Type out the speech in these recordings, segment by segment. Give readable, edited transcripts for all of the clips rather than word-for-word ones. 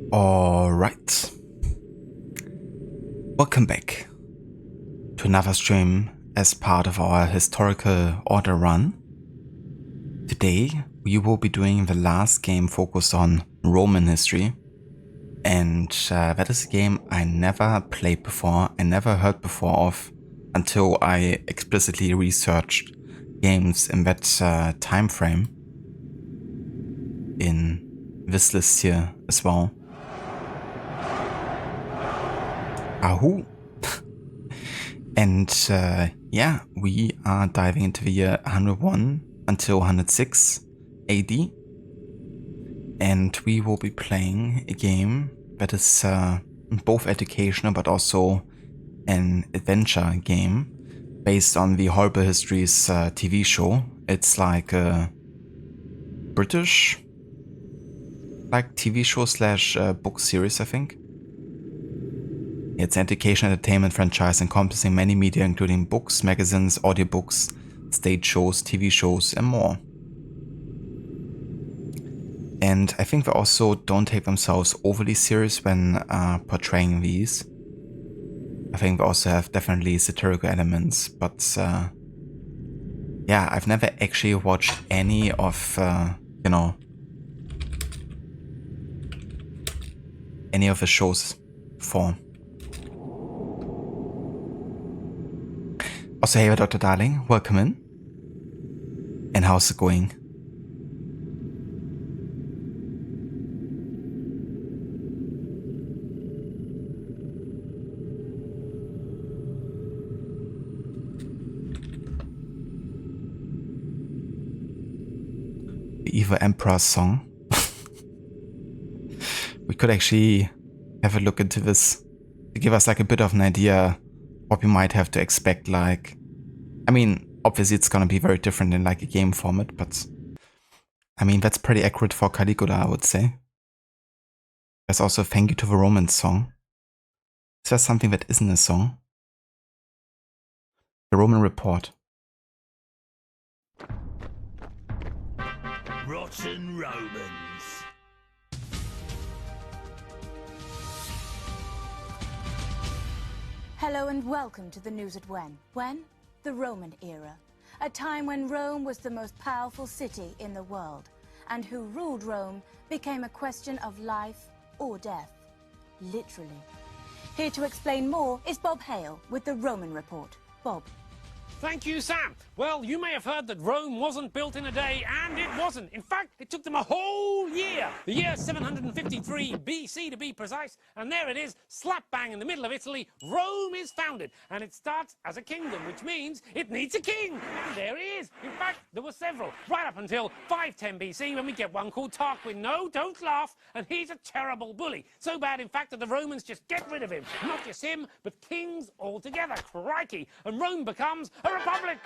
Alright, welcome back to another stream as part of our historical order run. Today we will be doing the last game focused on Roman history, and that is a game I never played before, I never heard before of, until I explicitly researched games in that time frame in this list here as well. Ahoo! And yeah, we are diving into the year 101 until 106 AD. And we will be playing a game that is both educational but also an adventure game based on the Horrible Histories TV show. It's like a British TV show / book series, I think. It's an education entertainment franchise encompassing many media, including books, magazines, audiobooks, stage shows, TV shows, and more. And I think they also don't take themselves overly serious when portraying these. I think they also have definitely satirical elements, but yeah, I've never actually watched any of, any of the shows before. Also, hey, Dr. Darling, welcome in. And how's it going? The Evil Emperor song. We could actually have a look into this to give us like a bit of an idea what we might have to expect. Like, I mean, obviously it's gonna be very different in like a game format, but I mean, that's pretty accurate for Caligula, I would say. There's also Thank You to the Romans song. Is there something that isn't a song? The Roman Report. Rotten Romans. Hello and welcome to the news at when? When? The Roman era. A time when Rome was the most powerful city in the world, and who ruled Rome became a question of life or death. Literally. Here to explain more is Bob Hale with the Roman Report. Bob. Thank you, Sam. Well, you may have heard that Rome wasn't built in a day, and it wasn't. In fact, it took them a whole year. The year 753 BC to be precise, and there it is, slap bang in the middle of Italy. Rome is founded, and it starts as a kingdom, which means it needs a king. And there he is. In fact, there were several, right up until 510 BC, when we get one called Tarquin. No, don't laugh, and he's a terrible bully. So bad, in fact, that the Romans just get rid of him. Not just him, but kings altogether. Crikey. And Rome becomes a republic.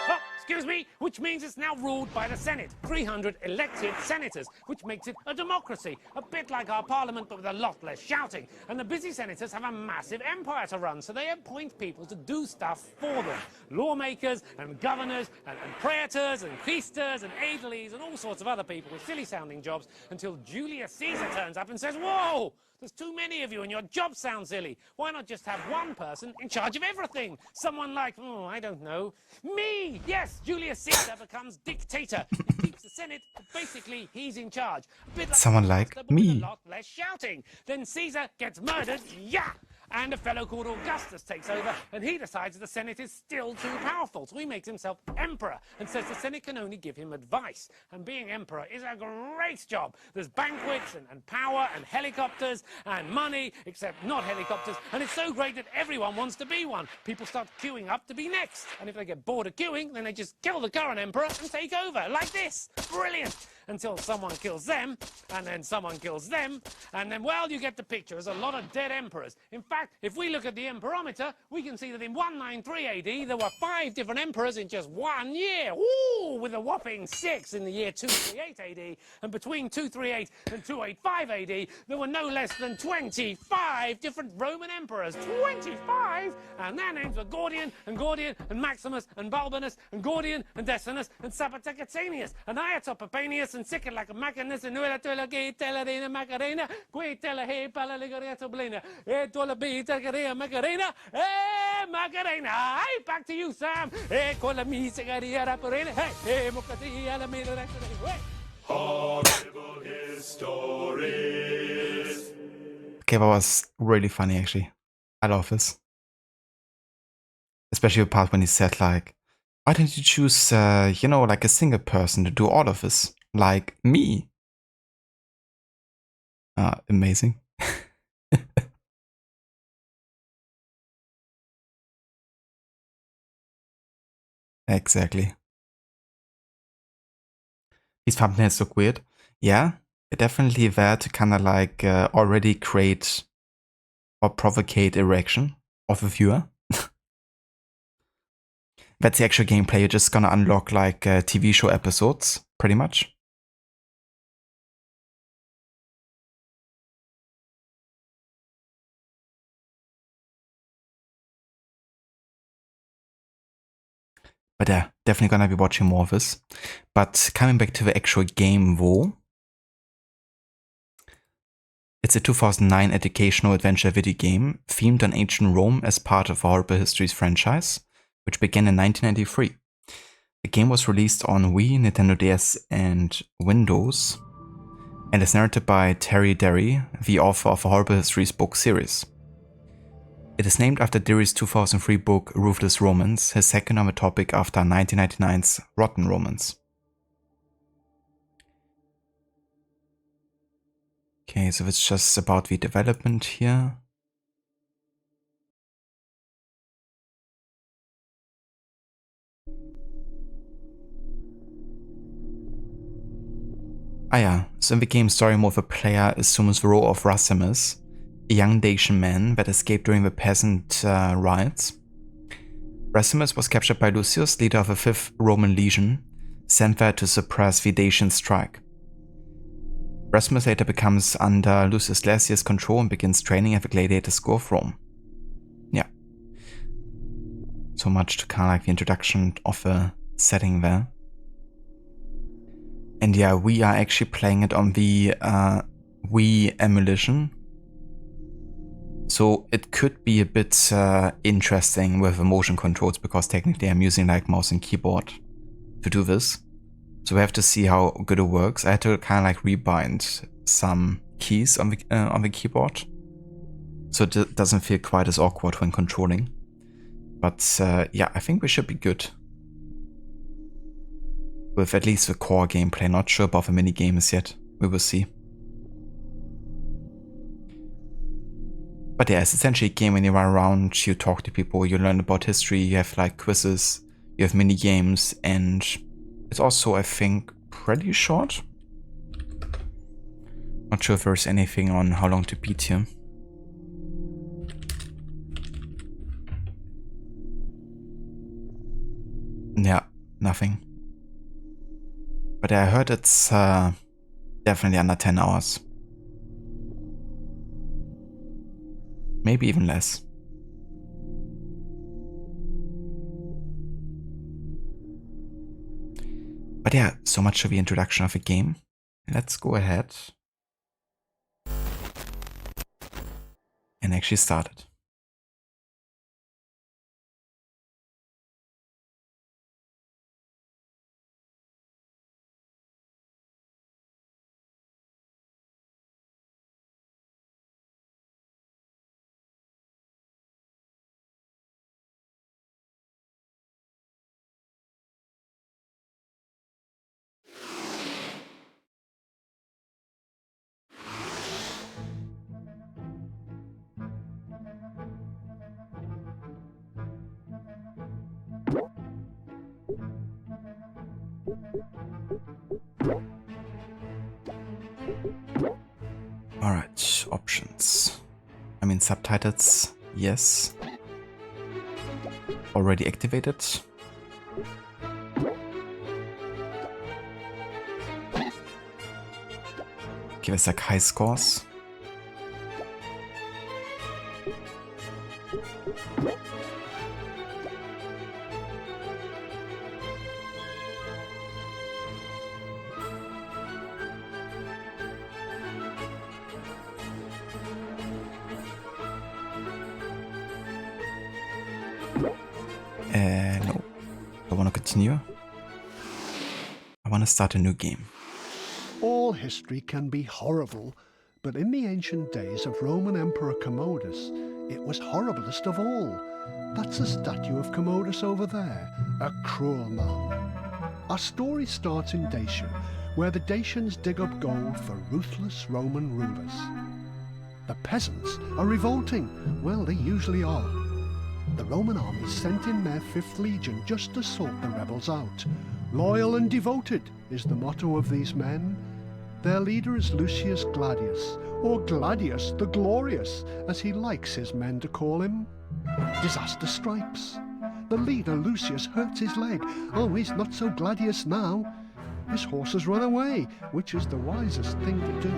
Oh, excuse me, which means it's now ruled by the Senate. 300 elected senators, which makes it a democracy. A bit like our parliament, but with a lot less shouting. And the busy senators have a massive empire to run, so they appoint people to do stuff for them. Lawmakers and governors and praetors and quaestors and aediles and all sorts of other people with silly-sounding jobs until Julius Caesar turns up and says, whoa! There's too many of you and your job sounds silly. Why not just have one person in charge of everything? Someone like, I don't know, me! Yes, Julius Caesar becomes dictator. He keeps the Senate, but basically he's in charge. A bit like Someone like me. With a lot less shouting. Then Caesar gets murdered, yeah! And a fellow called Augustus takes over, and he decides the Senate is still too powerful. So he makes himself emperor and says the Senate can only give him advice. And being emperor is a great job. There's banquets and power and helicopters and money, except not helicopters. And it's so great that everyone wants to be one. People start queuing up to be next. And if they get bored of queuing, then they just kill the current emperor and take over, like this. Brilliant! Until someone kills them, and then someone kills them, and then, well, you get the picture. There's a lot of dead emperors. In fact, if we look at the emperometer, we can see that in 193 AD, there were 5 different emperors in just 1 year. Ooh, with a whopping 6 in the year 238 AD. And between 238 and 285 AD, there were no less than 25 different Roman emperors. 25! And their names were Gordian, and Maximus, and Balbinus, and Gordian, and Decianus, and Sapertecatanius, and Iatopapanius, and Sicket like a Macanus, and Nuela Tuela Gay Telarina Macarena, Quay Telahe Palaligaria Blina, Tola B Tagaria Macarena, Macarena. Hey, back to you, Sam. Cola me Sigaria Raparena, hey, Mocatia La Mira. Horrible Histories. Okay, that was really funny actually. I love this. Especially the part when he said like, why didn't you choose, like a single person to do all of this? Like me. Amazing. Exactly. These thumbnails look weird. Yeah, they're definitely there to kind of like already create or provocate erection of a viewer. That's the actual gameplay. You're just gonna unlock like TV show episodes, pretty much. But yeah, definitely gonna be watching more of this. But coming back to the actual game, though, it's a 2009 educational adventure video game themed on ancient Rome as part of the Horrible Histories franchise, which began in 1993. The game was released on Wii, Nintendo DS, and Windows, and is narrated by Terry Derry, the author of the Horrible Histories book series. It is named after Derry's 2003 book Ruthless Romans, his second on the topic after 1999's Rotten Romans. Okay, so it's just about the development here. Ah yeah, so in the game story mode the player assumes the role of Rasimus, a young Dacian man that escaped during the peasant riots. Rasimus was captured by Lucius, leader of the 5th Roman Legion, sent there to suppress the Dacian strike. Rasimus later becomes under Lucius Glacius' control and begins training at the gladiator school of Rome. Yeah. So much to kind of like the introduction of the setting there. And yeah, we are actually playing it on the Wii emulation. So it could be a bit interesting with the motion controls because technically I'm using like mouse and keyboard to do this. So we have to see how good it works. I had to kind of like rebind some keys on the keyboard, so it doesn't feel quite as awkward when controlling. But yeah, I think we should be good with at least the core gameplay. Not sure about the mini games yet. We will see. But yeah, it's essentially a game when you run around, you talk to people, you learn about history, you have like quizzes, you have mini games, and it's also, I think, pretty short. Not sure if there's anything on how long to beat here. Yeah, nothing. But I heard it's definitely under 10 hours. Maybe even less. But yeah, so much for the introduction of the game. Let's go ahead and actually start it. Alright, options. I mean, subtitles, yes. Already activated. Give us like high scores. No. I want to continue. I want to start a new game. All history can be horrible, but in the ancient days of Roman Emperor Commodus, it was horriblest of all. That's a statue of Commodus over there, a cruel man. Our story starts in Dacia, where the Dacians dig up gold for ruthless Roman rulers. The peasants are revolting. Well, they usually are. The Roman army sent in their 5th Legion just to sort the rebels out. Loyal and devoted is the motto of these men. Their leader is Lucius Gladius, or Gladius the Glorious, as he likes his men to call him. Disaster strikes. The leader, Lucius, hurts his leg. Oh, he's not so Gladius now. His horses run away, which is the wisest thing to do.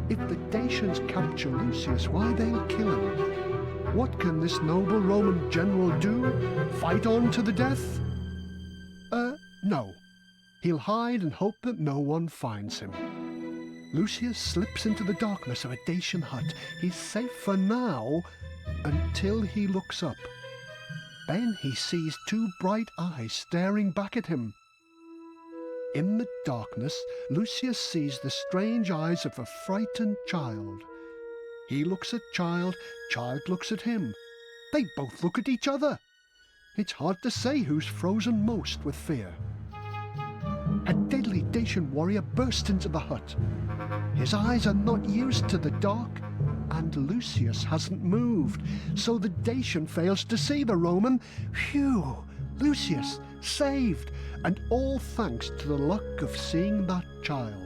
If the Dacians capture Lucius, why, they'll kill him. What can this noble Roman general do? Fight on to the death? No. He'll hide and hope that no one finds him. Lucius slips into the darkness of a Dacian hut. He's safe for now, until he looks up. Then he sees 2 bright eyes staring back at him. In the darkness, Lucius sees the strange eyes of a frightened child. He looks at child looks at him. They both look at each other. It's hard to say who's frozen most with fear. A deadly Dacian warrior bursts into the hut. His eyes are not used to the dark, and Lucius hasn't moved, so the Dacian fails to see the Roman. Phew! Lucius, saved, and all thanks to the luck of seeing that child.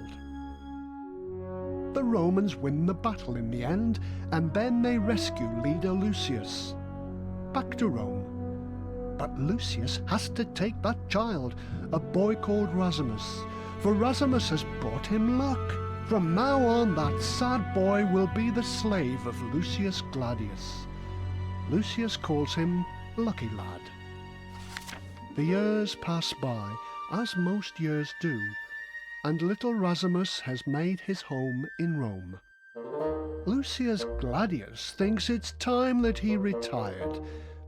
The Romans win the battle in the end, and then they rescue leader Lucius. Back to Rome. But Lucius has to take that child, a boy called Rasimus, for Rasimus has brought him luck. From now on, that sad boy will be the slave of Lucius Gladius. Lucius calls him Lucky Lad. The years pass by, as most years do, and little Rasimus has made his home in Rome. Lucius Gladius thinks it's time that he retired,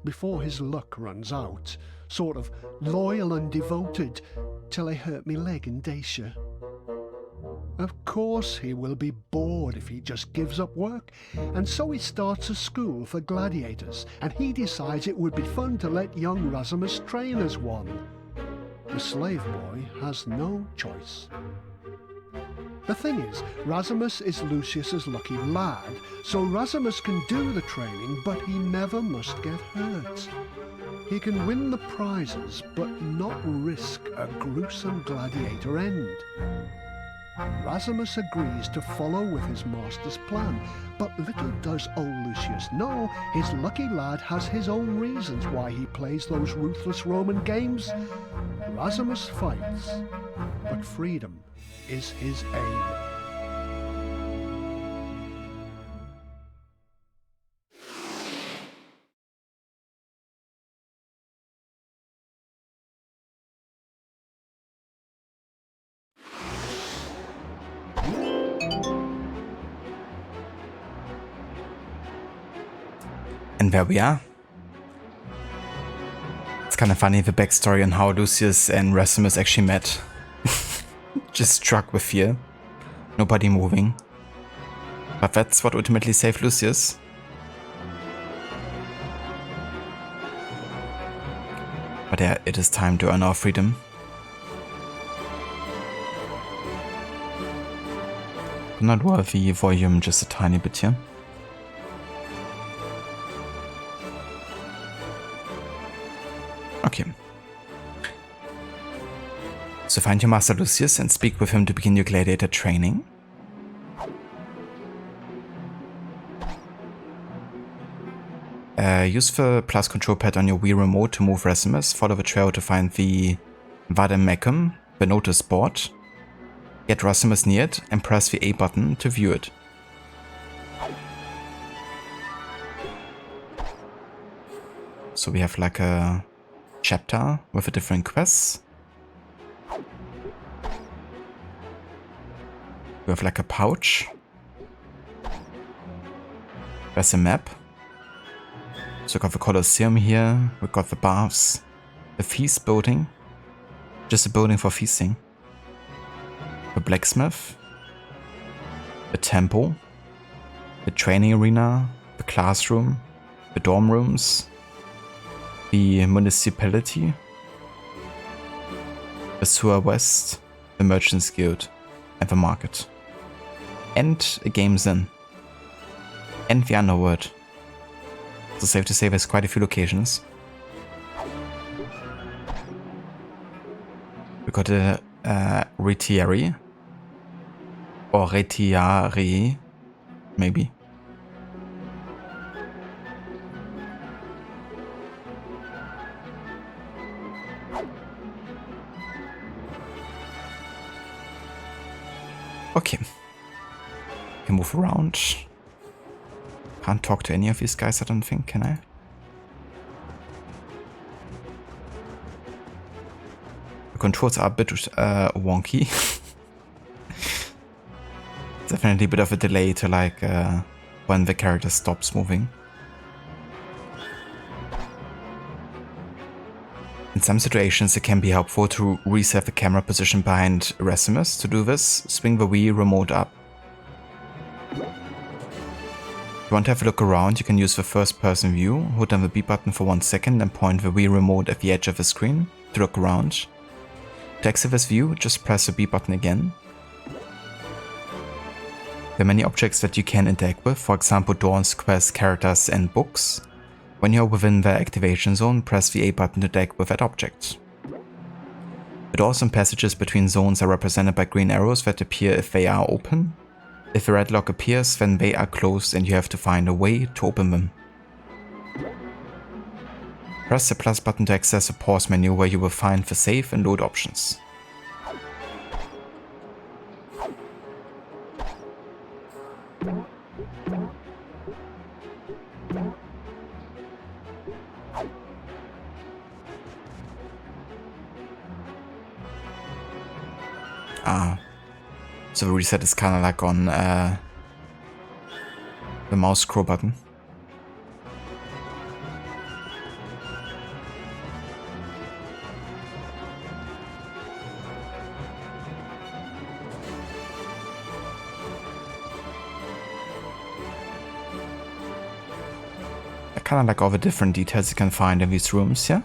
before his luck runs out, sort of loyal and devoted, till I hurt me leg in Dacia. Of course he will be bored if he just gives up work, and so he starts a school for gladiators, and he decides it would be fun to let young Rasimus train as one. The slave boy has no choice. The thing is, Rasimus is Lucius's lucky lad, so Rasimus can do the training, but he never must get hurt. He can win the prizes, but not risk a gruesome gladiator end. Rasimus agrees to follow with his master's plan, but little does old Lucius know his lucky lad has his own reasons why he plays those ruthless Roman games. Rasimus fights, but freedom is his aim. And there we are. It's kind of funny, the backstory on how Lucius and Rasimus actually met. Just struck with fear. Nobody moving. But that's what ultimately saved Lucius. But yeah, it is time to earn our freedom. Not lower the volume just a tiny bit here. Okay. So find your master Lucius and speak with him to begin your gladiator training. Use the plus control pad on your Wii remote to move Rasimus. Follow the trail to find the Vademecum, the notice board. Get Rasimus near it and press the A button to view it. So we have like a chapter with a different quests. We have like a pouch. There's a map. So we got the Colosseum here, we got the baths, the feast building, just a building for feasting, the blacksmith, the temple, the training arena, the classroom, the dorm rooms, the municipality, the sewer west, the merchants guild, and the market. And a game's in. And the underworld. So safe to say there's quite a few locations. We got a retiary. Or retiari, maybe. Okay. Can move around. Can't talk to any of these guys, I don't think, can I? The controls are a bit wonky. Definitely a bit of a delay to like when the character stops moving. In some situations it can be helpful to reset the camera position behind Erasmus. To do this, swing the Wii remote up. If you want to have a look around, you can use the first person view, hold down the B button for 1 second and point the Wii remote at the edge of the screen to look around. To exit this view, just press the B button again. There are many objects that you can interact with, for example doors, quests, characters and books. When you're within the activation zone, press the A button to interact with that object. The doors and passages between zones are represented by green arrows that appear if they are open. If a red lock appears, then they are closed and you have to find a way to open them. Press the plus button to access a pause menu where you will find the save and load options. So the reset is kind of like on the mouse scroll button. Kind of like all the different details you can find in these rooms, yeah?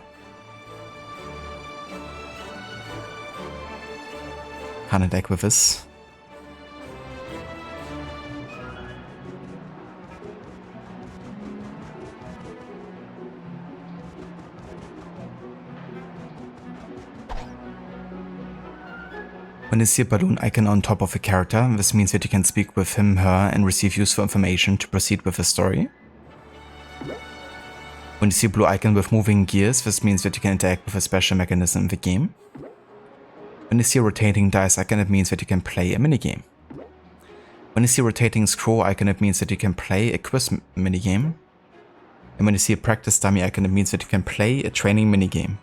Kind of deck with this. When you see a balloon icon on top of a character, this means that you can speak with him, her, and receive useful information to proceed with the story. When you see a blue icon with moving gears, this means that you can interact with a special mechanism in the game. When you see a rotating dice icon, it means that you can play a minigame. When you see a rotating scroll icon, it means that you can play a quiz minigame. And when you see a practice dummy icon, it means that you can play a training minigame.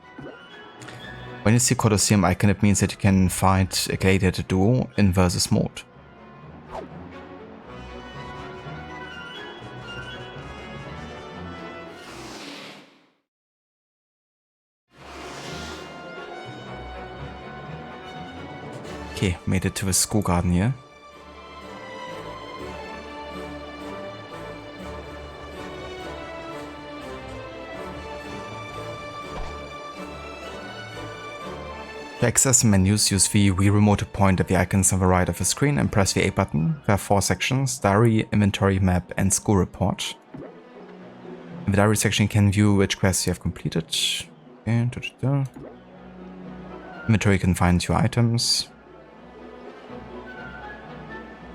When you see a Colosseum icon, it means that you can fight a gladiator duo in versus mode. Okay, made it to the school garden here. To access the menus, use the Wii remote to point at the icons on the right of the screen and press the A button. There are 4 sections: Diary, Inventory, Map and School Report. In the Diary section you can view which quests you have completed. Okay, Inventory you can find your items.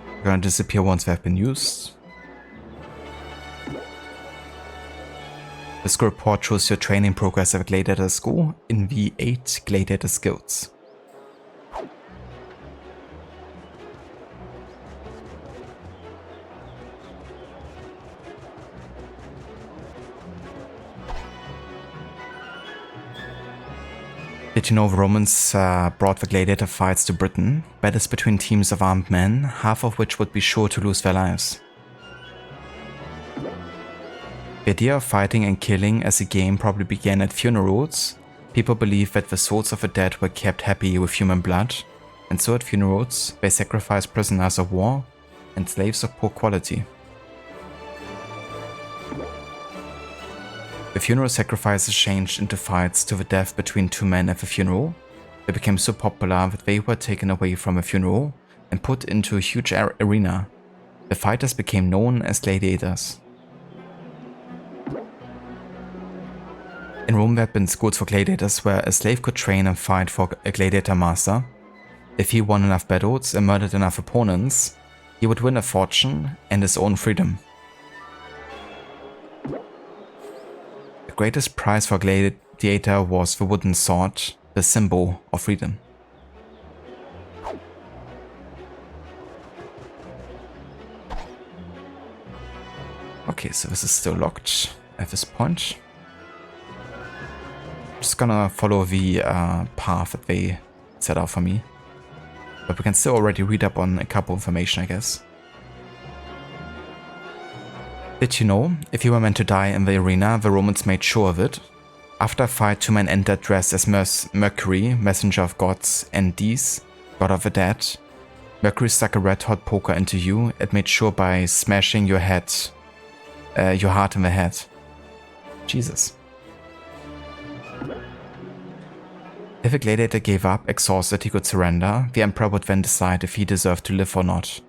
They're gonna disappear once they have been used. The school report shows your training progress at Gladiator School in the 8 Gladiator skills. Did you know the Romans brought the gladiator fights to Britain? Battles between teams of armed men, half of which would be sure to lose their lives. The idea of fighting and killing as a game probably began at funerals. People believed that the souls of the dead were kept happy with human blood, and so at funerals they sacrificed prisoners of war and slaves of poor quality. The The funeral sacrifices changed into fights to the death between two men at the funeral. They became so popular that they were taken away from a funeral and put into a huge arena. The fighters became known as gladiators. In Rome, there had been schools for gladiators where a slave could train and fight for a gladiator master. If he won enough battles and murdered enough opponents, he would win a fortune and his own freedom. The greatest prize for a gladiator was the wooden sword, the symbol of freedom. Okay, so this is still locked at this point. I'm just gonna follow the path that they set out for me. But we can still already read up on a couple information, I guess. Did you know, if you were meant to die in the arena, the Romans made sure of it? After a fight, two men entered dressed as Mercury, messenger of gods, and Dis, god of the dead. Mercury stuck a red-hot poker into you and made sure by smashing your heart in the head. Jesus. If a gladiator gave up, exhausted, he could surrender. The emperor would then decide if he deserved to live or not.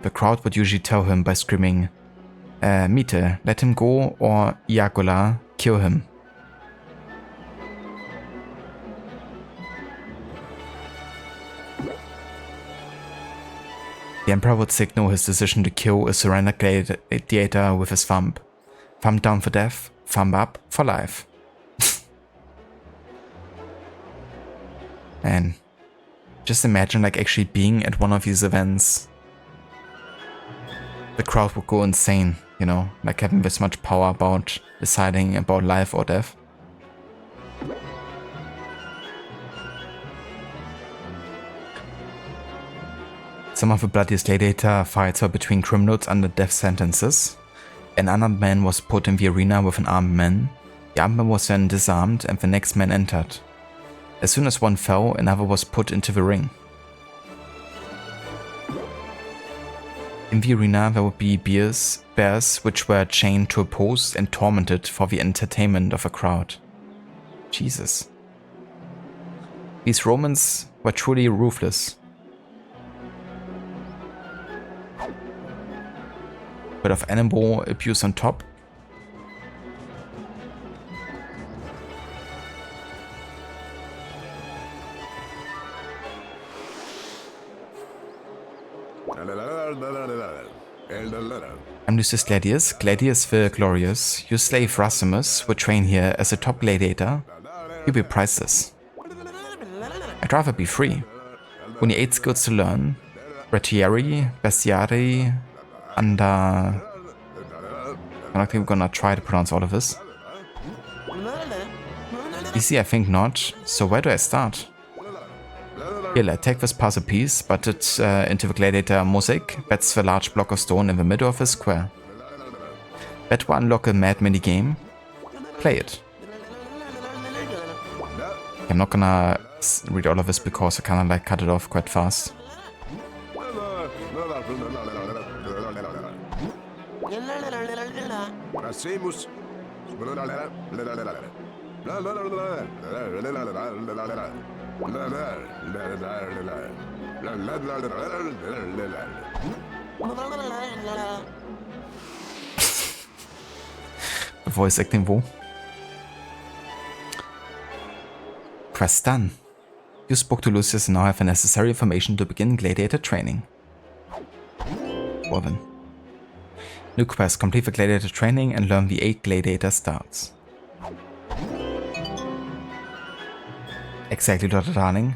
The crowd would usually tell him by screaming, Mite, let him go, or Iagola, kill him. The emperor would signal his decision to kill a surrendered gladiator with his thumb. Thumb down for death, thumb up for life. Man, just imagine like actually being at one of these events. The crowd would go insane, you know, like having this much power about deciding about life or death. Some of the bloodiest gladiator fights were between criminals under death sentences. An unarmed man was put in the arena with an armed man. The armed man was then disarmed and the next man entered. As soon as one fell, another was put into the ring. In the arena there would be bears which were chained to a post and tormented for the entertainment of a crowd. Jesus. These Romans were truly ruthless. Bit of animal abuse on top. I'm Lucius Gladius, Gladius the Glorious. Your slave Rasimus would train here as a top gladiator. You'll be priceless. I'd rather be free. Only 8 skills to learn. Retiari, Bestiari, Anda... I'm not even gonna try to pronounce all of this. Easy, I think not. So where do I start? Here, let's take this puzzle piece, but it into the gladiator mosaic. That's the large block of stone in the middle of the square. That will unlock a mad mini game. Play it. I'm not gonna read all of this because I kinda like cut it off quite fast. Voice acting wo? Quest done. You spoke to Lucius and now have the necessary information to begin gladiator training. Well then. New quest, complete the gladiator training and learn the 8 gladiator starts. Exactly, Dr. Darling.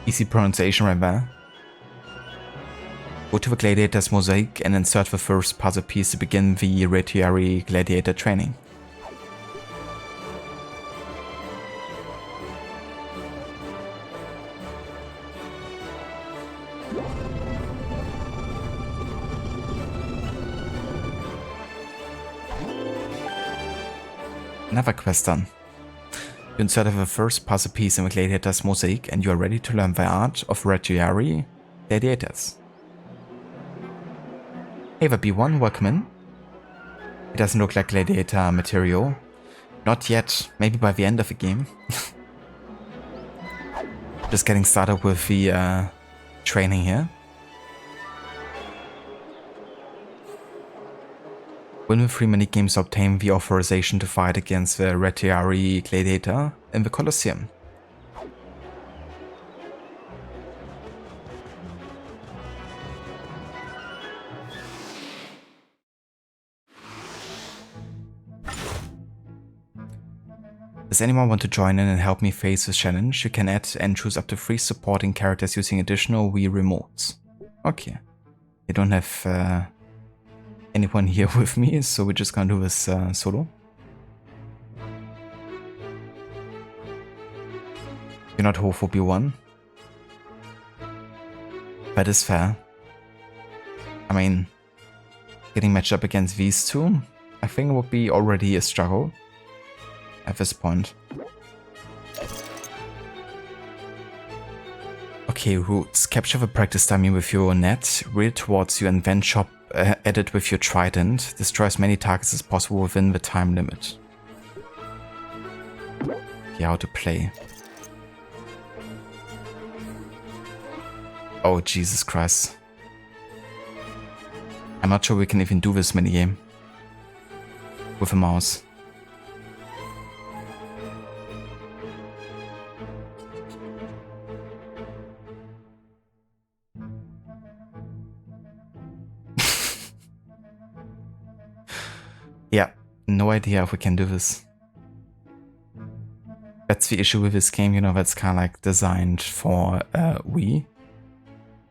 Easy pronunciation right there. Go to the gladiator's mosaic and insert the first puzzle piece to begin the retiari gladiator training. Another quest done. You inserted the first puzzle piece in the gladiator's mosaic and you are ready to learn the art of retiari gladiators. Hey, the B1, welcome in. It doesn't look like gladiator material. Not yet, maybe by the end of the game. Just getting started with the training here. Win the 3 minigames, obtain the authorization to fight against the Retiari gladiator in the Colosseum. Does anyone want to join in and help me face this challenge? You can add and choose up to 3 supporting characters using additional Wii remotes. Okay. I don't have anyone here with me, so we're just gonna do this solo. You're not Hofo B1. That is fair. I mean, getting matched up against these two, I think it would be already a struggle at this point. Okay, Roots. Capture the practice dummy with your net, reel it towards you and then chop at it with your trident. Destroy as many targets as possible within the time limit. Yeah, how to play. Oh, Jesus Christ. I'm not sure we can even do this minigame with a mouse. Yeah, no idea if we can do this. That's the issue with this game, you know, that's kind of like designed for Wii.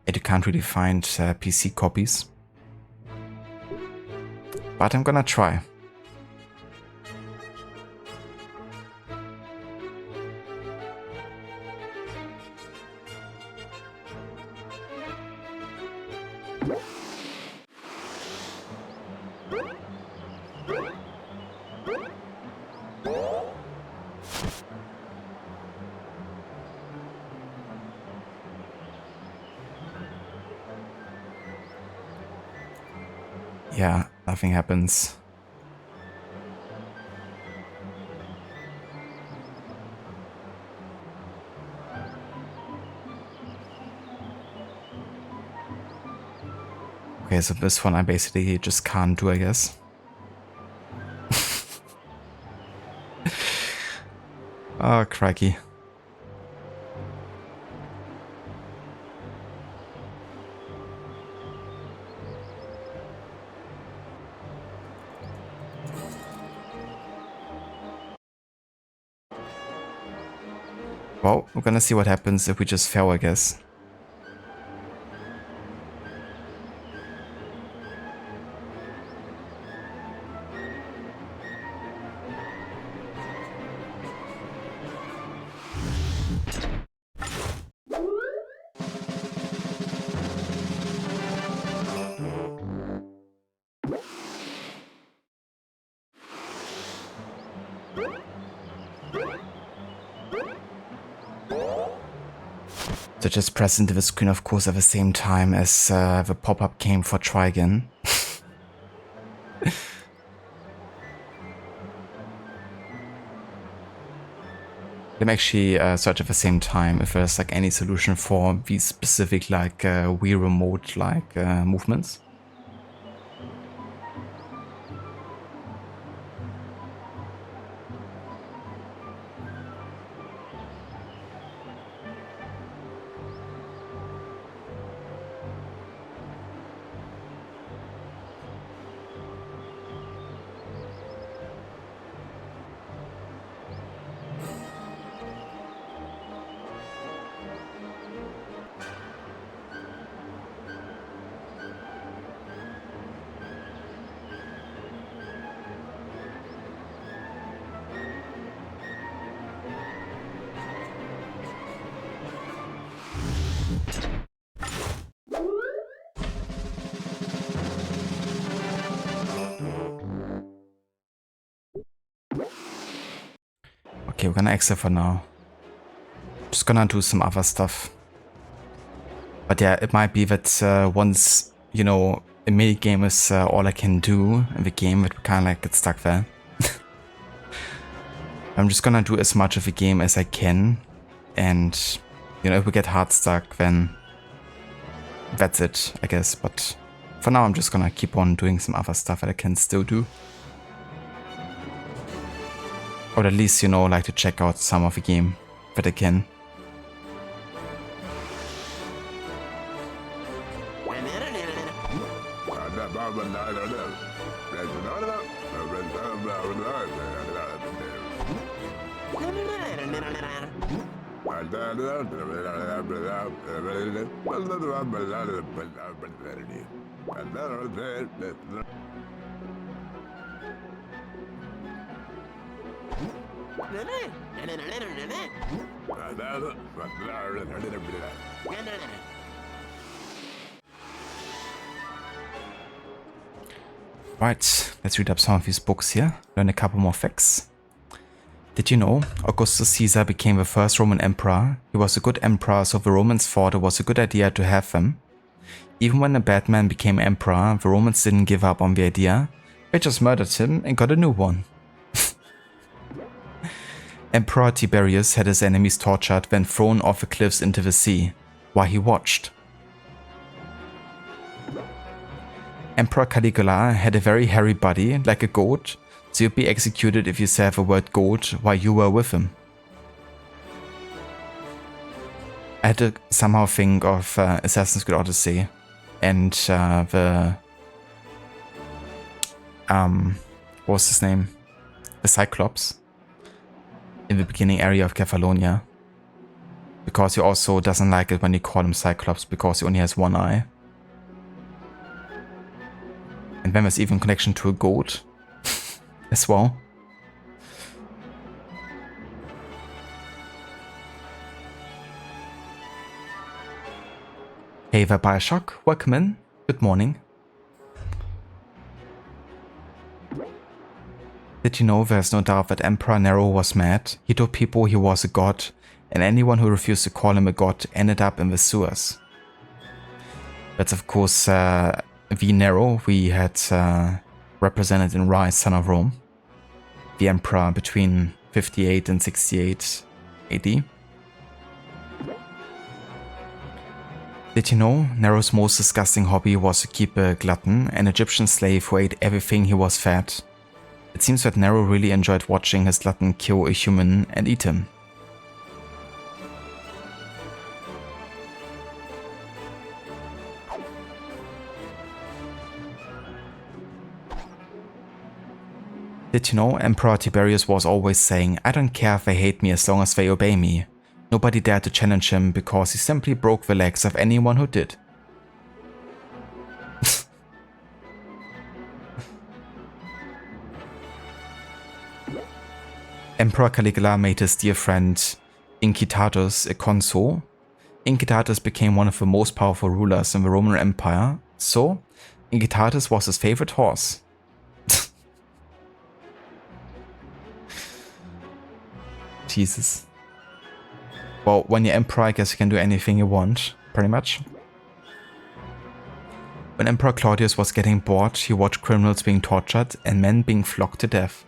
And you can't really find PC copies. But I'm gonna try. Yeah, nothing happens. Okay, so this one I basically just can't do, I guess. Oh, crikey. Well, we're gonna see what happens if we just fail, I guess. So just press into the screen, of course, at the same time as the pop-up came for try again. Let me actually search at the same time if there's like any solution for these specific like Wii remote like movements. Okay, we're gonna exit for now. Just gonna do some other stuff. But yeah, it might be that once, you know, a mini game is all I can do in the game, but we kind of like get stuck there. I'm just gonna do as much of the game as I can, and you know, if we get hard stuck, then that's it, I guess. But for now, I'm just gonna keep on doing some other stuff that I can still do. Or at least, you know, like to check out some of the game that I can. Right, let's read up some of these books here, learn a couple more facts. Did you know Augustus Caesar became the first Roman emperor? He was a good emperor, so the Romans thought it was a good idea to have him. Even when a bad man became emperor, the Romans didn't give up on the idea. They just murdered him and got a new one. Emperor Tiberius had his enemies tortured, then thrown off the cliffs into the sea, while he watched. Emperor Caligula had a very hairy body, like a goat, so you'd be executed if you said the word goat while you were with him. I had to somehow think of Assassin's Creed Odyssey and what was his name? The Cyclops in the beginning area of Kefalonia. Because he also doesn't like it when you call him Cyclops because he only has one eye. And then there's even connection to a goat as well. Hey there, Bioshock, welcome in. Good morning. Did you know there's no doubt that Emperor Nero was mad? He told people he was a god, and anyone who refused to call him a god ended up in the sewers. That's of course the Nero we had represented in Rise, Son of Rome. The emperor between 58 and 68 AD. Did you know Nero's most disgusting hobby was to keep a glutton, an Egyptian slave who ate everything he was fed? It seems that Nero really enjoyed watching his glutton kill a human and eat him. Did you know Emperor Tiberius was always saying, "I don't care if they hate me as long as they obey me." Nobody dared to challenge him because he simply broke the legs of anyone who did. Emperor Caligula made his dear friend Incitatus a consul. Incitatus became one of the most powerful rulers in the Roman Empire, so Incitatus was his favorite horse. Jesus. Well, when you're emperor, I guess you can do anything you want, pretty much. When Emperor Claudius was getting bored, he watched criminals being tortured and men being flogged to death.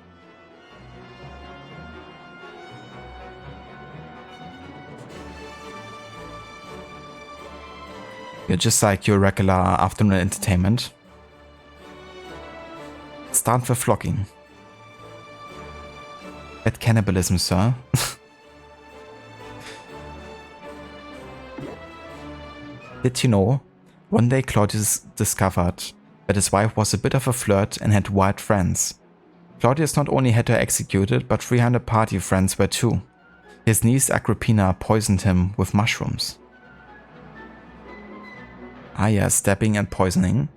You're just like your regular afternoon entertainment. Start with flogging. At cannibalism, sir. Did you know? One day Claudius discovered that his wife was a bit of a flirt and had wild friends. Claudius not only had her executed, but 300 party friends were too. His niece Agrippina poisoned him with mushrooms. Ah yeah, stabbing and poisoning.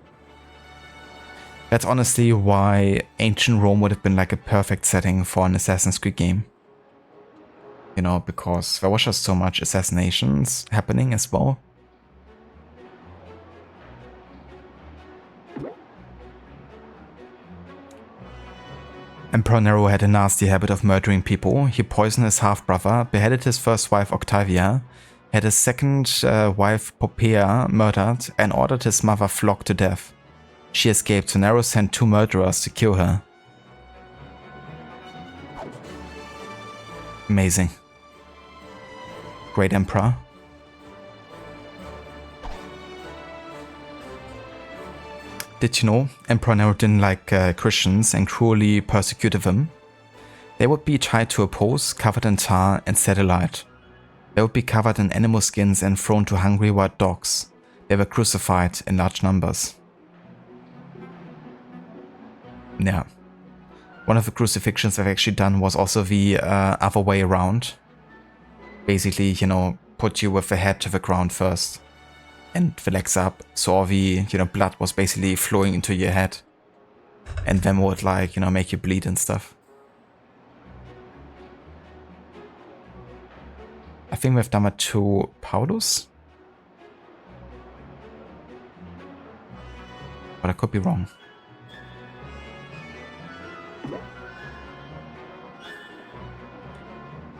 That's honestly why ancient Rome would have been like a perfect setting for an Assassin's Creed game. You know, because there was just so much assassinations happening as well. Emperor Nero had a nasty habit of murdering people. He poisoned his half-brother, beheaded his first wife Octavia, had his second wife Poppaea murdered, and ordered his mother flogged to death. She escaped, so Nero sent 2 murderers to kill her. Amazing. Great Emperor. Did you know Emperor Nero didn't like Christians and cruelly persecuted them? They would be tied to a post, covered in tar and set alight. They would be covered in animal skins and thrown to hungry wild dogs. They were crucified in large numbers. Yeah. One of the crucifixions I've actually done was also the other way around. Basically, you know, put you with the head to the ground first and the legs up, so all the, you know, blood was basically flowing into your head and then would, like, you know, make you bleed and stuff. I think we've done it to Paulus, but I could be wrong.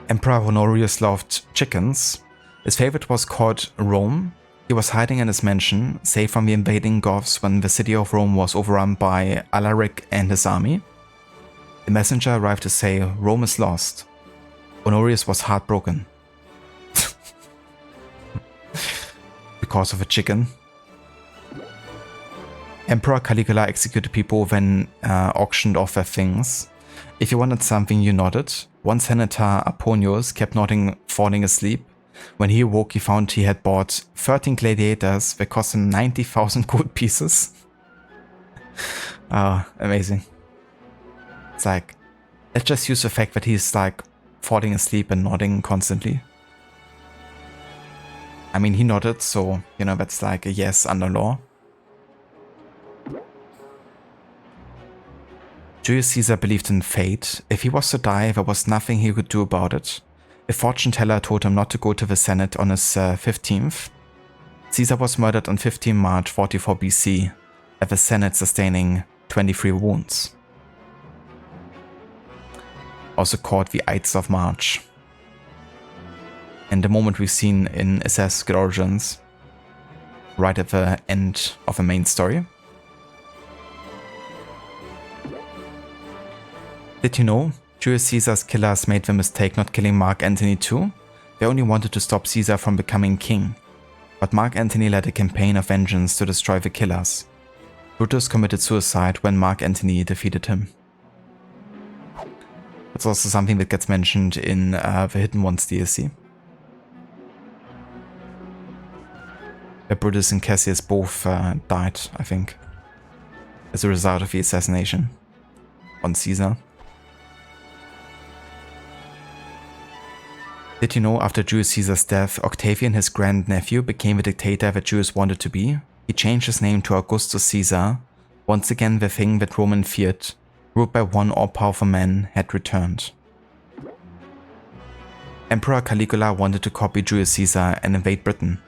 Emperor Honorius loved chickens. His favorite was called Rome. He was hiding in his mansion, safe from the invading Goths when the city of Rome was overrun by Alaric and his army. The messenger arrived to say, "Rome is lost." Honorius was heartbroken. Because of a chicken. Emperor Caligula executed people when auctioned off their things. If you wanted something, you nodded. One senator, Aponius, kept nodding, falling asleep. When he awoke, he found he had bought 13 gladiators that cost him 90,000 gold pieces. Amazing. It's like, let's just use the fact that he's like falling asleep and nodding constantly. I mean, he nodded, so, you know, that's like a yes under law. Julius Caesar believed in fate. If he was to die, there was nothing he could do about it. A fortune teller told him not to go to the Senate on his 15th. Caesar was murdered on 15 March 44 BC, at the Senate sustaining 23 wounds. Also called the Ides of March. And the moment we've seen in Assassin's Creed Origins, right at the end of the main story. Did you know Julius Caesar's killers made the mistake not killing Mark Antony too? They only wanted to stop Caesar from becoming king. But Mark Antony led a campaign of vengeance to destroy the killers. Brutus committed suicide when Mark Antony defeated him. That's also something that gets mentioned in the Hidden Ones DLC. Where Brutus and Cassius both died, I think, as a result of the assassination on Caesar. Did you know after Julius Caesar's death, Octavian, his grandnephew, became the dictator that Julius wanted to be? He changed his name to Augustus Caesar. Once again, the thing that Roman feared, ruled by one all-powerful man, had returned. Emperor Caligula wanted to copy Julius Caesar and invade Britain.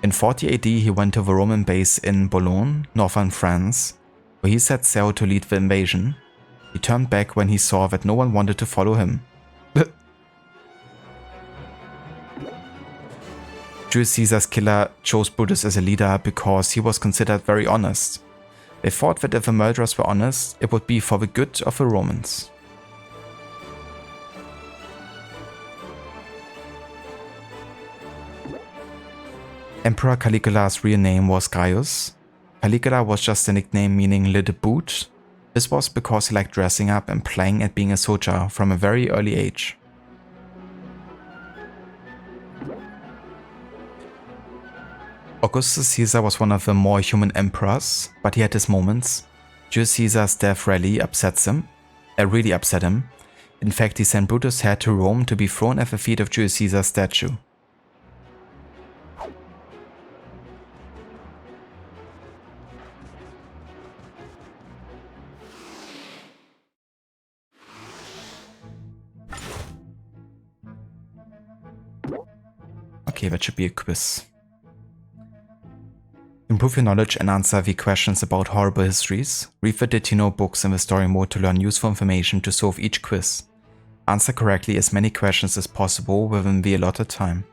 In 40 AD, he went to the Roman base in Boulogne, northern France, where he set sail to lead the invasion. He turned back when he saw that no one wanted to follow him. Julius Caesar's killer chose Brutus as a leader because he was considered very honest. They thought that if the murderers were honest, it would be for the good of the Romans. Emperor Caligula's real name was Gaius. Caligula was just a nickname meaning little boot. This was because he liked dressing up and playing at being a soldier from a very early age. Augustus Caesar was one of the more human emperors, but he had his moments. Julius Caesar's death really upset him. In fact, he sent Brutus' head to Rome to be thrown at the feet of Julius Caesar's statue. Okay, that should be a quiz. Improve your knowledge and answer the questions about horrible histories. Read the Did You Know books in the story mode to learn useful information to solve each quiz. Answer correctly as many questions as possible within the allotted time.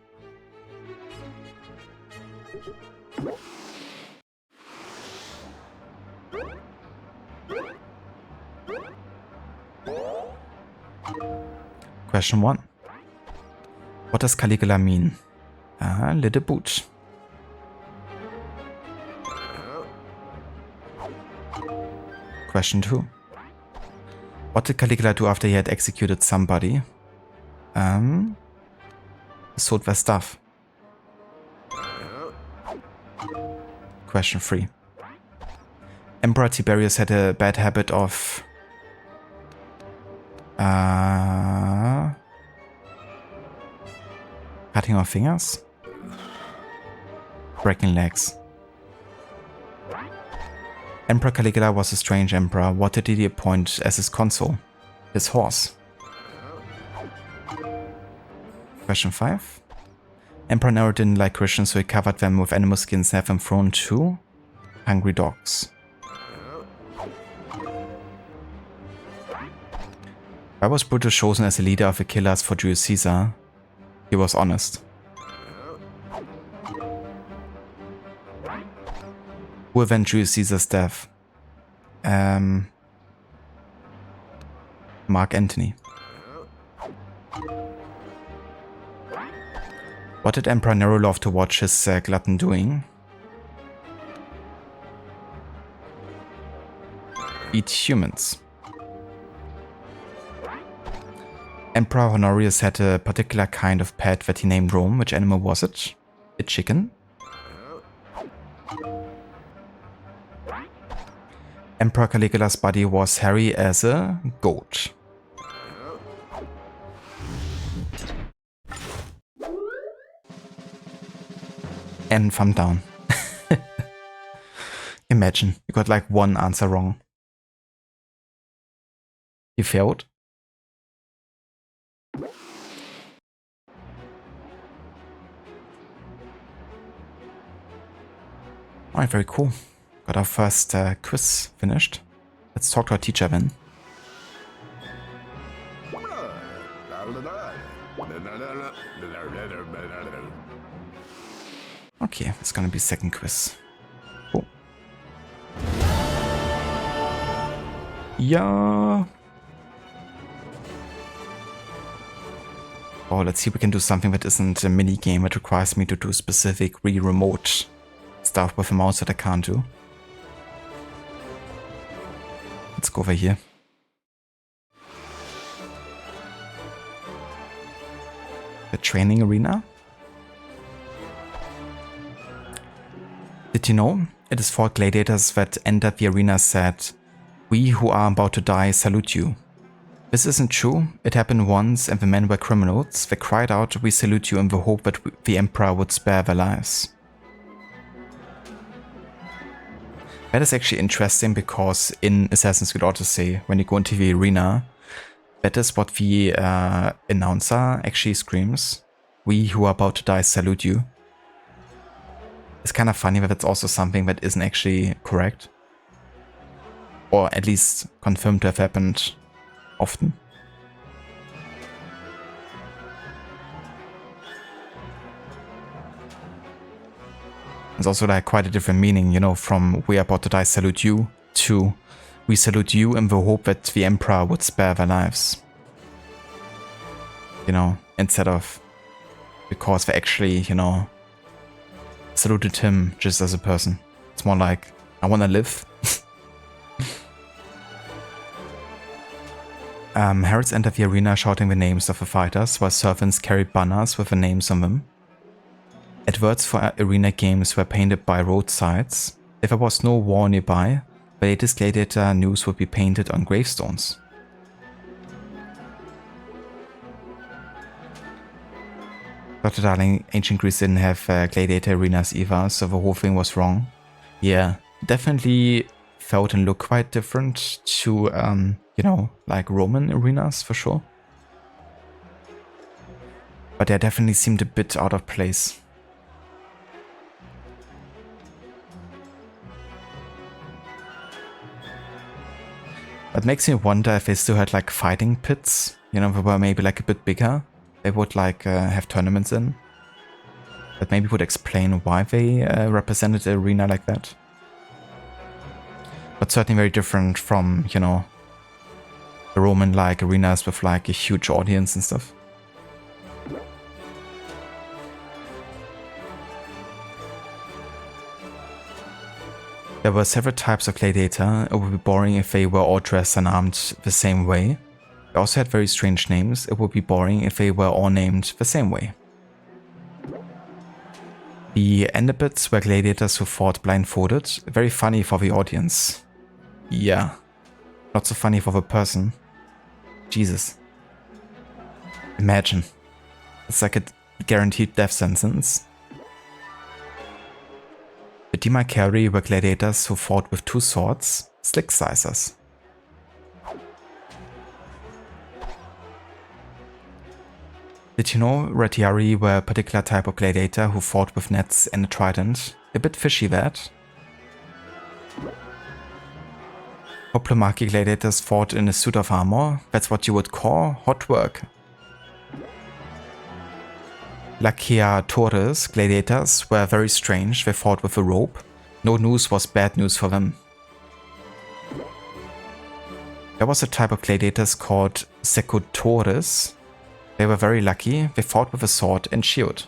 Question 1. What does Caligula mean? Little boot. Question 2. What did Caligula do after he had executed somebody? Sold their stuff. Question 3. Emperor Tiberius had a bad habit of cutting off fingers? Breaking legs. Emperor Caligula was a strange emperor. What did he appoint as his consul? His horse. Question 5. Emperor Nero didn't like Christians, so he covered them with animal skins and had them thrown to hungry dogs. Why was Brutus chosen as a leader of the killers for Julius Caesar? He was honest. Who avenged Julius Caesar's death? Mark Antony. What did Emperor Nero love to watch his glutton doing? Eat humans. Emperor Honorius had a particular kind of pet that he named Rome. Which animal was it? A chicken? Emperor Caligula's body was hairy as a goat. And thumb down. Imagine, you got like one answer wrong. You failed. Alright, very cool. Got our first quiz finished. Let's talk to our teacher then. Okay, it's gonna be second quiz. Cool. Yeah. Oh, let's see if we can do something that isn't a mini game that requires me to do specific remote stuff with a mouse that I can't do. Let's go over here. The training arena. Did you know? It is 4 gladiators that entered the arena said, "We who are about to die salute you." This isn't true. It happened once and the men were criminals. They cried out, "We salute you," in the hope that the emperor would spare their lives. That is actually interesting because in Assassin's Creed Odyssey, when you go into the arena, that is what the announcer actually screams. "We who are about to die salute you." It's kind of funny that it's also something that isn't actually correct. Or at least confirmed to have happened often. It's also like quite a different meaning, you know, from "we are about to die salute you" to "we salute you in the hope that the emperor would spare their lives." You know, instead of because they actually, you know, saluted him just as a person. It's more like, I wanna live. Heralds entered the arena shouting the names of the fighters, while servants carried banners with the names on them. Adverts for arena games were painted by roadsides. If there was no war nearby, the latest gladiator news would be painted on gravestones. Dr. Darling, ancient Greece didn't have gladiator arenas either, so the whole thing was wrong. Yeah, definitely felt and looked quite different to, you know, like Roman arenas for sure. But they definitely seemed a bit out of place. It makes me wonder if they still had like fighting pits, you know, that were maybe like a bit bigger. They would like have tournaments in. That maybe would explain why they represented the arena like that. But certainly very different from, you know, the Roman like arenas with like a huge audience and stuff. There were several types of gladiator. It would be boring if they were all dressed and armed the same way. They also had very strange names. It would be boring if they were all named the same way. The Endebids were gladiators who fought blindfolded. Very funny for the audience. Yeah. Not so funny for the person. Jesus. Imagine. It's like a guaranteed death sentence. The Demicari were gladiators who fought with 2 swords, slick slicers. Did you know Retiari were a particular type of gladiator who fought with nets and a trident? A bit fishy that. Hoplomachy gladiators fought in a suit of armor. That's what you would call hot work. Laciatores gladiators were very strange. They fought with a rope. No news was bad news for them. There was a type of gladiators called secutores. They were very lucky. They fought with a sword and shield.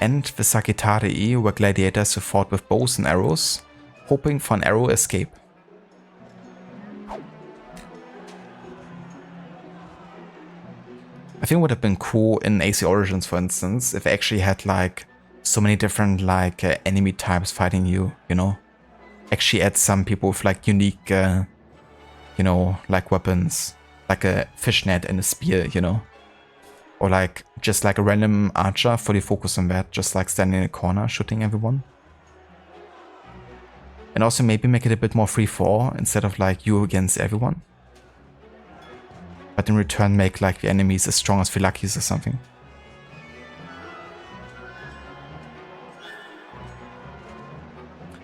And the Sagittarii were gladiators who fought with bows and arrows, hoping for an arrow escape. I think it would have been cool in AC Origins, for instance, if they actually had like so many different like enemy types fighting you, you know? Actually add some people with like unique, you know, like weapons, like a fishnet and a spear, you know? Or like just like a random archer, fully focused on that, just like standing in a corner shooting everyone. And also maybe make it a bit more free for all instead of like you against everyone. But in return make like the enemies as strong as Phylakis or something.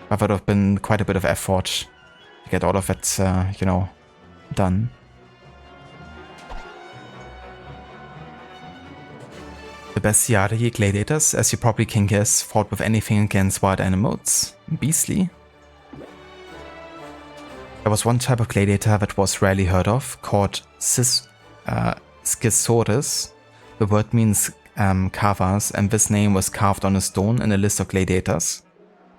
That would have been quite a bit of effort to get all of it, you know, done. The Bestiarii gladiators, as you probably can guess, fought with anything against wild animals. Beastly. There was one type of gladiator that was rarely heard of, called Scisores. The word means carvers, and this name was carved on a stone in a list of gladiators.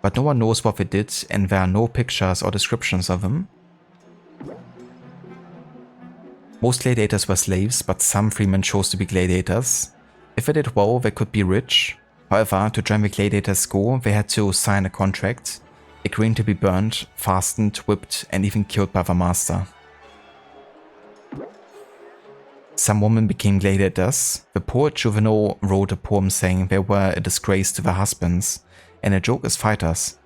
But no one knows what they did, and there are no pictures or descriptions of them. Most gladiators were slaves, but some freemen chose to be gladiators. If they did well, they could be rich. However, to join the gladiators' school, they had to sign a contract, agreeing to be burned, fastened, whipped, and even killed by their master. Some women became gladiators. The poet Juvenal wrote a poem saying they were a disgrace to their husbands, and a joke as fighters.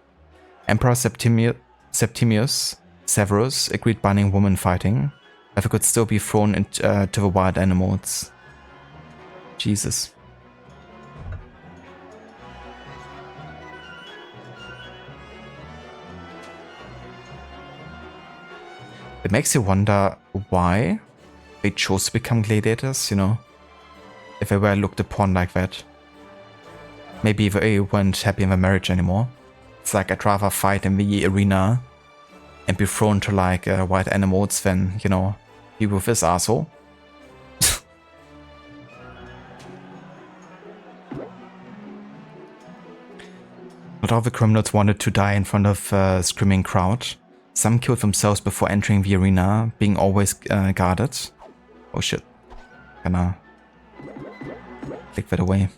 Emperor Septimius Severus agreed banning women fighting, but they could still be thrown into the wild animals. Jesus. It makes you wonder why they chose to become gladiators, you know, if they were looked upon like that. Maybe they weren't happy in their marriage anymore. It's like I'd rather fight in the arena and be thrown to like wild animals than, you know, be with this asshole. Not all the criminals wanted to die in front of a screaming crowd. Some killed themselves before entering the arena, being always guarded. Oh shit. Gonna click that away.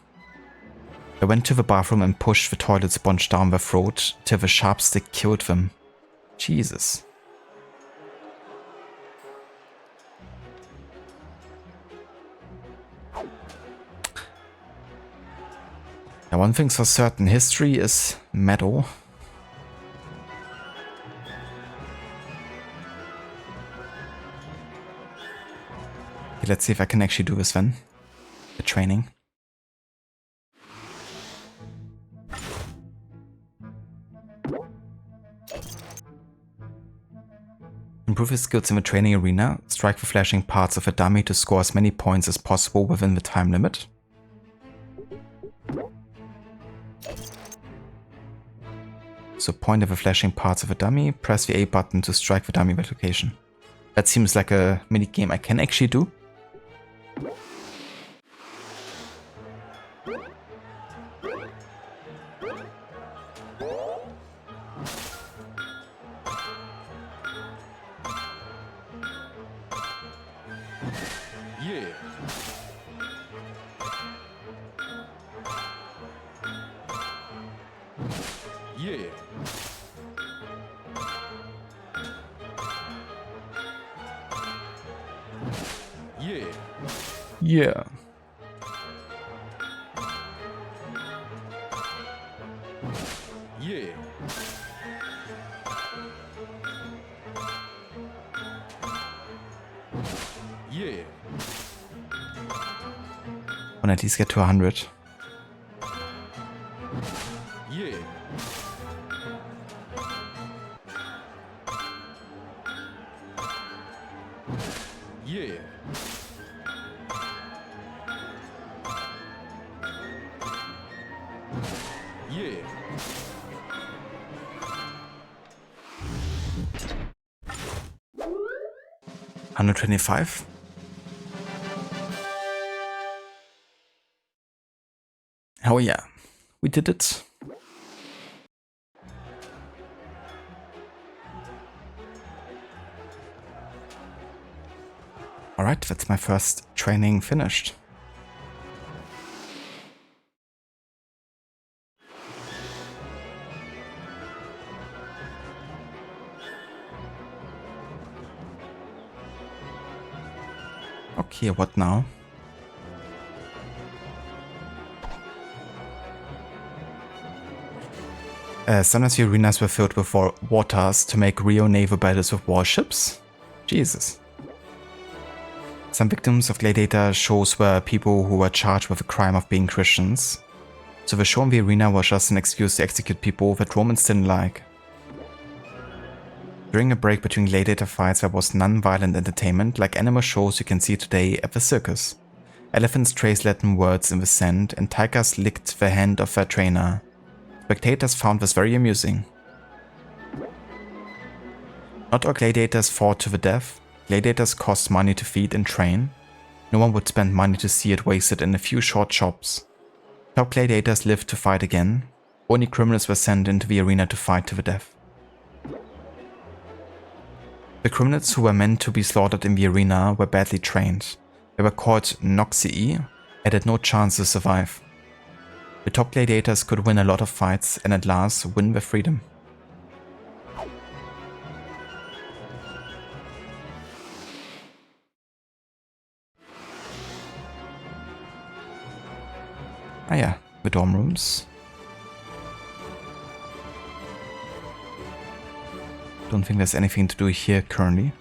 They went to the bathroom and pushed the toilet sponge down their throat till the sharp stick killed them. Jesus. Now, one thing's for certain, history is metal. Okay, let's see if I can actually do this then. The training. Improve your skills in the training arena. Strike the flashing parts of a dummy to score as many points as possible within the time limit. So point at the flashing parts of a dummy, press the A button to strike the dummy at location. That seems like a mini game I can actually do. Yeah. Yeah. Yeah. Yeah. Yeah. Yeah. And at least get to 100. Yeah. Yeah. Yeah. 125. Oh yeah, we did it. Alright, that's my first training finished. Okay, what now? Sometimes the arenas were filled with waters to make Rio naval battles with warships? Jesus. Some victims of gladiator shows were people who were charged with the crime of being Christians. So the show in the arena was just an excuse to execute people that Romans didn't like. During a break between gladiator fights, there was non-violent entertainment like animal shows you can see today at the circus. Elephants traced Latin words in the sand, and tigers licked the hand of their trainer. Spectators found this very amusing. Not all gladiators fought to the death. Gladiators cost money to feed and train. No one would spend money to see it wasted in a few short chops. Top gladiators lived to fight again. Only criminals were sent into the arena to fight to the death. The criminals who were meant to be slaughtered in the arena were badly trained. They were called Noxii and had no chance to survive. The top gladiators could win a lot of fights and at last win their freedom. Ah yeah, the dorm rooms. Don't think there's anything to do here currently.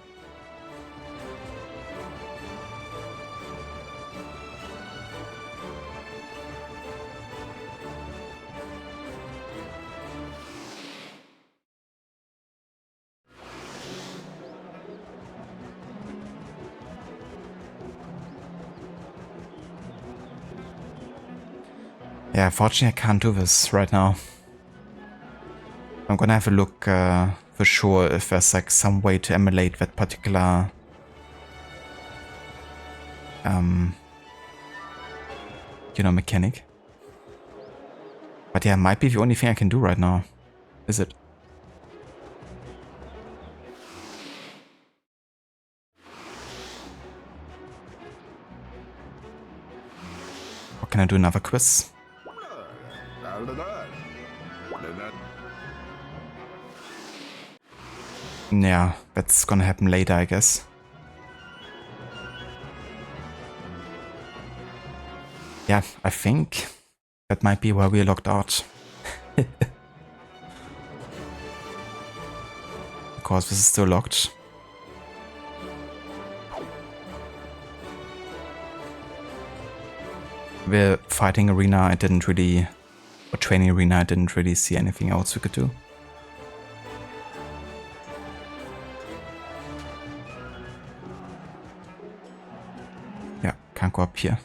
Yeah, unfortunately I can't do this right now. I'm gonna have a look for sure if there's like some way to emulate that particular mechanic. But yeah, it might be the only thing I can do right now. Is it? Or can I do another quiz? Yeah, that's gonna happen later, I guess. Yeah, I think that might be where we're locked out. Because this is still locked. The fighting arena I didn't really, or training arena I didn't really see anything else we could do. Yeah, can't go up here.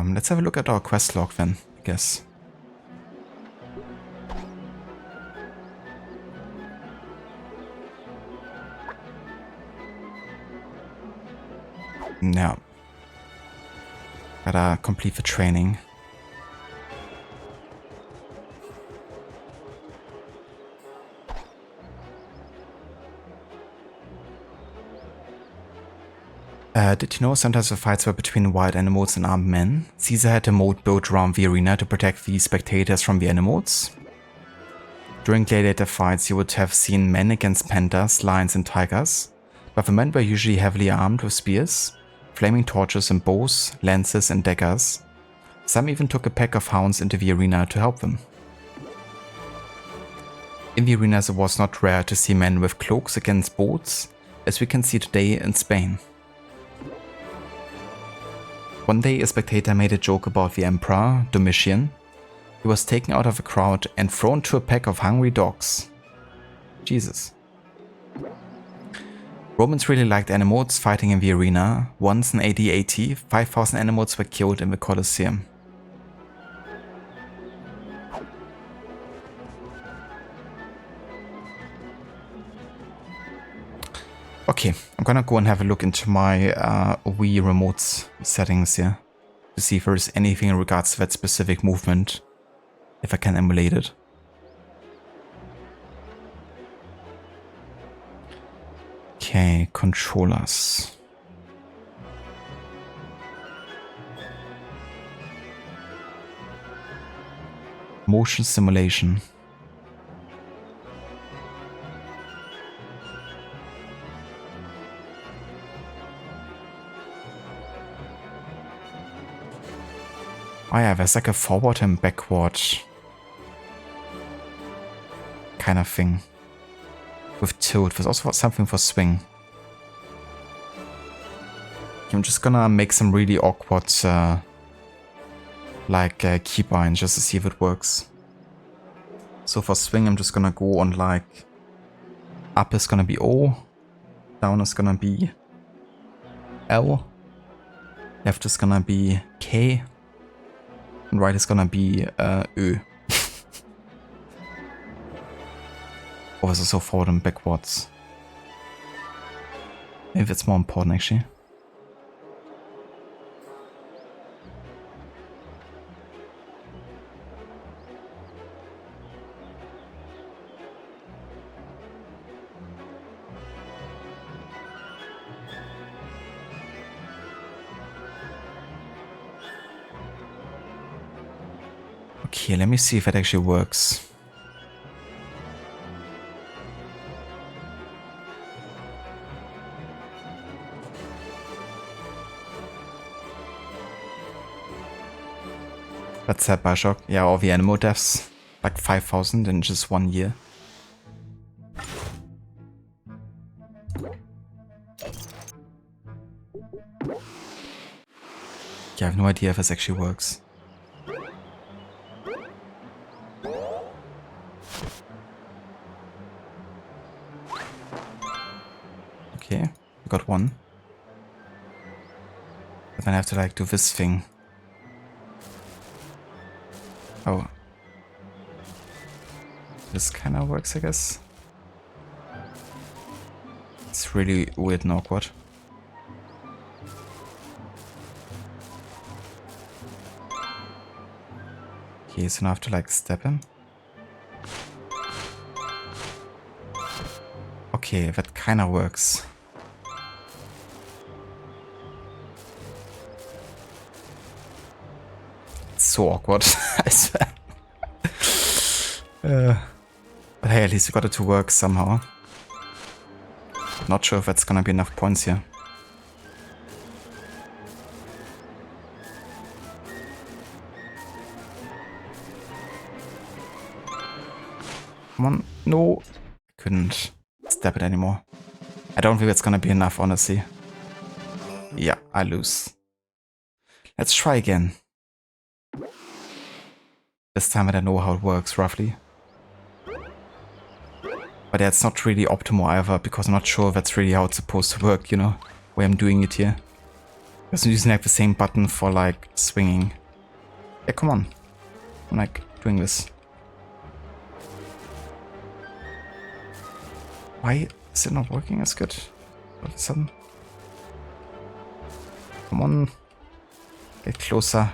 Let's have a look at our quest log then, I guess. Yeah. Gotta complete the training. Did you know sometimes the fights were between wild animals and armed men? Caesar had a moat built around the arena to protect the spectators from the animals. During gladiator fights, you would have seen men against panthers, lions and tigers, but the men were usually heavily armed with spears, flaming torches and bows, lances and daggers. Some even took a pack of hounds into the arena to help them. In the arenas it was not rare to see men with cloaks against boats, as we can see today in Spain. One day a spectator made a joke about the emperor, Domitian. He was taken out of a crowd and thrown to a pack of hungry dogs. Jesus. Romans really liked animals fighting in the arena. Once in AD 80, 5,000 animals were killed in the Colosseum. Okay, I'm gonna go and have a look into my Wii remote settings here to see if there's anything in regards to that specific movement, if I can emulate it. Okay, controllers. Motion simulation. Oh yeah, there's like a forward and backward kind of thing. With tilt, there's also something for swing. I'm just gonna make some really awkward keybinds just to see if it works. So for swing I'm just gonna go on like, up is gonna be O, down is gonna be L, left is gonna be K, and right is gonna be Ö. Or is it so forward and backwards? Maybe that's more important actually. Okay, let me see if it actually works. That's sad by shock. Yeah, all the animal deaths. Like 5,000 in just 1 year. Yeah, I have no idea if this actually works. Okay, we got one. But then I have to like do this thing. Oh. This kind of works, I guess. It's really weird and awkward. Okay, so now I have to like step him. Okay, that kind of works. It's so awkward, I swear. But hey, at least we got it to work somehow. Not sure if that's gonna be enough points here. Come on, no. Couldn't step it anymore. I don't think it's gonna be enough, honestly. Yeah, I lose. Let's try again. This time I don't know how it works, roughly. But yeah, it's not really optimal either, because I'm not sure if that's really how it's supposed to work, you know? Where I'm doing it here. Because I'm using like the same button for like swinging. Yeah, come on. I'm like doing this. Why is it not working as good all of a sudden? Come on. Get closer.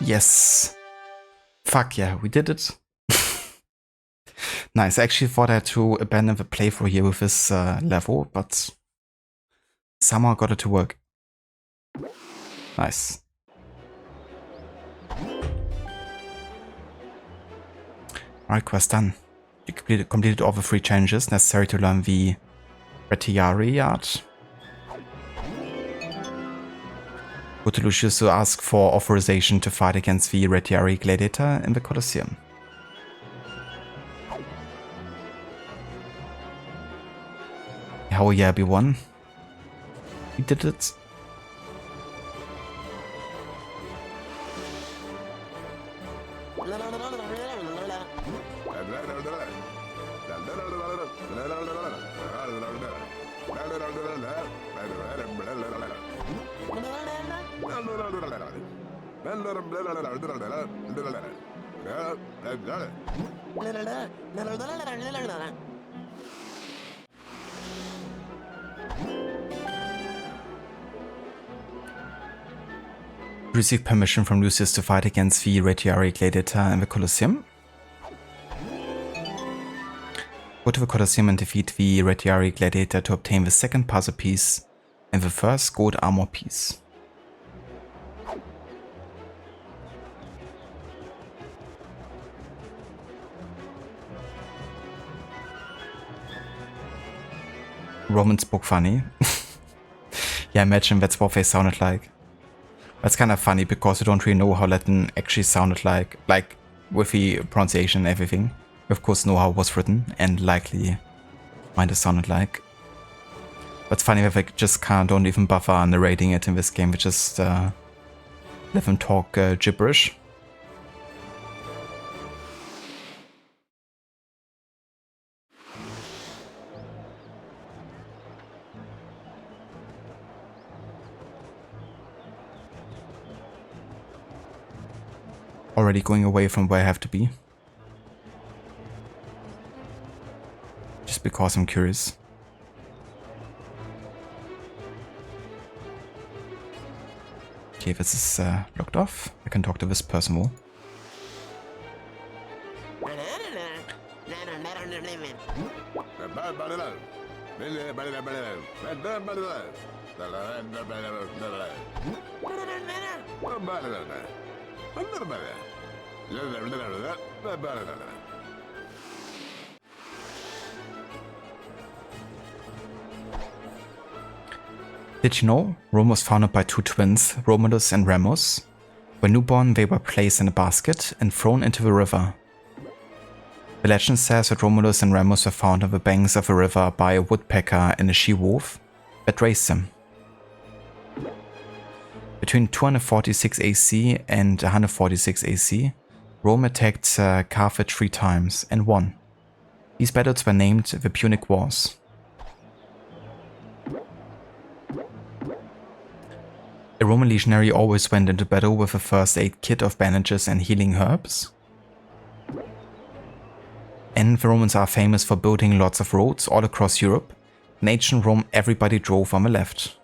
Yes. Fuck yeah, we did it. Nice. I actually thought I had to abandon the playthrough here with this level, but somehow got it to work. Nice. Alright, quest done. You completed all the 3 challenges necessary to learn the Retiari art. Go to Lucius to ask for authorization to fight against the Retiari gladiator in the Colosseum. Hell yeah, everyone. We did it. Receive permission from Lucius to fight against the Retiari gladiator in the Colosseum. Go to the Colosseum and defeat the Retiari gladiator to obtain the second puzzle piece and the first gold armor piece. Roman spoke funny. Yeah, imagine that's what they sounded like. That's kind of funny because you don't really know how Latin actually sounded like with the pronunciation and everything. You of course know how it was written and likely might have sounded like. But it's funny that they just don't even bother narrating it in this game, they just let them talk gibberish. Already going away from where I have to be. Just because I'm curious. Okay, this is locked off. I can talk to this person more. Did you know Rome was founded by 2 twins, Romulus and Remus? When newborn, they were placed in a basket and thrown into the river. The legend says that Romulus and Remus were found on the banks of a river by a woodpecker and a she-wolf that raised them. Between 246 AC and 146 AC, Rome attacked Carthage 3 times and won. These battles were named the Punic Wars. A Roman legionary always went into battle with a first aid kit of bandages and healing herbs. And the Romans are famous for building lots of roads all across Europe. In ancient Rome, everybody drove on the left.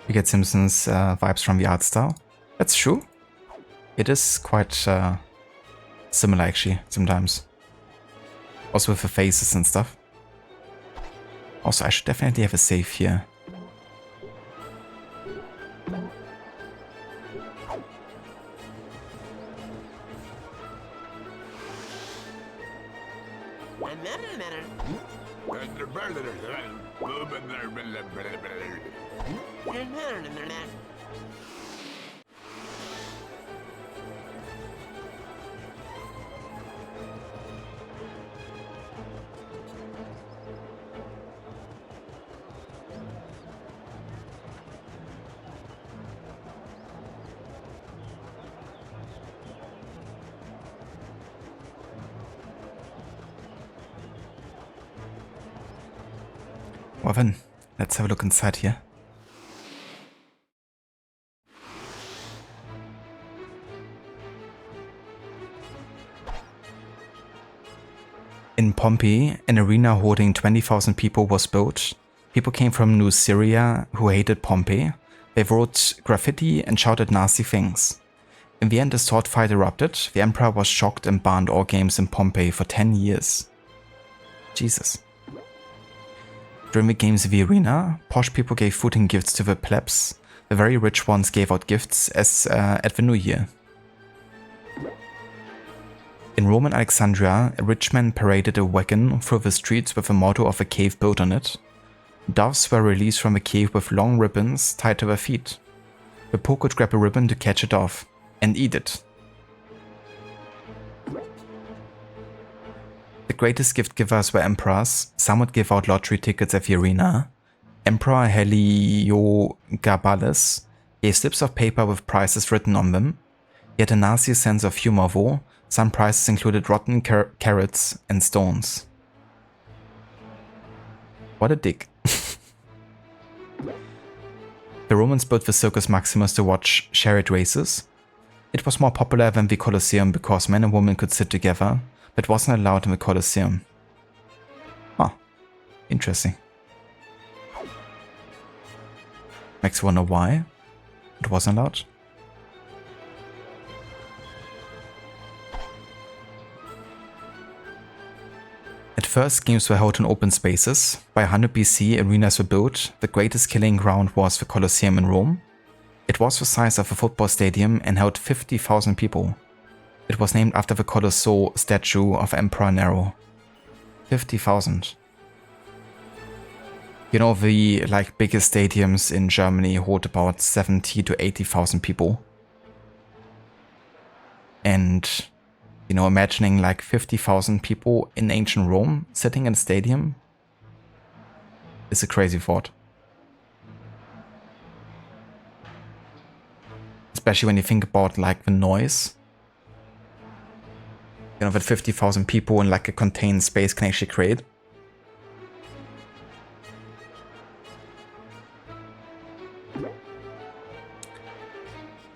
You get Simpsons vibes from the art style. That's true. It is quite similar actually, sometimes. Also with the faces and stuff. Also, I should definitely have a save here. Well then, let's have a look inside here. In Pompeii, an arena holding 20,000 people was built. People came from New Syria who hated Pompey. They wrote graffiti and shouted nasty things. In the end, a sword fight erupted. The emperor was shocked and banned all games in Pompeii for 10 years. Jesus. During the games in the arena, posh people gave food and gifts to the plebs. The very rich ones gave out gifts as at the New Year. In Roman Alexandria, a rich man paraded a wagon through the streets with the motto of a cave built on it. Doves were released from the cave with long ribbons tied to their feet. The poor could grab a ribbon to catch it off and eat it. The greatest gift givers were emperors. Some would give out lottery tickets at the arena. Emperor Heliogabalus gave slips of paper with prizes written on them. He had a nasty sense of humor though. Some prizes included rotten carrots and stones. What a dick. The Romans built the Circus Maximus to watch chariot races. It was more popular than the Colosseum because men and women could sit together, but wasn't allowed in the Colosseum. Huh. Interesting. Makes you wonder why it wasn't allowed. At first, games were held in open spaces. By 100 BC, arenas were built. The greatest killing ground was the Colosseum in Rome. It was the size of a football stadium and held 50,000 people. It was named after the colossal statue of Emperor Nero. 50,000. You know, the biggest stadiums in Germany hold about 70 to 80,000 people. And you know, imagining 50,000 people in ancient Rome sitting in a stadium is a crazy thought. Especially when you think about the noise. You know, that 50,000 people in a contained space can actually create.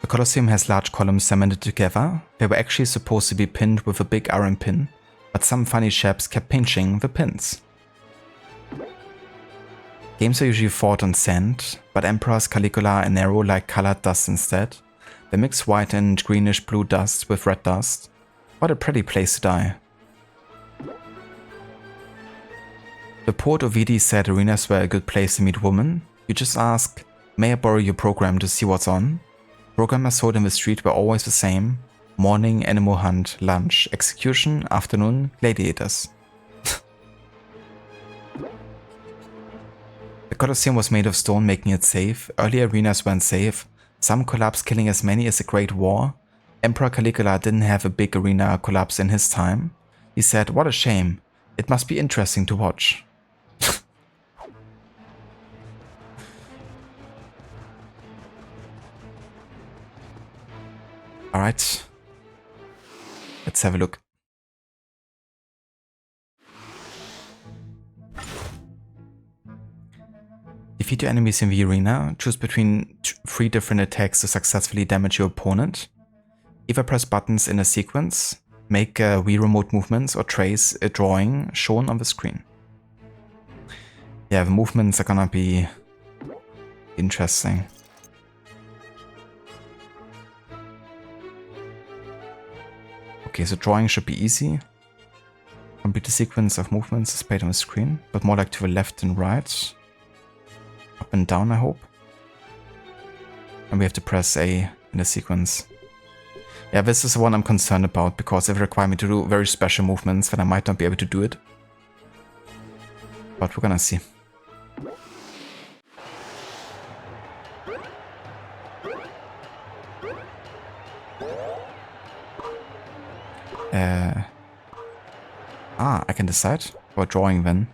The Colosseum has large columns cemented together. They were actually supposed to be pinned with a big iron pin, but some funny chaps kept pinching the pins. Games are usually fought on sand, but Emperors Caligula and Nero like colored dust instead. They mix white and greenish blue dust with red dust. What a pretty place to die. The poet Ovidie said arenas were a good place to meet women. You just ask, may I borrow your program to see what's on? Programmers sold in the street were always the same. Morning, animal hunt, lunch, execution, afternoon, gladiators. The Colosseum was made of stone, making it safe. Early arenas weren't safe. Some collapsed, killing as many as the Great War. Emperor Caligula didn't have a big arena collapse in his time. He said, what a shame. It must be interesting to watch. Alright, let's have a look. Defeat your enemies in the arena. Choose between 3 different attacks to successfully damage your opponent. Either press buttons in a sequence, make Wii remote movements, or trace a drawing shown on the screen. Yeah, the movements are gonna be interesting. Okay, so drawing should be easy. Complete the sequence of movements displayed on the screen, but more to the left and right. Up and down, I hope. And we have to press A in the sequence. Yeah, this is the one I'm concerned about, because if it requires me to do very special movements, then I might not be able to do it. But we're gonna see. I can decide about drawing then.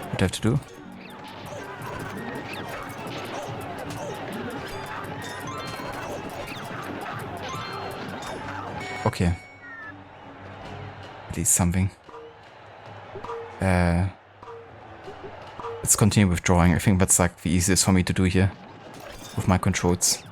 What do I have to do? Okay. At least something. Let's continue with drawing. I think that's like the easiest for me to do here with my controls.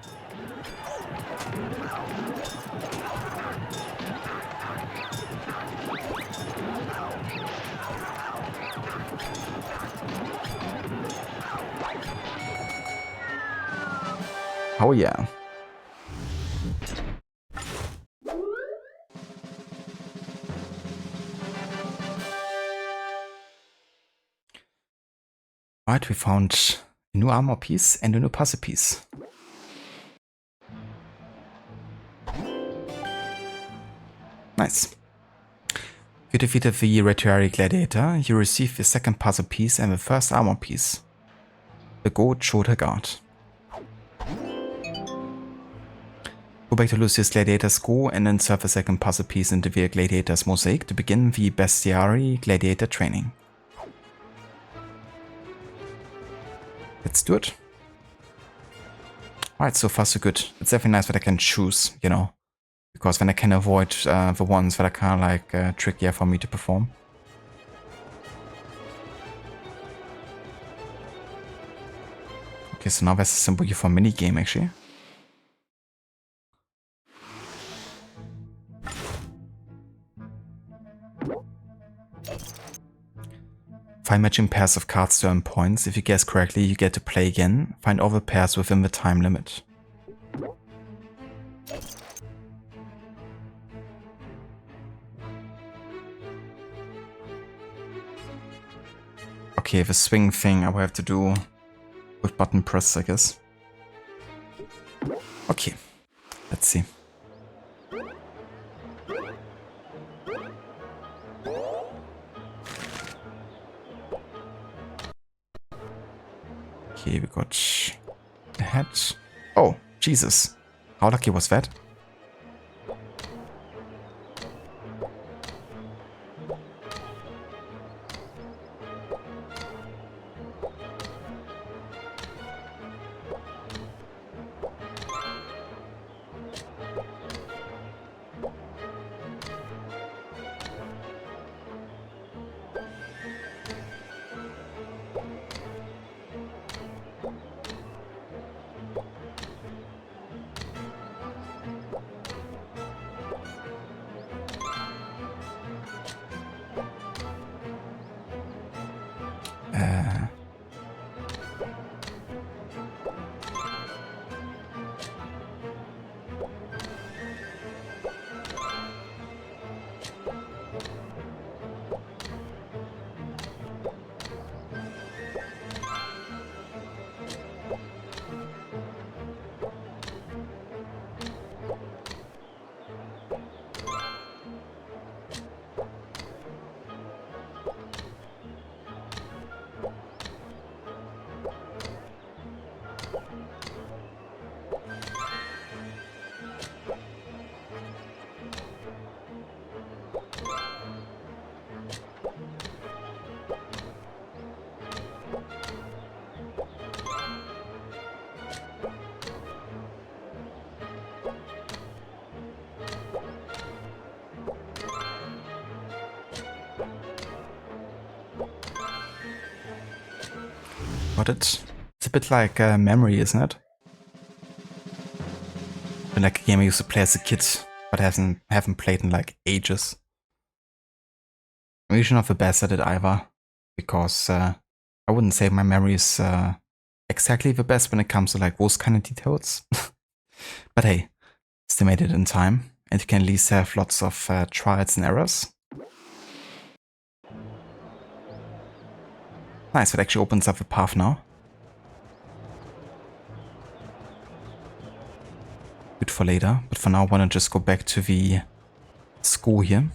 Oh yeah. Alright, we found a new armor piece and a new puzzle piece. Nice. You defeated the Retiari Gladiator, you received the second puzzle piece and the first armor piece. The goat shoulder guard. Go back to Lucius Gladiator's school and insert the second puzzle piece into the Gladiator's mosaic to begin the Bestiary Gladiator training. Let's do it. Alright, so far so good. It's definitely nice that I can choose, you know, because then I can avoid the ones that are kind of like trickier for me to perform. Okay, so now there's a symbol here for a mini game actually. Find matching pairs of cards to earn points. If you guess correctly, you get to play again. Find all the pairs within the time limit. Okay, the swing thing I will have to do with button press, I guess. Okay, let's see. Okay, we got the hat. Oh, Jesus. How lucky was that? Got it. It's a bit like Memory, isn't it? Been like a game I used to play as a kid, but haven't played in like ages. I'm usually not the best at it either, because I wouldn't say my memory is exactly the best when it comes to like those kind of details. But hey, still made it in time, And you can at least have lots of trials and errors. Nice, it actually opens up a path now. Good for later, but for now I want to just go back to the school here.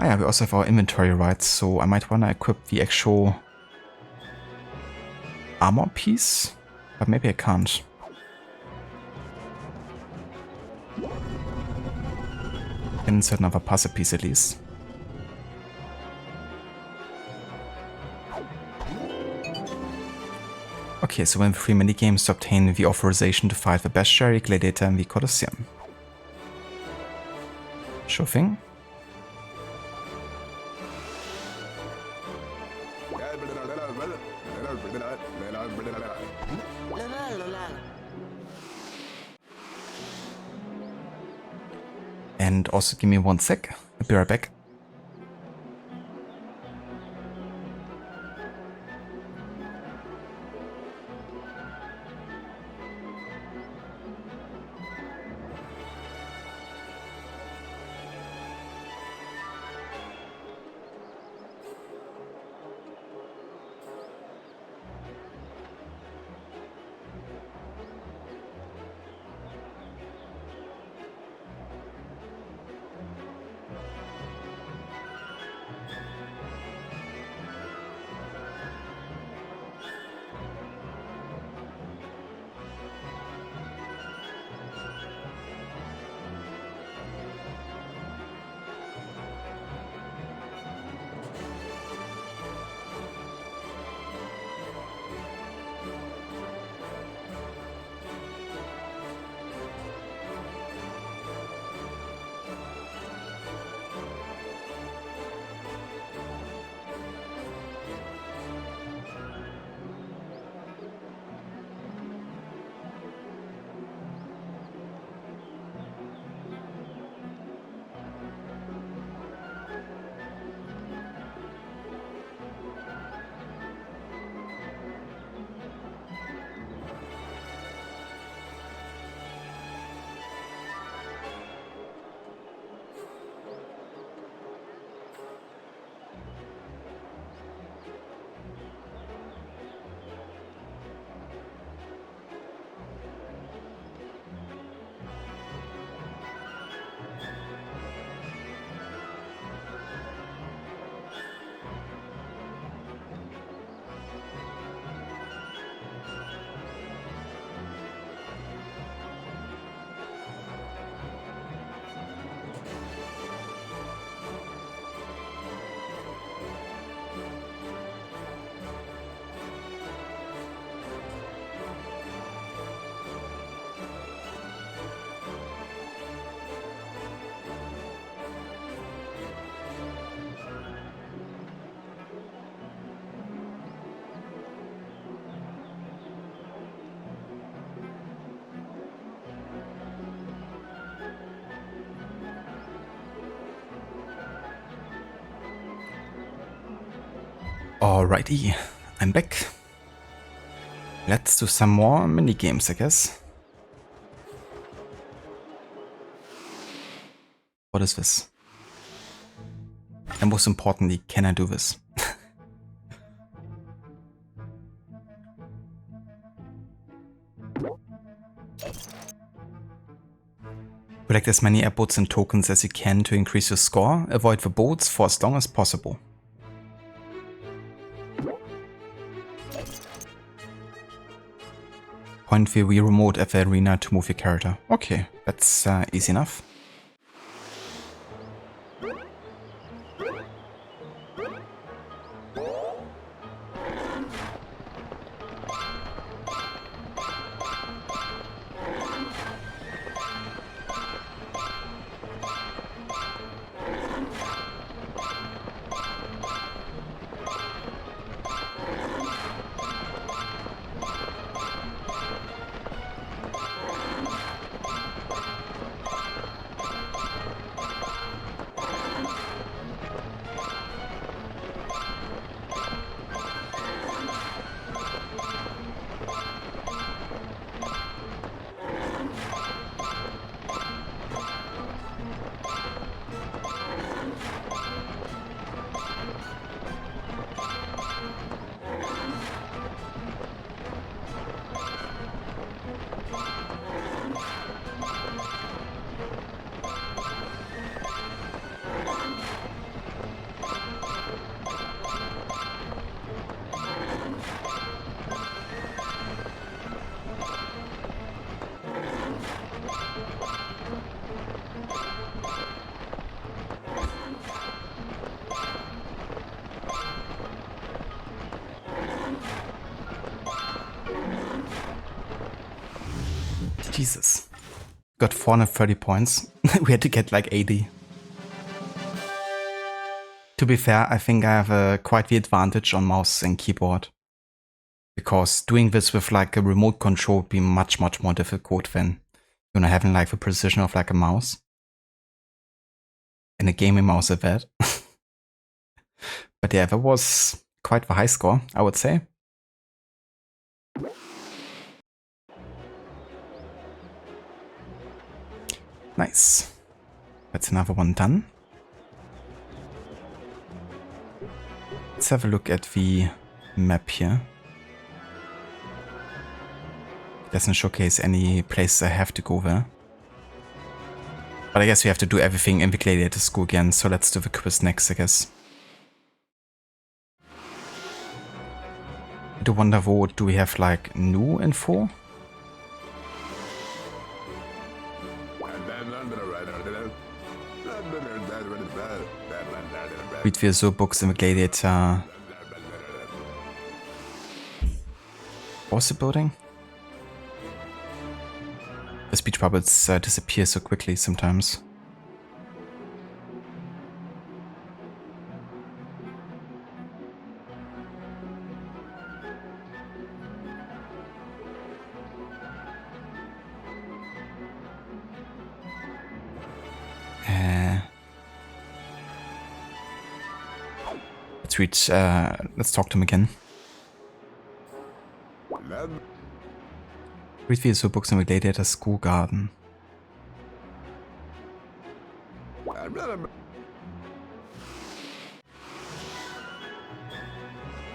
Ah yeah, we also have our inventory rights, so I might want to equip the actual armor piece, but maybe I can't. Can insert another puzzle piece at least. Okay, so we have 3 minigames to obtain the authorization to fight the bestiary, gladiator and the Colosseum. Sure thing. And also give me 1 sec, I'll be right back. Alrighty, I'm back. Let's do some more mini games, I guess. What is this? And most importantly, can I do this? Collect as many airboats and tokens as you can to increase your score. Avoid the boats for as long as possible. Point the Wii remote at the arena to move your character. Okay, that's easy enough. Jesus. Got 430 points. We had to get like 80. To be fair, I think I have quite the advantage on mouse and keyboard. Because doing this with like a remote control would be much more difficult than, you know, having like the precision of like a mouse. And a gaming mouse at that. But yeah, that was quite the high score, I would say. Nice. That's another one done. Let's have a look at the map here. It doesn't showcase any places I have to go there. But I guess we have to do everything in the Gladiator School again, so let's do the quiz next, I guess. I do wonder, what do we have like new info? Read the Azure books in the Gladiator. What's the building? The speech bubbles disappear so quickly sometimes. Let's talk to him again. Read the Azure books in the Gladiator School Garden.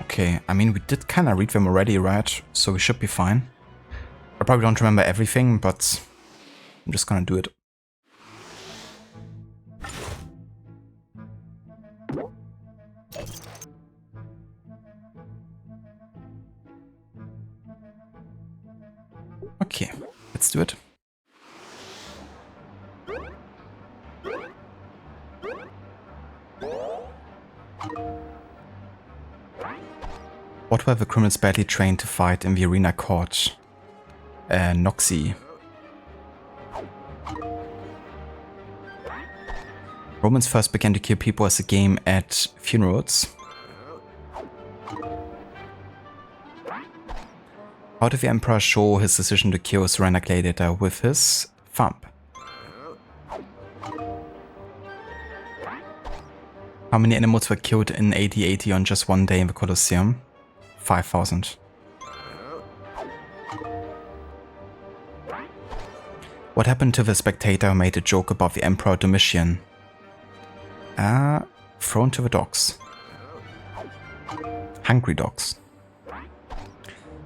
Okay, I mean, we did kind of read them already, right? So we should be fine. I probably don't remember everything, but I'm just gonna do it. Okay, let's do it. What were the criminals badly trained to fight in the arena court? Noxy. Romans first began to kill people as a game at funerals. How did the Emperor show his decision to kill a surrender gladiator? With his thumb? How many animals were killed in AD 80 on just one day in the Colosseum? 5,000. What happened to the spectator who made a joke about the Emperor Domitian? Thrown to the dogs. Hungry dogs.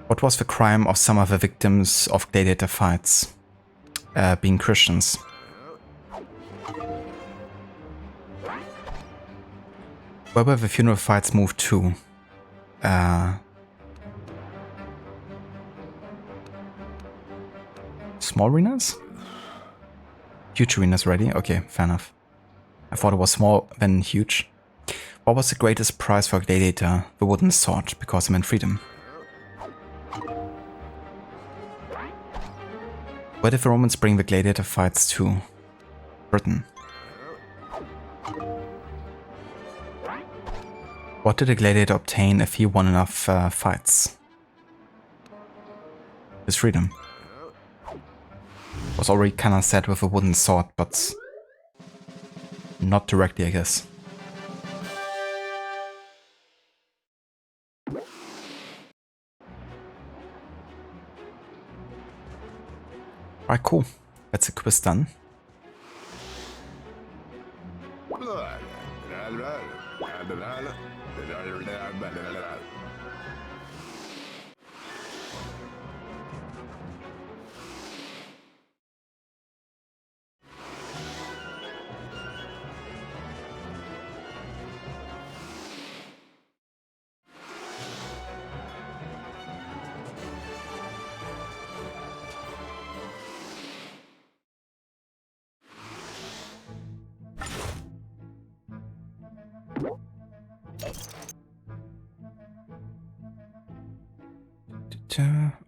What was the crime of some of the victims of gladiator fights? Being Christians. Where were the funeral fights moved to? Small arenas? Huge arenas already? Okay, fair enough. I thought it was small, then huge. What was the greatest prize for a gladiator? The wooden sword, because it meant freedom. Where did the Romans bring the gladiator fights to? Britain. What did a gladiator obtain if he won enough fights? His freedom. Was already kinda said with a wooden sword, but not directly, I guess. Alright, cool. That's a quiz done.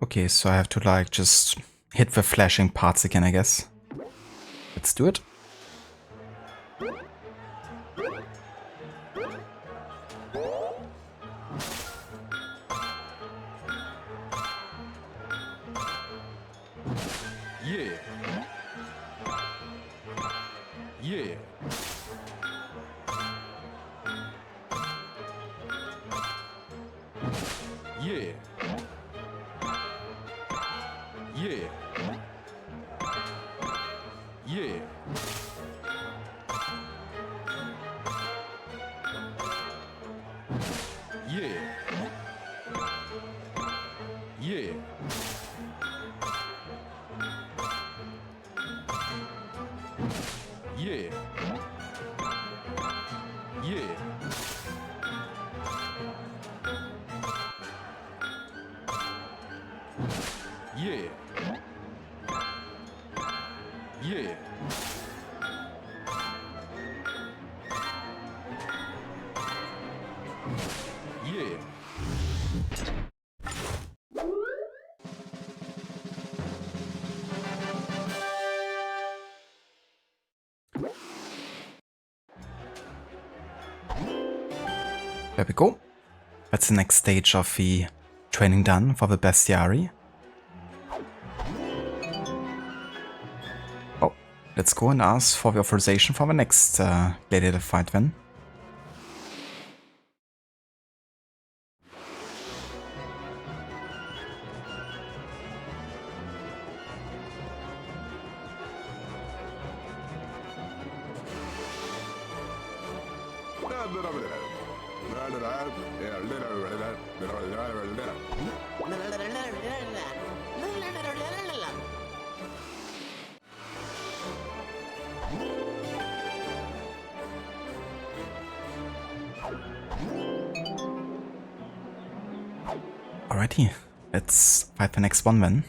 Okay, so I have to like just hit the flashing parts again, I guess. Let's do it. Yeah. Yeah. Yeah. Yeah. Yeah. Yeah. Yeah. Yeah. Yeah. Yeah. Yeah. Yeah. There we go. That's the next stage of the training done for the bestiary. Oh, let's go and ask for the authorization for the next gladiator fight then. Alrighty, let's fight the next one then.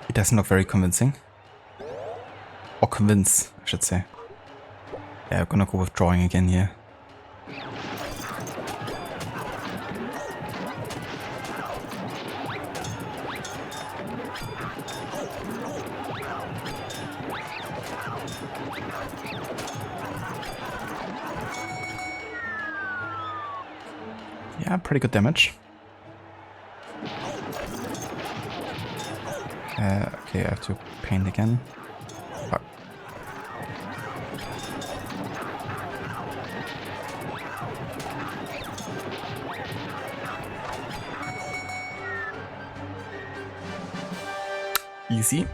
It doesn't look very convincing. Or convince, I should say. Yeah, I'm gonna go with drawing again here. Yeah, pretty good damage. Okay, I have to paint again. Fuck. Easy.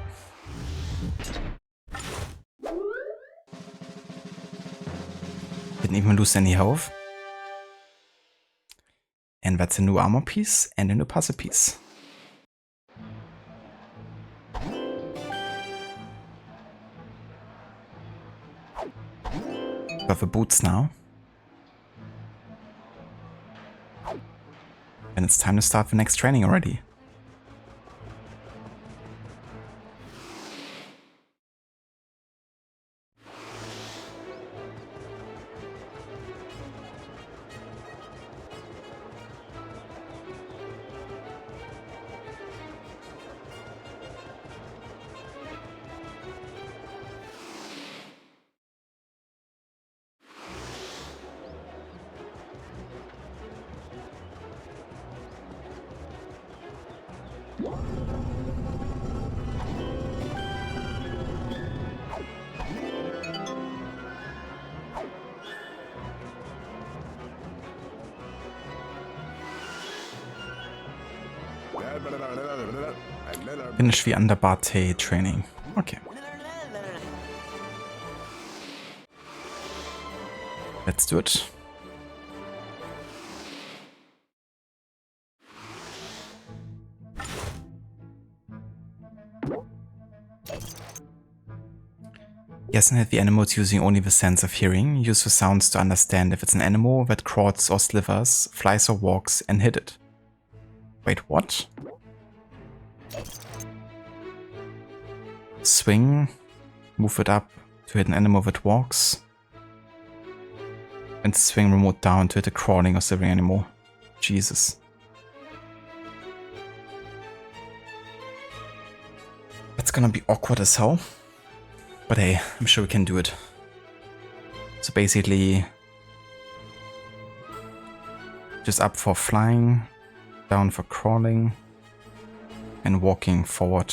Didn't even lose any health. And that's a new armor piece and a new puzzle piece. Got the boots now. And it's time to start the next training already. Finish the underbarte training. Okay. Let's do it. Yes, and the animals using only the sense of hearing use the sounds to understand if it's an animal that crawls or slithers, flies or walks, and hit it. Wait, what? Swing, move it up to hit an animal that walks, and swing remote down to hit a crawling or slithering animal. Jesus. That's gonna be awkward as hell. But hey, I'm sure we can do it. So basically, just up for flying, down for crawling, and walking forward.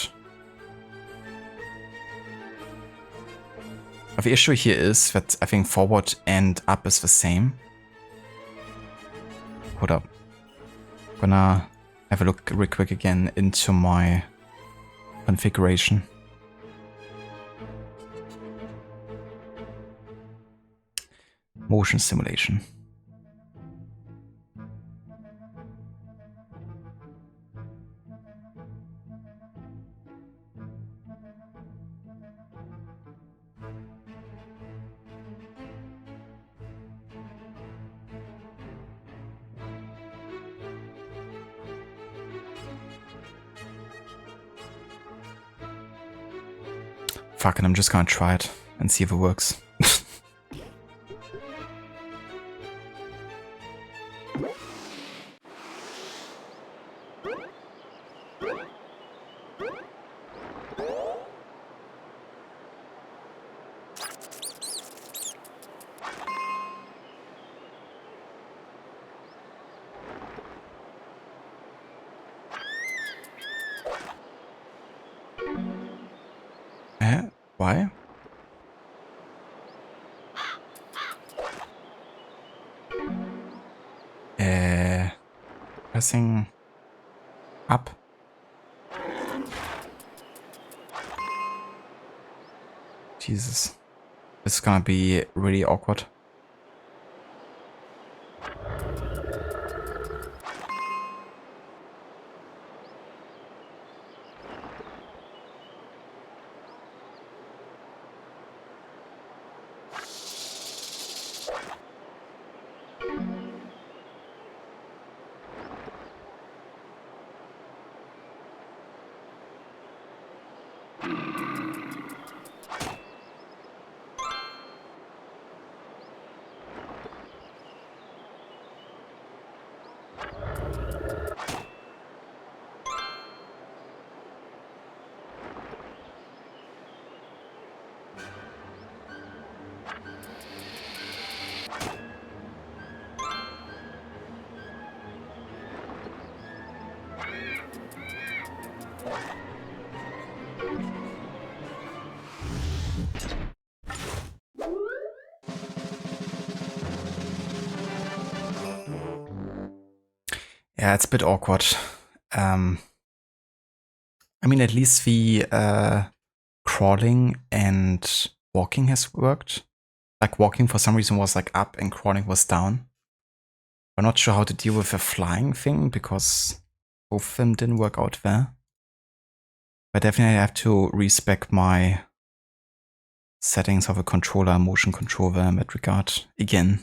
But the issue here is that I think forward and up is the same. Hold up. Gonna have a look real quick again into my configuration. Motion simulation. Fuck it, I'm just gonna try it and see if it works. Why? Pressing up. Jesus. This is gonna be really awkward. Yeah, it's a bit awkward. I mean, at least the crawling and walking has worked. Like walking for some reason was like up and crawling was down. I'm not sure how to deal with the flying thing because both of them didn't work out there. But definitely I have to respec my settings of a controller, motion controller in that regard again.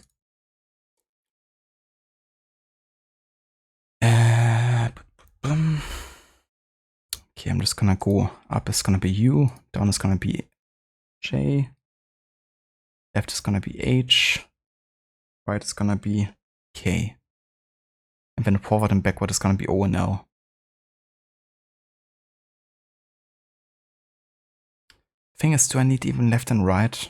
Okay, I'm just gonna go up is gonna be U, down is gonna be J, left is gonna be H, right is gonna be K. And then forward and backward is gonna be O and L. Thing is, do I need even left and right?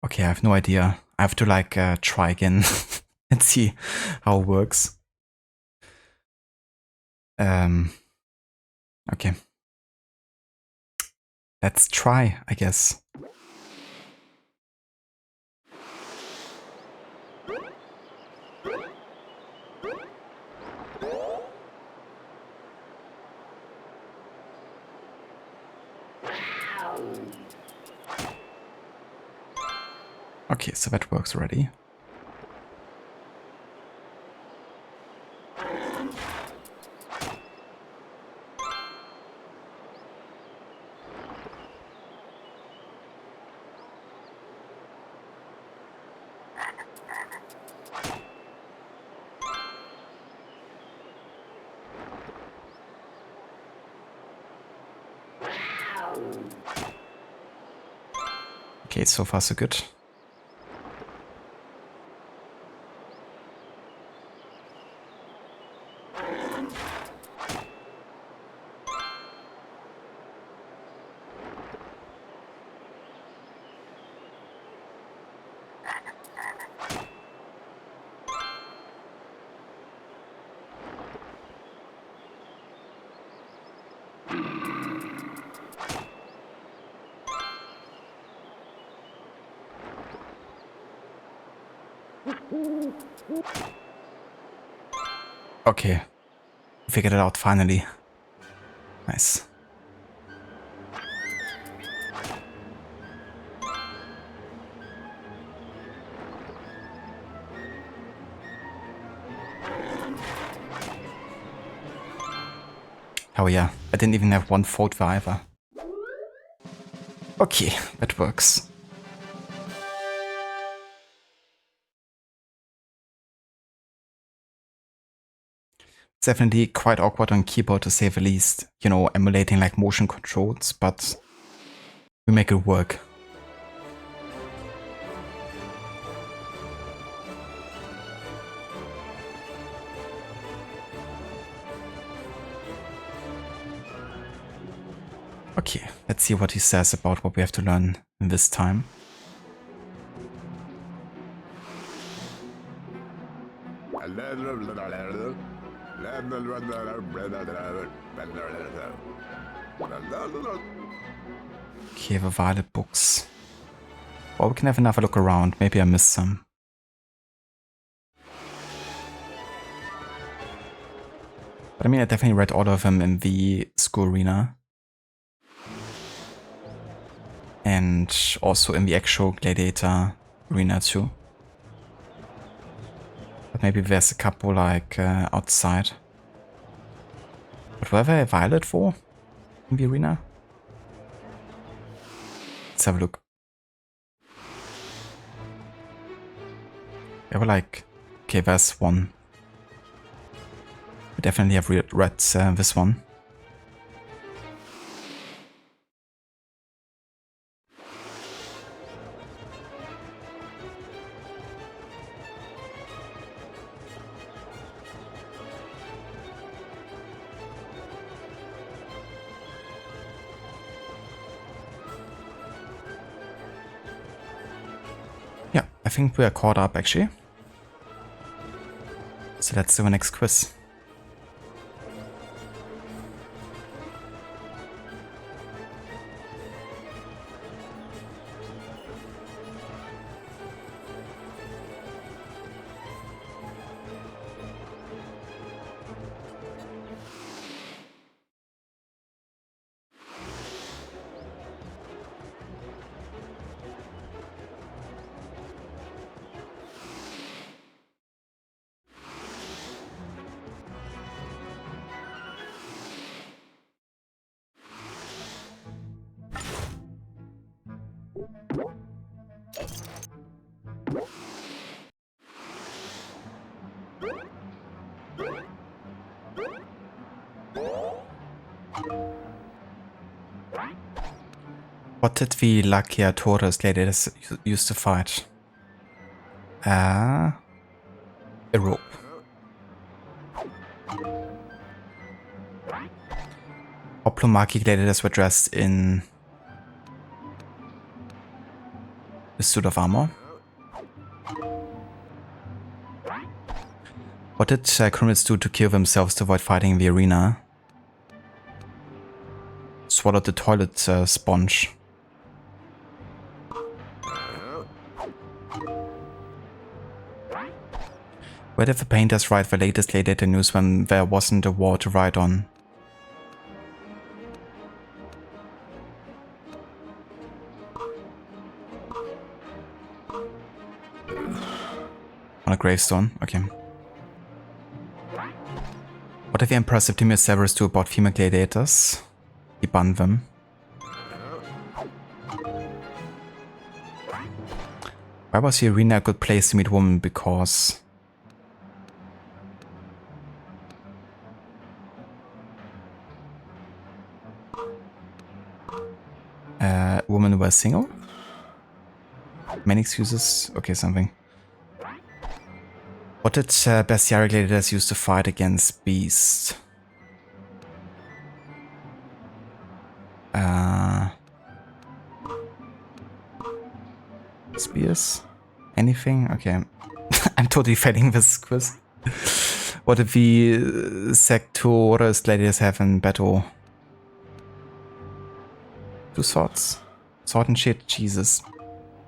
Okay, I have no idea. I have to like try again and see how it works. Okay. Let's try, I guess. Okay, so that works already. Okay, so far so good. Okay, figured it out finally. Nice. Oh yeah, I didn't even have one fault for either. Okay, that works. It's definitely quite awkward on keyboard to say the least, you know, emulating like motion controls, but we make it work. Okay, let's see what he says about what we have to learn in this time. Okay, the Violet books. Or we can have another look around, maybe I missed some. But I mean, I definitely read all of them in the school arena. And also in the actual Gladiator arena too. But maybe there's a couple like outside. But were there a Violet for in the arena? Let's have a look. There were like, okay, there's one. We definitely have read this one. Yeah, I think we are caught up actually. So let's do the next quiz. What did the Gladiators used to fight? A rope. Hoplomaki gladiators were dressed in a suit of armor. What did criminals do to kill themselves to avoid fighting in the arena? Swallowed the toilet sponge. Where did the painters write the latest Gladiator news when there wasn't a war to write on? On a gravestone, okay. What did the Emperor Septimius Severus do about female gladiators? He banned them. Why was the arena a good place to meet women? Because... women were single? Many excuses? Okay, something. What did bestiary gladiators use to fight against beasts? Spears? Anything? Okay. I'm totally failing this quiz. What did the Sectores gladiators have in battle? 2 swords? Sword and shit? Jesus.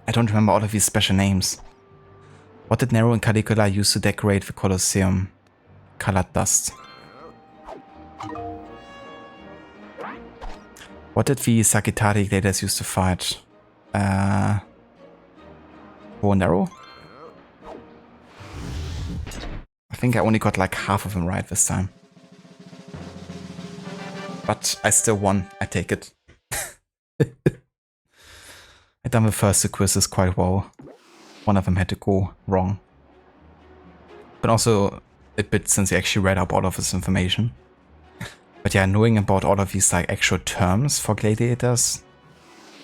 I don't remember all of these special names. What did Nero and Caligula use to decorate the Colosseum? Colored dust. What did the Sagittari gladiators use to fight? Bow and arrow? I think I only got like half of them right this time. But I still won. I take it. I done the first 2 quizzes quite well. One of them had to go wrong. But also a bit since I actually read up all of this information. But yeah, knowing about all of these like actual terms for gladiators,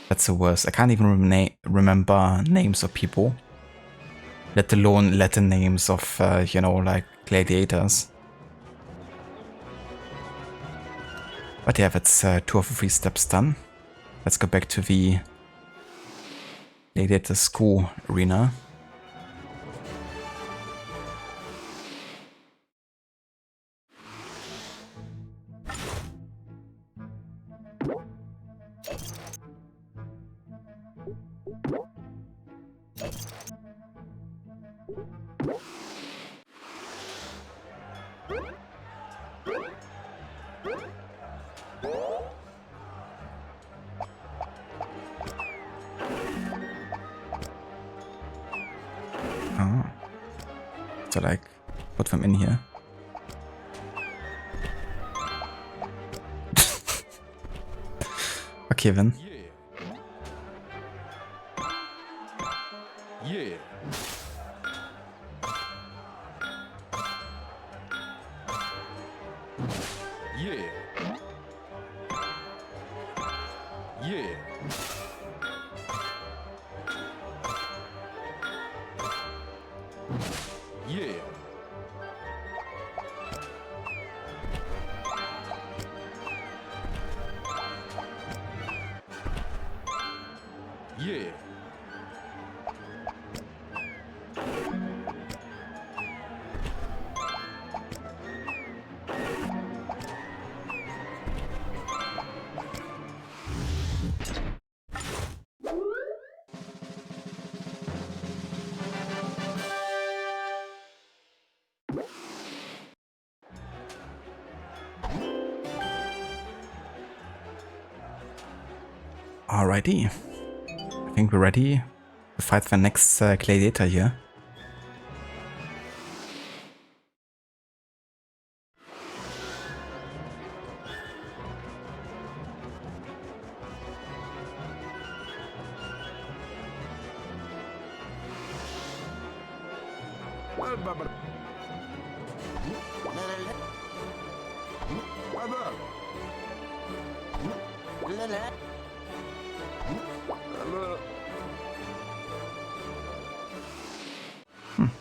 that's the worst. I can't even remember names of people, let alone Latin names of, you know, like gladiators. But yeah, that's 2 of the 3 steps done. Let's go back to the gladiator school arena. So like, put them in here. Okay then. Yeah. Yeah. Yeah. Yeah. Yeah. Alrighty. I think we're ready to fight the next gladiator here.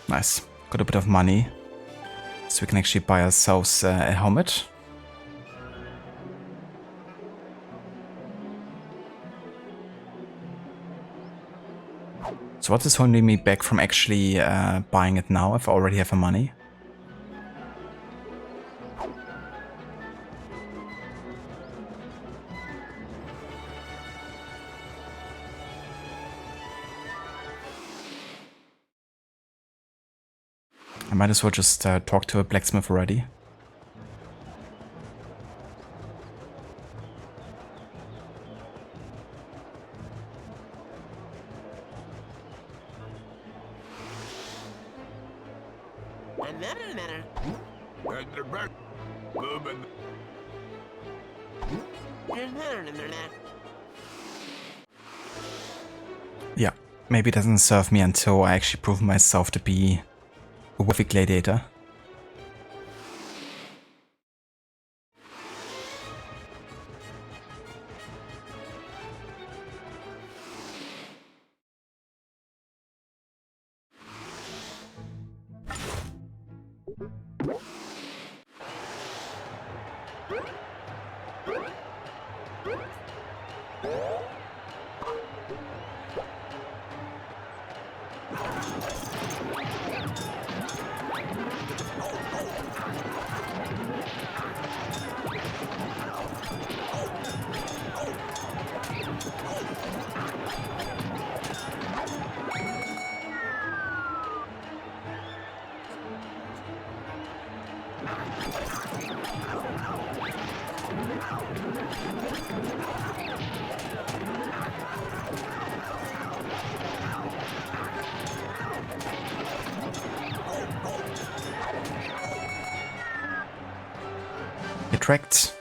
Nice. Got a bit of money. So we can actually buy ourselves a helmet. So what is holding me back from actually buying it now if I already have the money? I might as well just talk to a blacksmith already. Yeah, maybe it doesn't serve me until I actually prove myself to be a worthy gladiator. Get wrecked.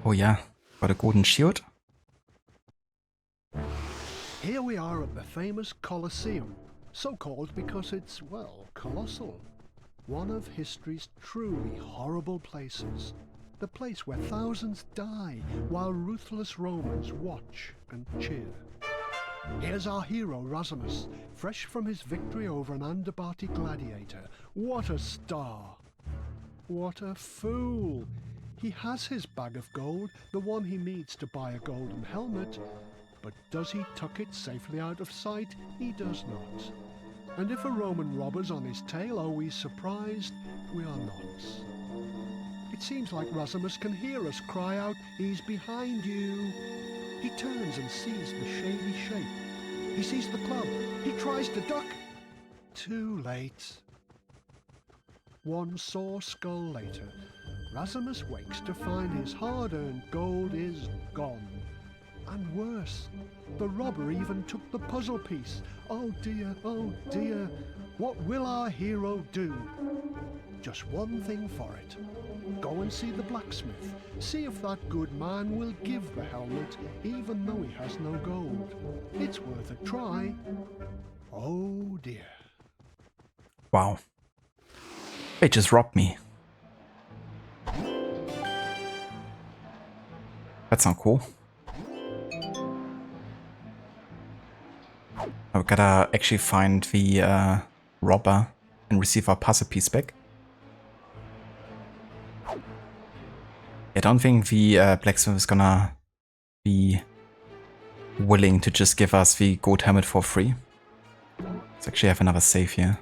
Oh yeah, got a golden shield. Here we are at the famous Colosseum, so called because it's, well, colossal. One of history's truly horrible places. The place where thousands die while ruthless Romans watch and cheer. Here's our hero Rosimus, fresh from his victory over an Andabati gladiator. What a star! What a fool! He has his bag of gold, the one he needs to buy a golden helmet, but does he tuck it safely out of sight? He does not. And if a Roman robber's on his tail, are we surprised? We are not. It seems like Rosimus can hear us cry out, "He's behind you!" He turns and sees the shady shape. He sees the club. He tries to duck. Too late. One sore skull later, Rosimus wakes to find his hard-earned gold is gone. And worse, the robber even took the puzzle piece. Oh dear, what will our hero do? Just one thing for it. Go and see the blacksmith. See if that good man will give the helmet, even though he has no gold. It's worth a try. Oh dear. Wow. They just robbed me. That's not cool. I gotta actually find the robber and receive our puzzle piece back. I don't think the blacksmith is gonna be willing to just give us the gold helmet for free. Let's actually have another save here.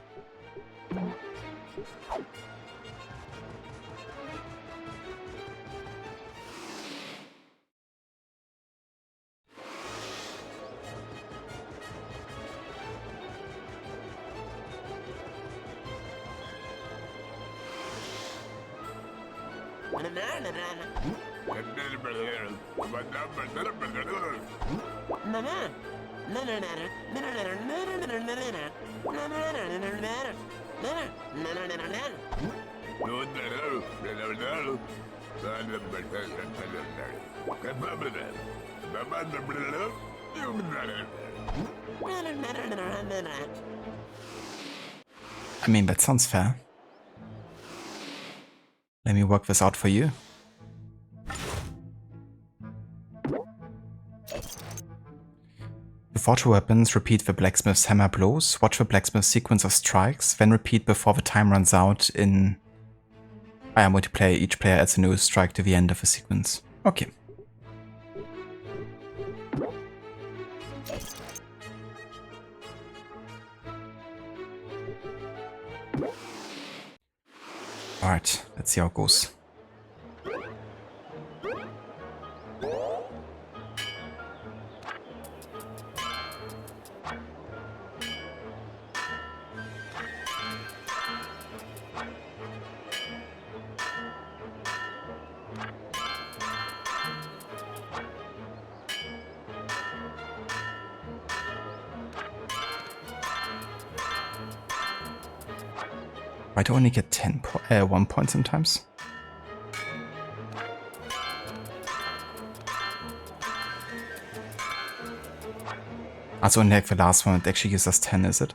I mean, that sounds fair. Let me work this out for you. Before two weapons, repeat the blacksmith's hammer blows, watch the blacksmith's sequence of strikes, then repeat before the time runs out in multiplayer. Each player adds a new strike to the end of the sequence. Okay. Alright, let's see how it goes. I do only get 1 point sometimes. Also, and like the last one, it actually gives us 10, is it?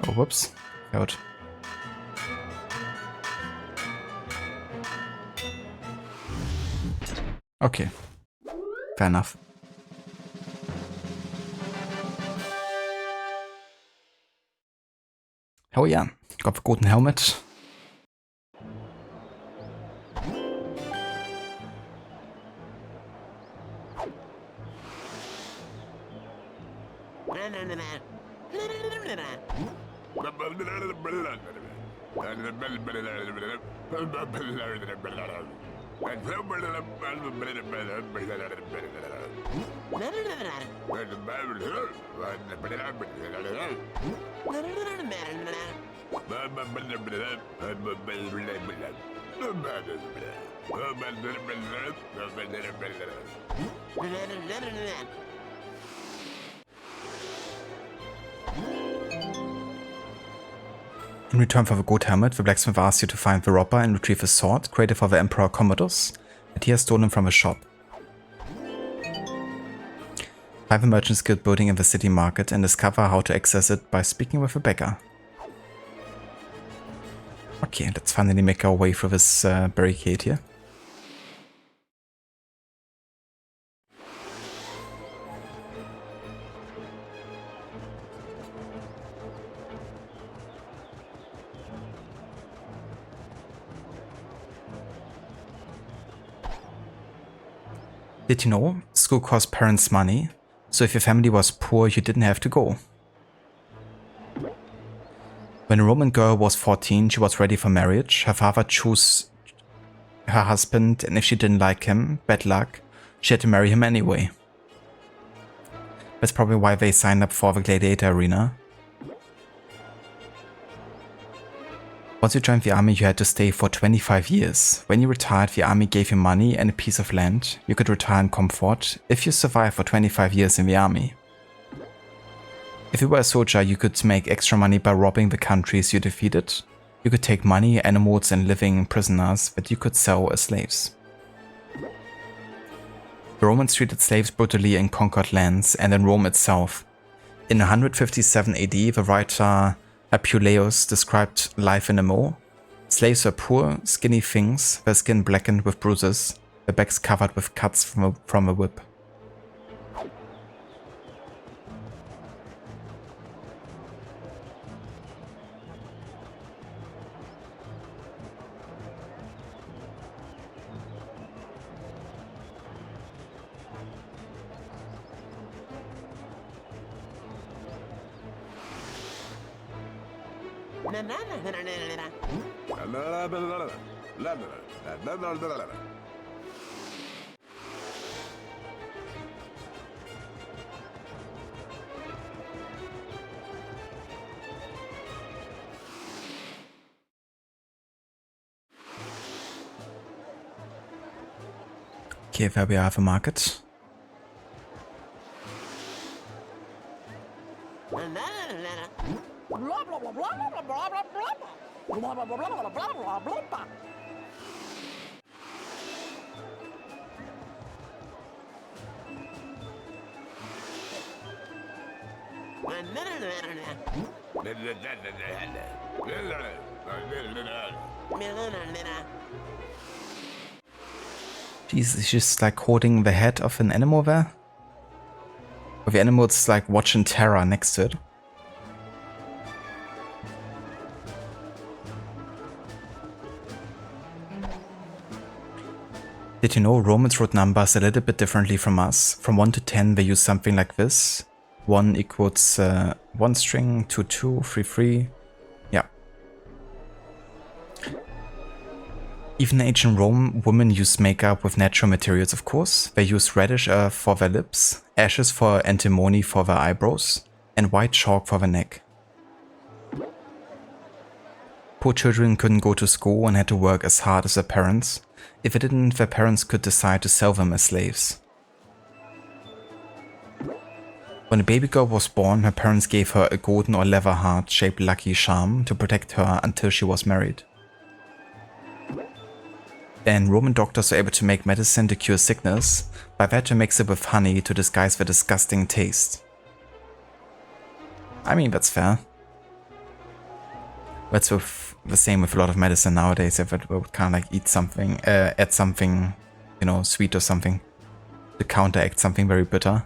Oh, whoops. Out. Okay. Fair enough. Oh ja, got the golden helmet. In return for the gold helmet, the blacksmith asks you to find the robber and retrieve a sword created for the Emperor Commodus that he has stolen from a shop. Find the Merchant's Guild building in the city market and discover how to access it by speaking with a beggar. Okay, let's finally make our way through this barricade here. Did you know school cost parents money? So if your family was poor, you didn't have to go. When a Roman girl was 14, she was ready for marriage. Her father chose her husband, and if she didn't like him, bad luck, she had to marry him anyway. That's probably why they signed up for the gladiator arena. Once you joined the army, you had to stay for 25 years. When you retired, the army gave you money and a piece of land. You could retire in comfort if you survived for 25 years in the army. If you were a soldier, you could make extra money by robbing the countries you defeated. You could take money, animals and living prisoners that you could sell as slaves. The Romans treated slaves brutally in conquered lands and in Rome itself. In 157 AD, the writer Apuleius described life in a mole. Slaves were poor, skinny things, their skin blackened with bruises, their backs covered with cuts from a whip. Okay, there we have a market. Jesus, just like holding the head of an animal there. Or the animal's like watching terror next to it. Did you know Romans wrote numbers a little bit differently from us? From 1 to 10 they use something like this. 1 equals 1 string, 2, 2, 3, 3. Yeah. Even in ancient Rome, women used makeup with natural materials, of course. They used reddish earth for their lips, ashes for antimony for their eyebrows, and white chalk for the neck. Poor children couldn't go to school and had to work as hard as their parents. If they didn't, their parents could decide to sell them as slaves. When a baby girl was born, her parents gave her a golden or leather heart-shaped lucky charm to protect her until she was married. Then Roman doctors were able to make medicine to cure sickness, but they had to mix it with honey to disguise the disgusting taste. I mean, that's fair. That's the same with a lot of medicine nowadays. If it would kind of like eat something, add something, you know, sweet or something to counteract something very bitter.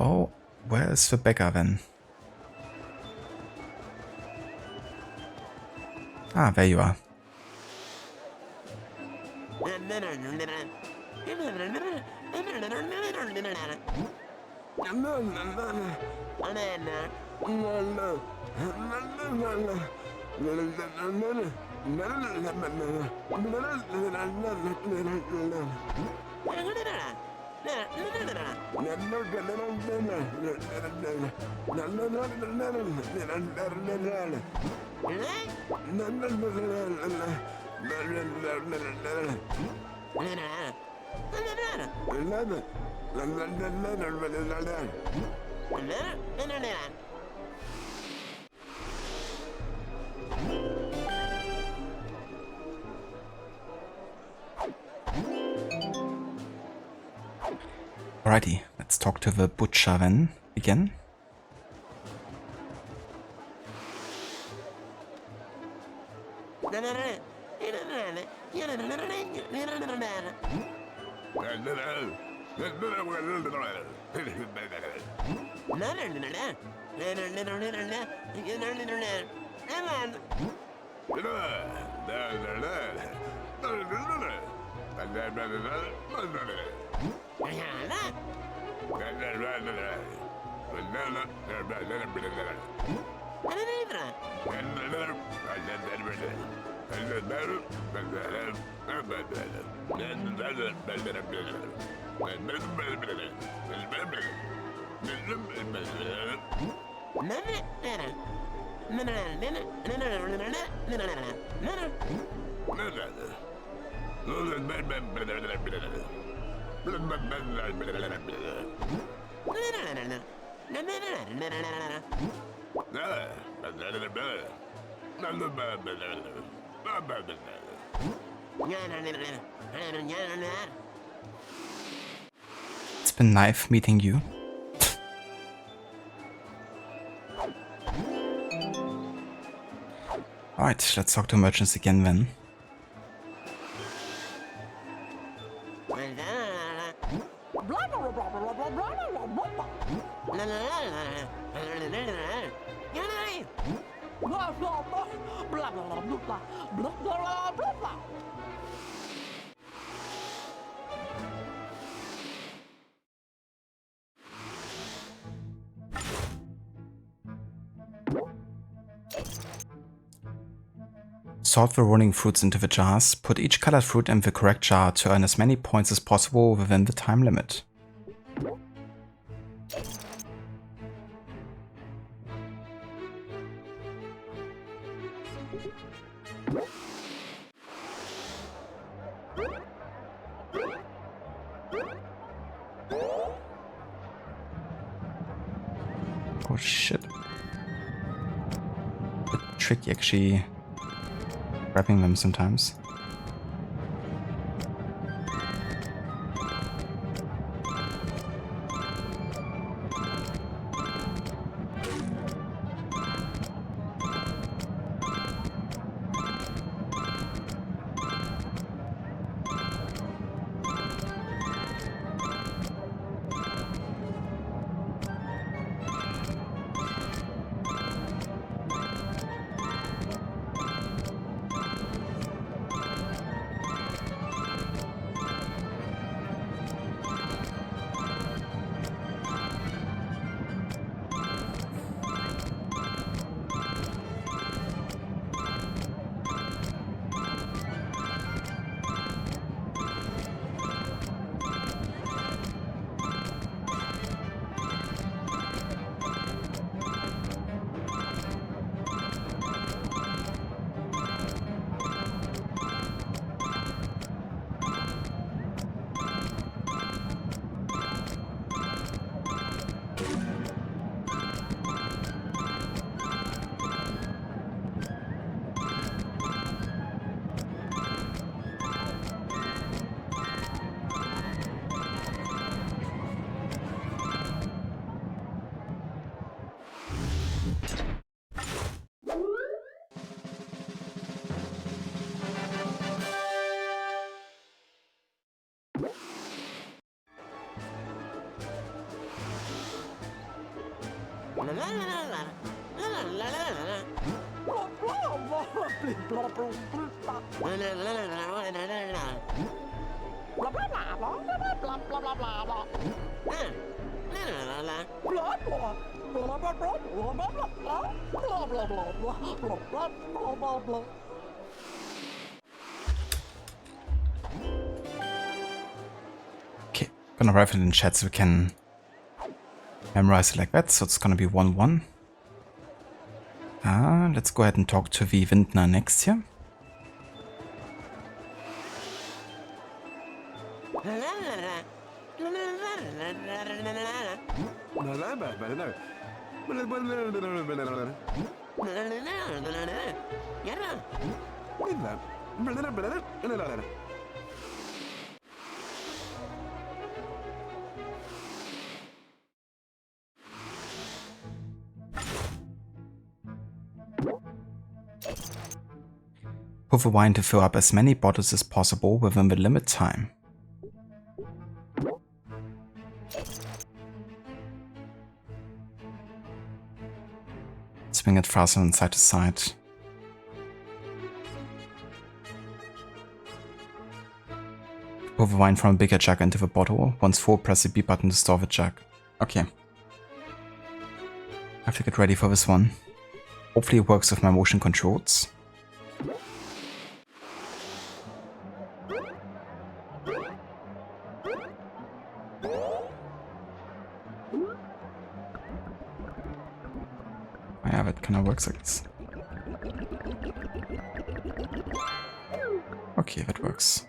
Oh, where is the beggar then? Ah, there you are. Alrighty, let's talk to the butcher then again. It's been nice meeting you. Alright, let's talk to merchants again then. Sort the rolling fruits into the jars. Put each colored fruit in the correct jar to earn as many points as possible within the time limit. Oh shit. Bit tricky actually grabbing them sometimes. Okay, gonna write it in chat so we can memorize it like that. So it's gonna be 1-1. Let's go ahead and talk to the Vintner next here. Pour the wine to fill up as many bottles as possible within the limit time. Swing it faster from side to side. Pour the wine from a bigger jug into the bottle. Once full, press the B button to store the jug. Okay. I have to get ready for this one. Hopefully it works with my motion controls. Yeah, that kind of works, I guess. Okay, that works.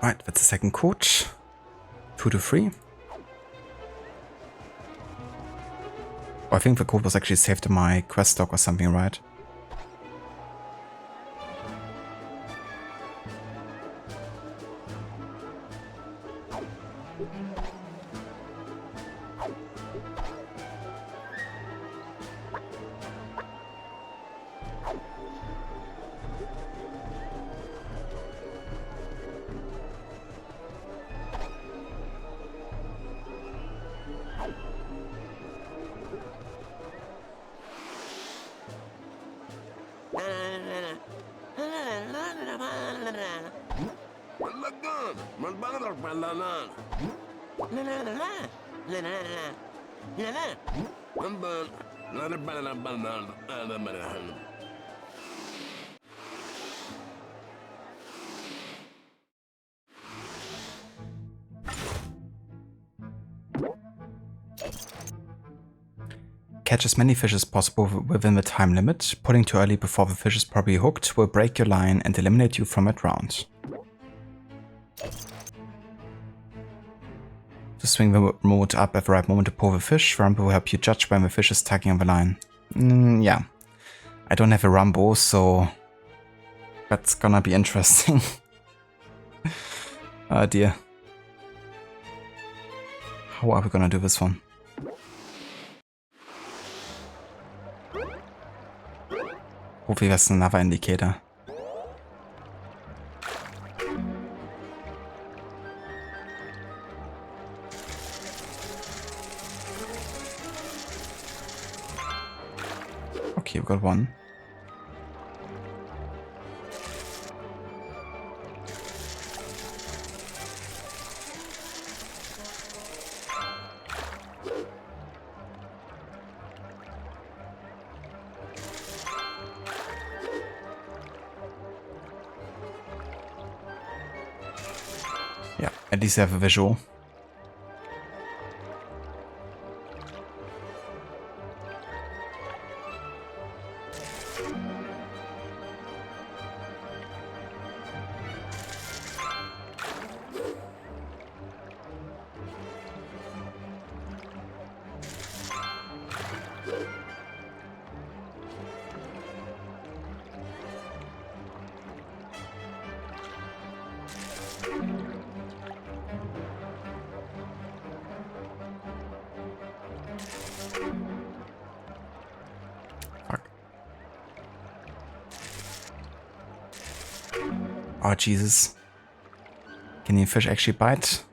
Right, that's the second code. 2 to 3. Oh, I think the code was actually saved in my quest log or something, right? Catch as many fish as possible within the time limit. Pulling too early before the fish is probably hooked will break your line and eliminate you from that round. To swing the remote up at the right moment to pull the fish, Rumble will help you judge when the fish is tugging on the line. Yeah. I don't have a Rumble, so that's gonna be interesting. Oh dear. How are we gonna do this one? Hopefully that's another indicator. Okay, we got one. Yeah, at least I have a visual. Oh, Jesus. Can the fish actually bite?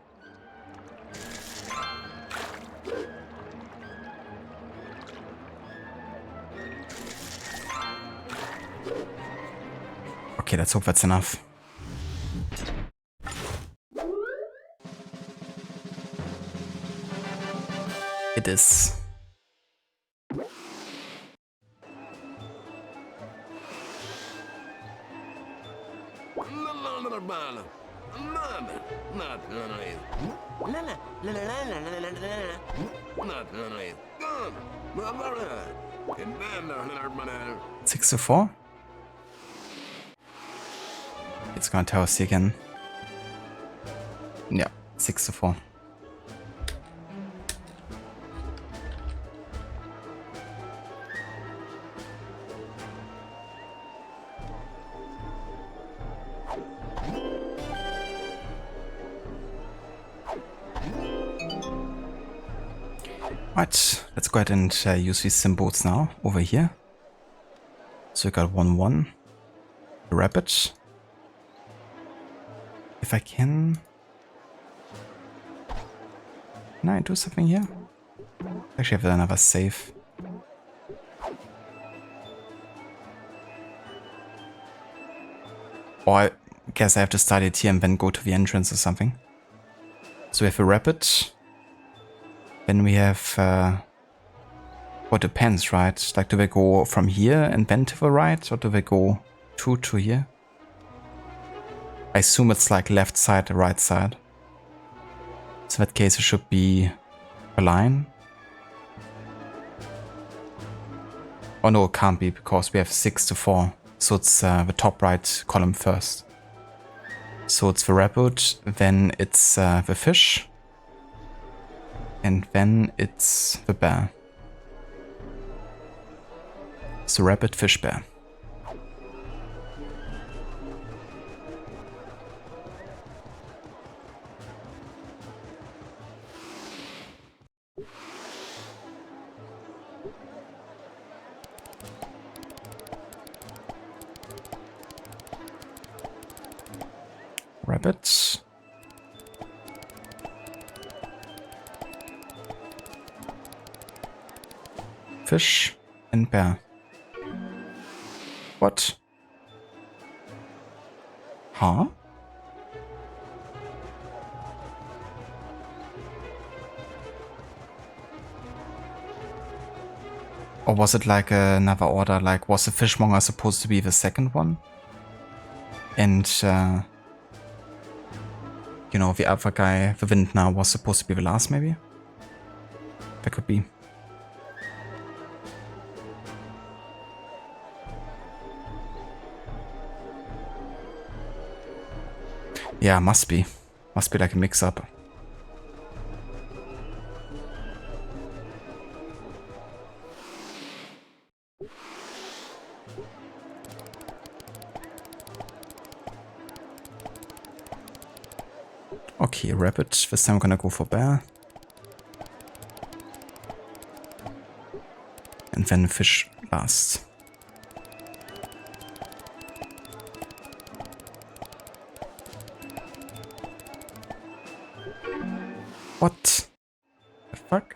Okay, let's hope that's enough. It is. Six to 4. It's gonna tell us again. Yeah, 6 to 4. Right, let's go ahead and use these symbols now over here. So we got 1-1. Rabbit. If I can I do something here? Actually, I have another save. Or I guess I have to start it here and then go to the entrance or something. So we have a rapid. Then we have Well, depends, right? Like, do they go from here and then to the right, or do they go to here? I assume it's like left side to right side. So in that case, it should be a line. Oh no, it can't be, because we have 6 to 4. So it's the top right column first. So it's the rabbit, then it's the fish, and then it's the bear. So rabbit, fish, bear. Rabbit. Fish and bear. What? Huh? Or was it like another order? Like, was the fishmonger supposed to be the second one? And, you know, the other guy, the Vintner, was supposed to be the last, maybe? That could be. Yeah, must be. Must be like a mix-up. Okay, rabbit. This time I'm gonna go for bear. And then fish last. What the fuck?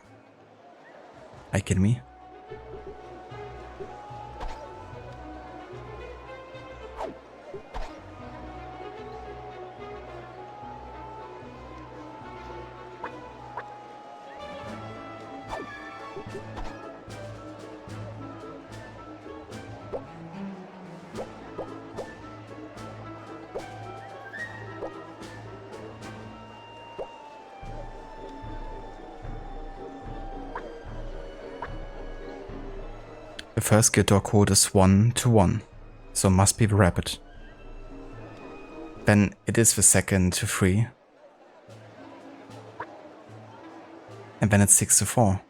Are you kidding me? The first guild door code is 1 to 1, so must be the rabbit. Then it is the second to 3. And then it's 6 to 4.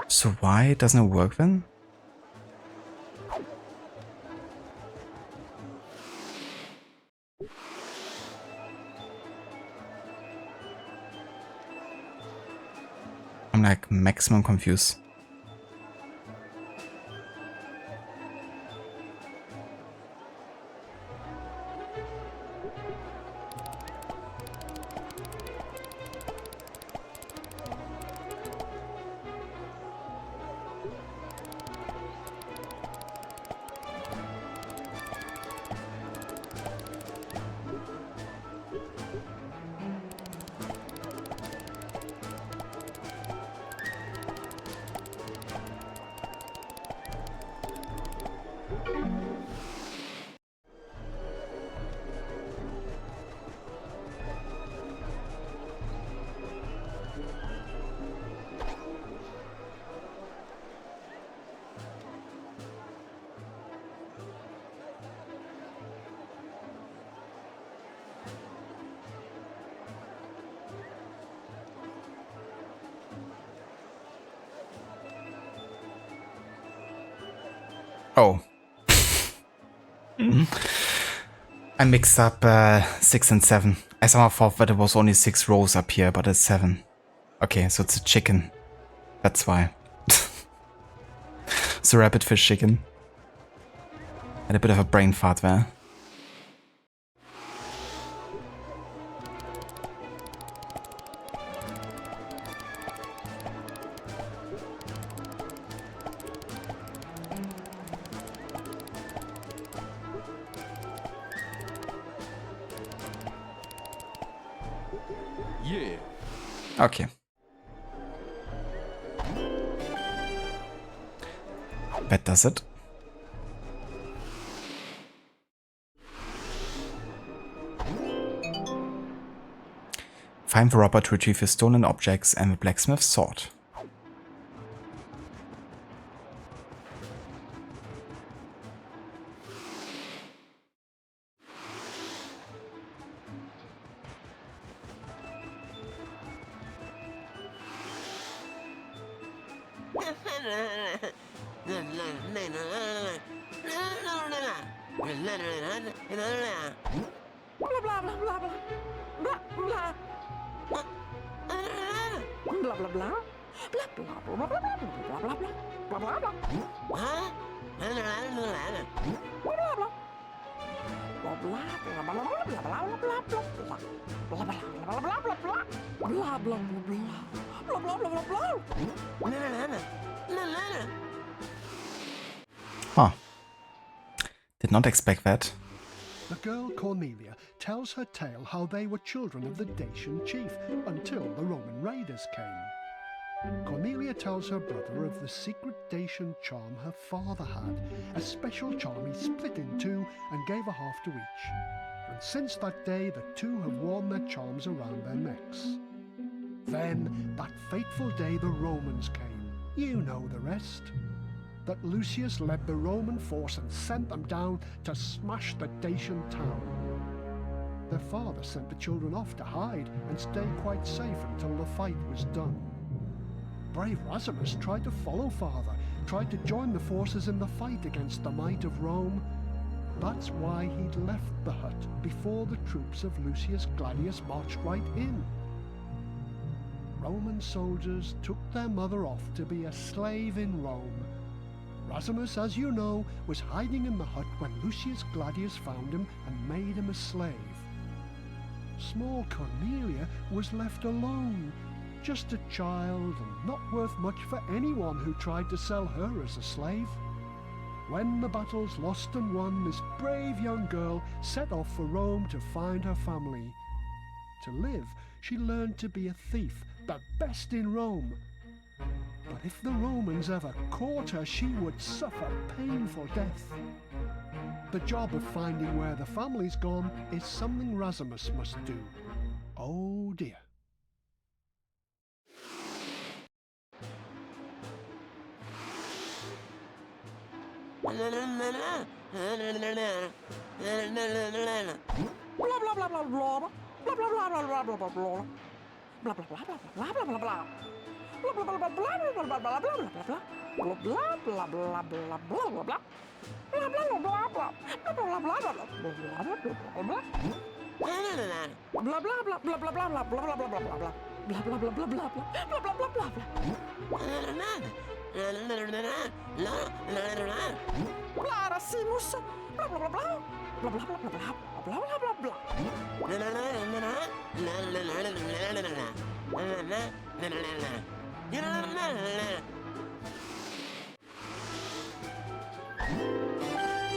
So why doesn't it work then? I'm like maximum confused. Oh. I mixed up 6 and 7. I somehow thought that it was only 6 rows up here, but it's 7. Okay, so it's a chicken. That's why. It's a rabbit fish chicken. Had a bit of a brain fart there. Yeah. Okay. That does it. Find the robber to retrieve his stolen objects and the blacksmith's sword. Huh. Did not expect that. The girl Cornelia tells her tale how they were children of the Dacian chief until the Roman raiders came. Cornelia tells her brother of the secret Dacian charm her father had, a special charm he split in two and gave a half to each. And since that day the two have worn their charms around their necks. Then, that fateful day the Romans came. You know the rest. That Lucius led the Roman force and sent them down to smash the Dacian town. Their father sent the children off to hide and stay quite safe until the fight was done. Brave Razimus tried to follow father, tried to join the forces in the fight against the might of Rome. That's why he'd left the hut before the troops of Lucius Gladius marched right in. Roman soldiers took their mother off to be a slave in Rome. Razimus, as you know, was hiding in the hut when Lucius Gladius found him and made him a slave. Small Cornelia was left alone, just a child and not worth much for anyone who tried to sell her as a slave. When the battle's lost and won, this brave young girl set off for Rome to find her family. To live, she learned to be a thief, the best in Rome. But if the Romans ever caught her, she would suffer painful death. The job of finding where the family's gone is something Razimus must do. Oh dear.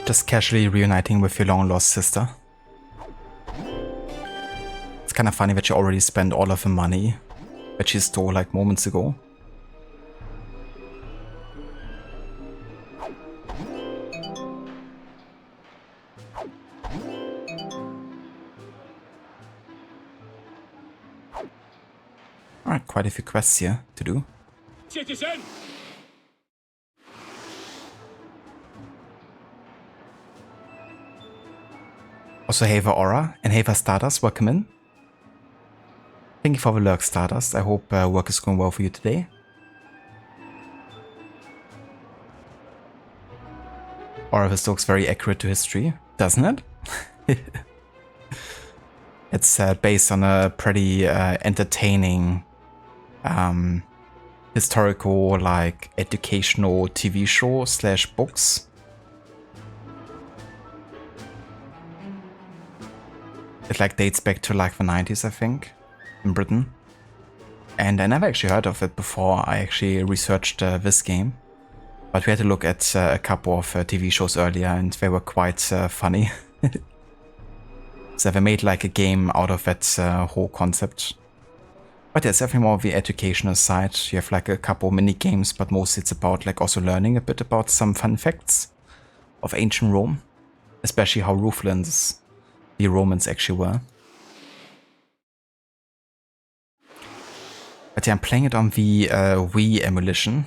Just casually reuniting with your long-lost sister. It's kind of funny that she already spent all of the money that she stole like moments ago. Alright, quite a few quests here to do. Citizen! Also, Haver Aura and Haver Stardust, welcome in. Thank you for the lurk, Stardust. I hope work is going well for you today. Aura, this looks very accurate to history, doesn't it? It's based on a pretty entertaining historical, like, educational TV show slash books. It like dates back to like the 90s, I think, in Britain. And I never actually heard of it before I actually researched this game. But we had to look at a couple of TV shows earlier and they were quite funny. So they made like a game out of that whole concept. But there's definitely more of the educational side. You have like a couple mini games, but mostly it's about like also learning a bit about some fun facts of ancient Rome, especially how ruthless the Romans actually were. But yeah, I'm playing it on the Wii emulation,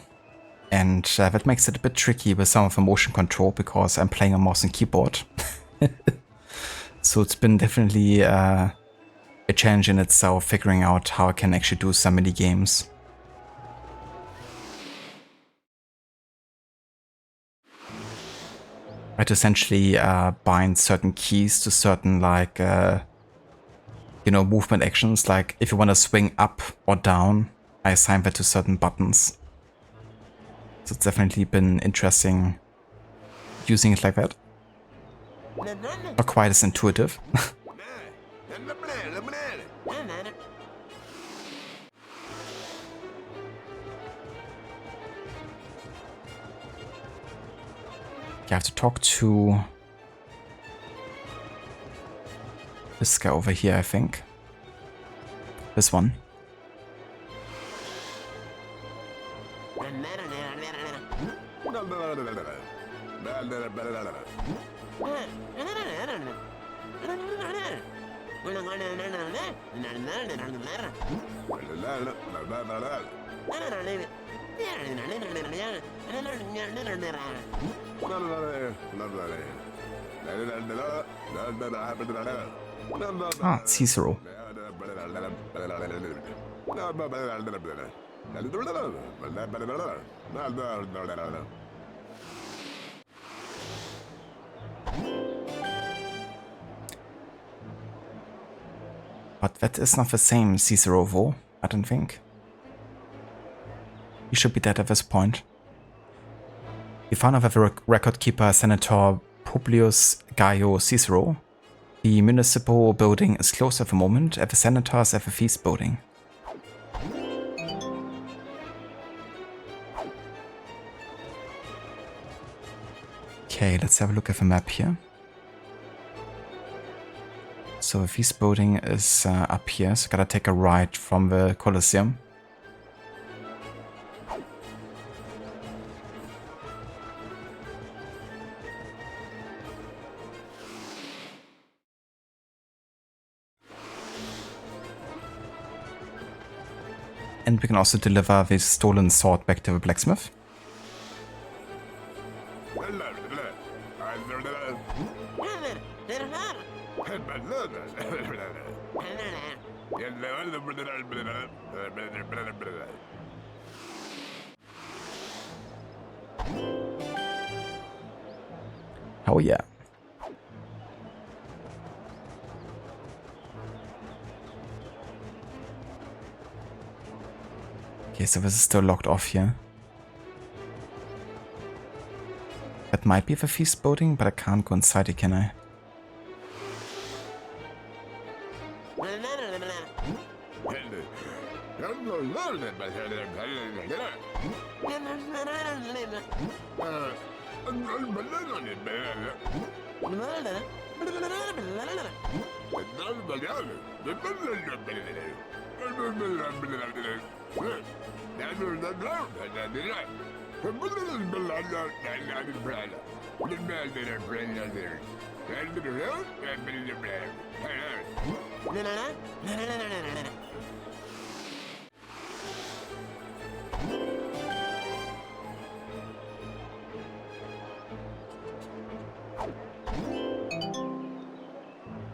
and that makes it a bit tricky with some of the motion control because I'm playing on mouse and keyboard. So it's been definitely a challenge in itself figuring out how I can actually do some mini games. I had to essentially bind certain keys to certain like you know, movement actions. Like if you want to swing up or down, I assign that to certain buttons. So it's definitely been interesting using it like that. Not quite as intuitive. You have to talk to this guy over here, I think. This one. Ah, Cicero. But that is not the same Cicero, though, I don't think. He should be dead at this point. We found out that the record keeper, Senator Publius Gaio Cicero. The municipal building is closed at the moment, at the Senator's at the feast building. Okay, let's have a look at the map here. So the feast building is up here, so gotta take a right from the Colosseum. And we can also deliver this stolen sword back to the blacksmith. Oh yeah. Okay, so this is still locked off here. That might be the feast building, but I can't go inside it, can I?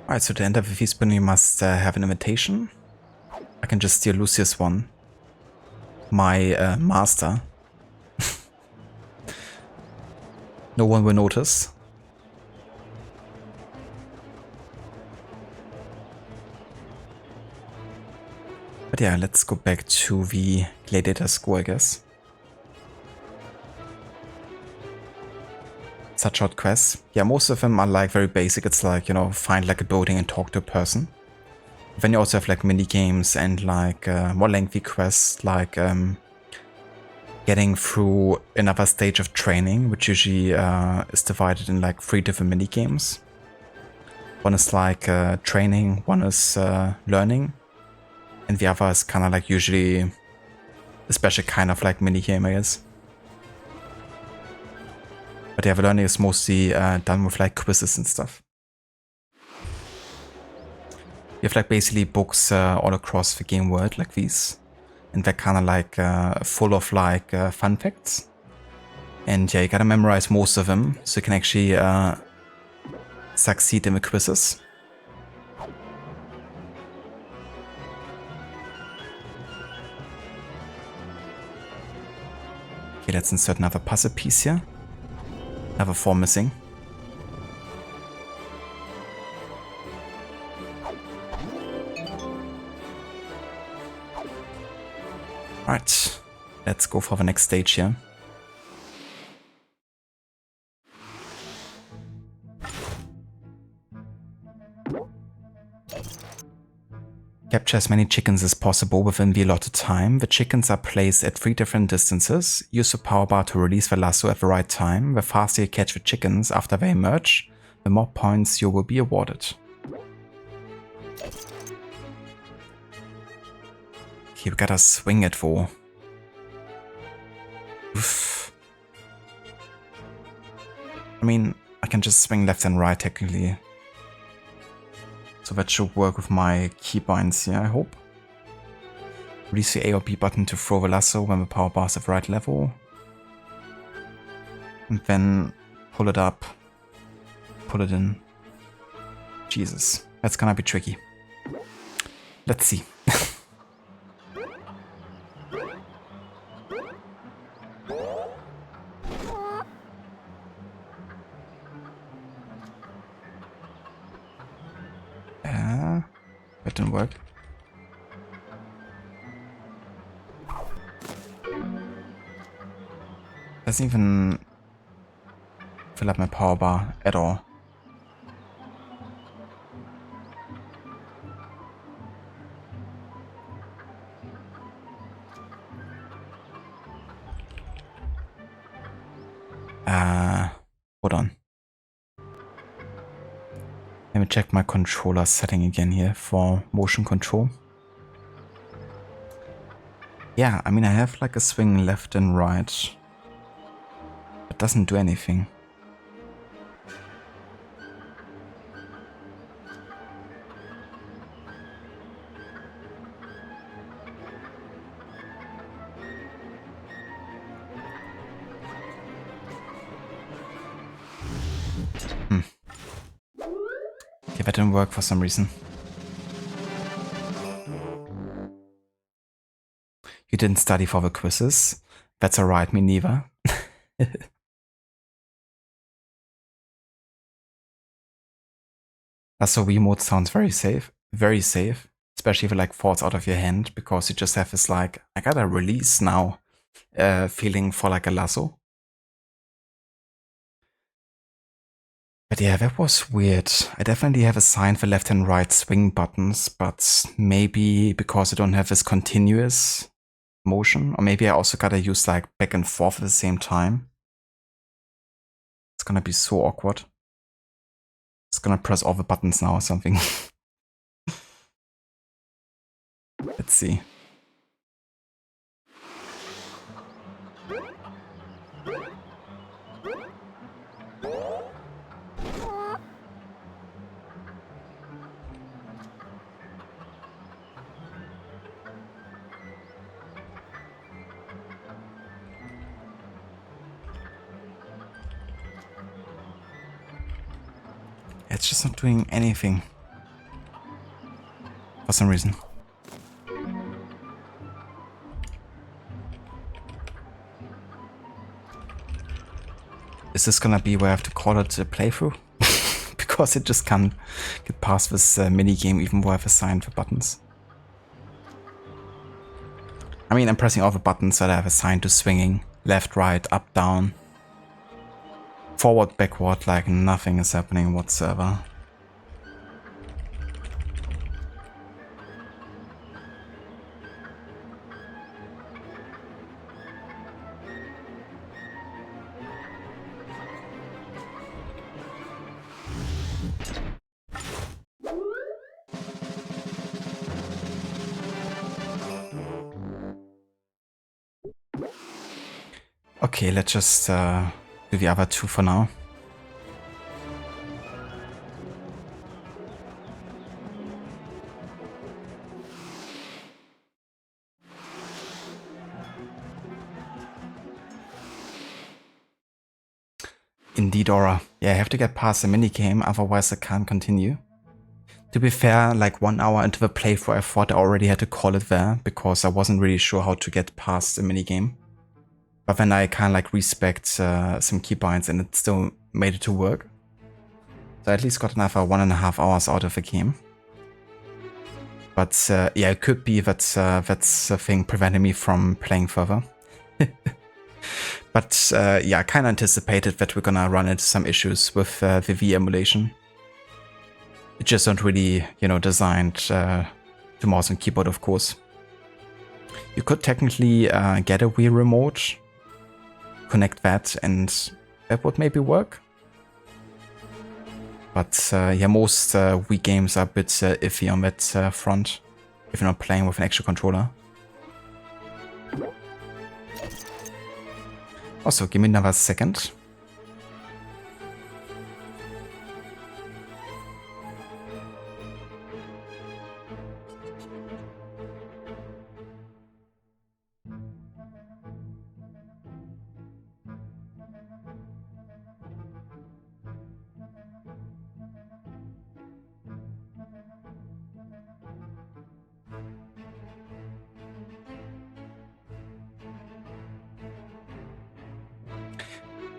Alright, so to enter the feast building you must have an invitation. I can just steal Lucius one. My master. No one will notice. But yeah, let's go back to the gladiator school, I guess. Such short quests. Yeah, most of them are like very basic. It's like, you know, find like a building and talk to a person. Then you also have like mini games and like more lengthy quests, like getting through another stage of training, which usually is divided in like 3 different mini games. One is like training, one is learning, And the other is kind of like usually a special kind of like mini game, I guess. But yeah, the learning is mostly done with like quizzes and stuff. You have like basically books all across the game world like these. And they're kind of like full of like fun facts. And yeah, you gotta memorize most of them so you can actually succeed in the quizzes. Okay, let's insert another puzzle piece here. Another 4 missing. Alright, let's go for the next stage here. Capture as many chickens as possible within the allotted time. The chickens are placed at 3 different distances. Use the power bar to release the lasso at the right time. The faster you catch the chickens after they emerge, the more points you will be awarded. Okay, we gotta swing it for. Oof. I mean, I can just swing left and right technically. So that should work with my keybinds here, I hope. Release the A or B button to throw the lasso when the power bar is at the right level. And then pull it up. Pull it in. Jesus, that's gonna be tricky. Let's see. That didn't work. Doesn't even fill up my power bar at all. Hold on. Let me check my controller setting again here for motion control. Yeah, I mean I have like a swing left and right. It doesn't do anything. Okay, that didn't work for some reason. You didn't study for the quizzes. That's alright, me neither. So remote sounds very safe. Very safe. Especially if it like falls out of your hand, because you just have this like, I gotta release now feeling for like a lasso. But yeah, that was weird. I definitely have assigned the left and right swing buttons, but maybe because I don't have this continuous motion, or maybe I also gotta use like back and forth at the same time. It's gonna be so awkward. It's gonna press all the buttons now or something. Let's see. It's just not doing anything. For some reason. Is this gonna be where I have to call it a playthrough? Because it just can't get past this mini game even though I've assigned the buttons. I mean, I'm pressing all the buttons that I've assigned to swinging. Left, right, up, down. Forward, backward, like nothing is happening whatsoever. Okay, let's just do the other two for now. Indeed, Aura. Yeah, I have to get past the minigame, otherwise I can't continue. To be fair, like 1 hour into the playthrough I thought I already had to call it there, because I wasn't really sure how to get past the minigame. But then I kind of like respect some keybinds and it still made it to work. So I at least got another 1.5 hours out of the game. But yeah, it could be that that's the thing preventing me from playing further. But yeah, I kind of anticipated that we're gonna run into some issues with the V emulation. It just not really, you know, designed to mouse and keyboard, of course. You could technically get a Wii remote, connect that, and that would maybe work. But yeah, most Wii games are a bit iffy on that front, if you're not playing with an extra controller. Also, give me another second.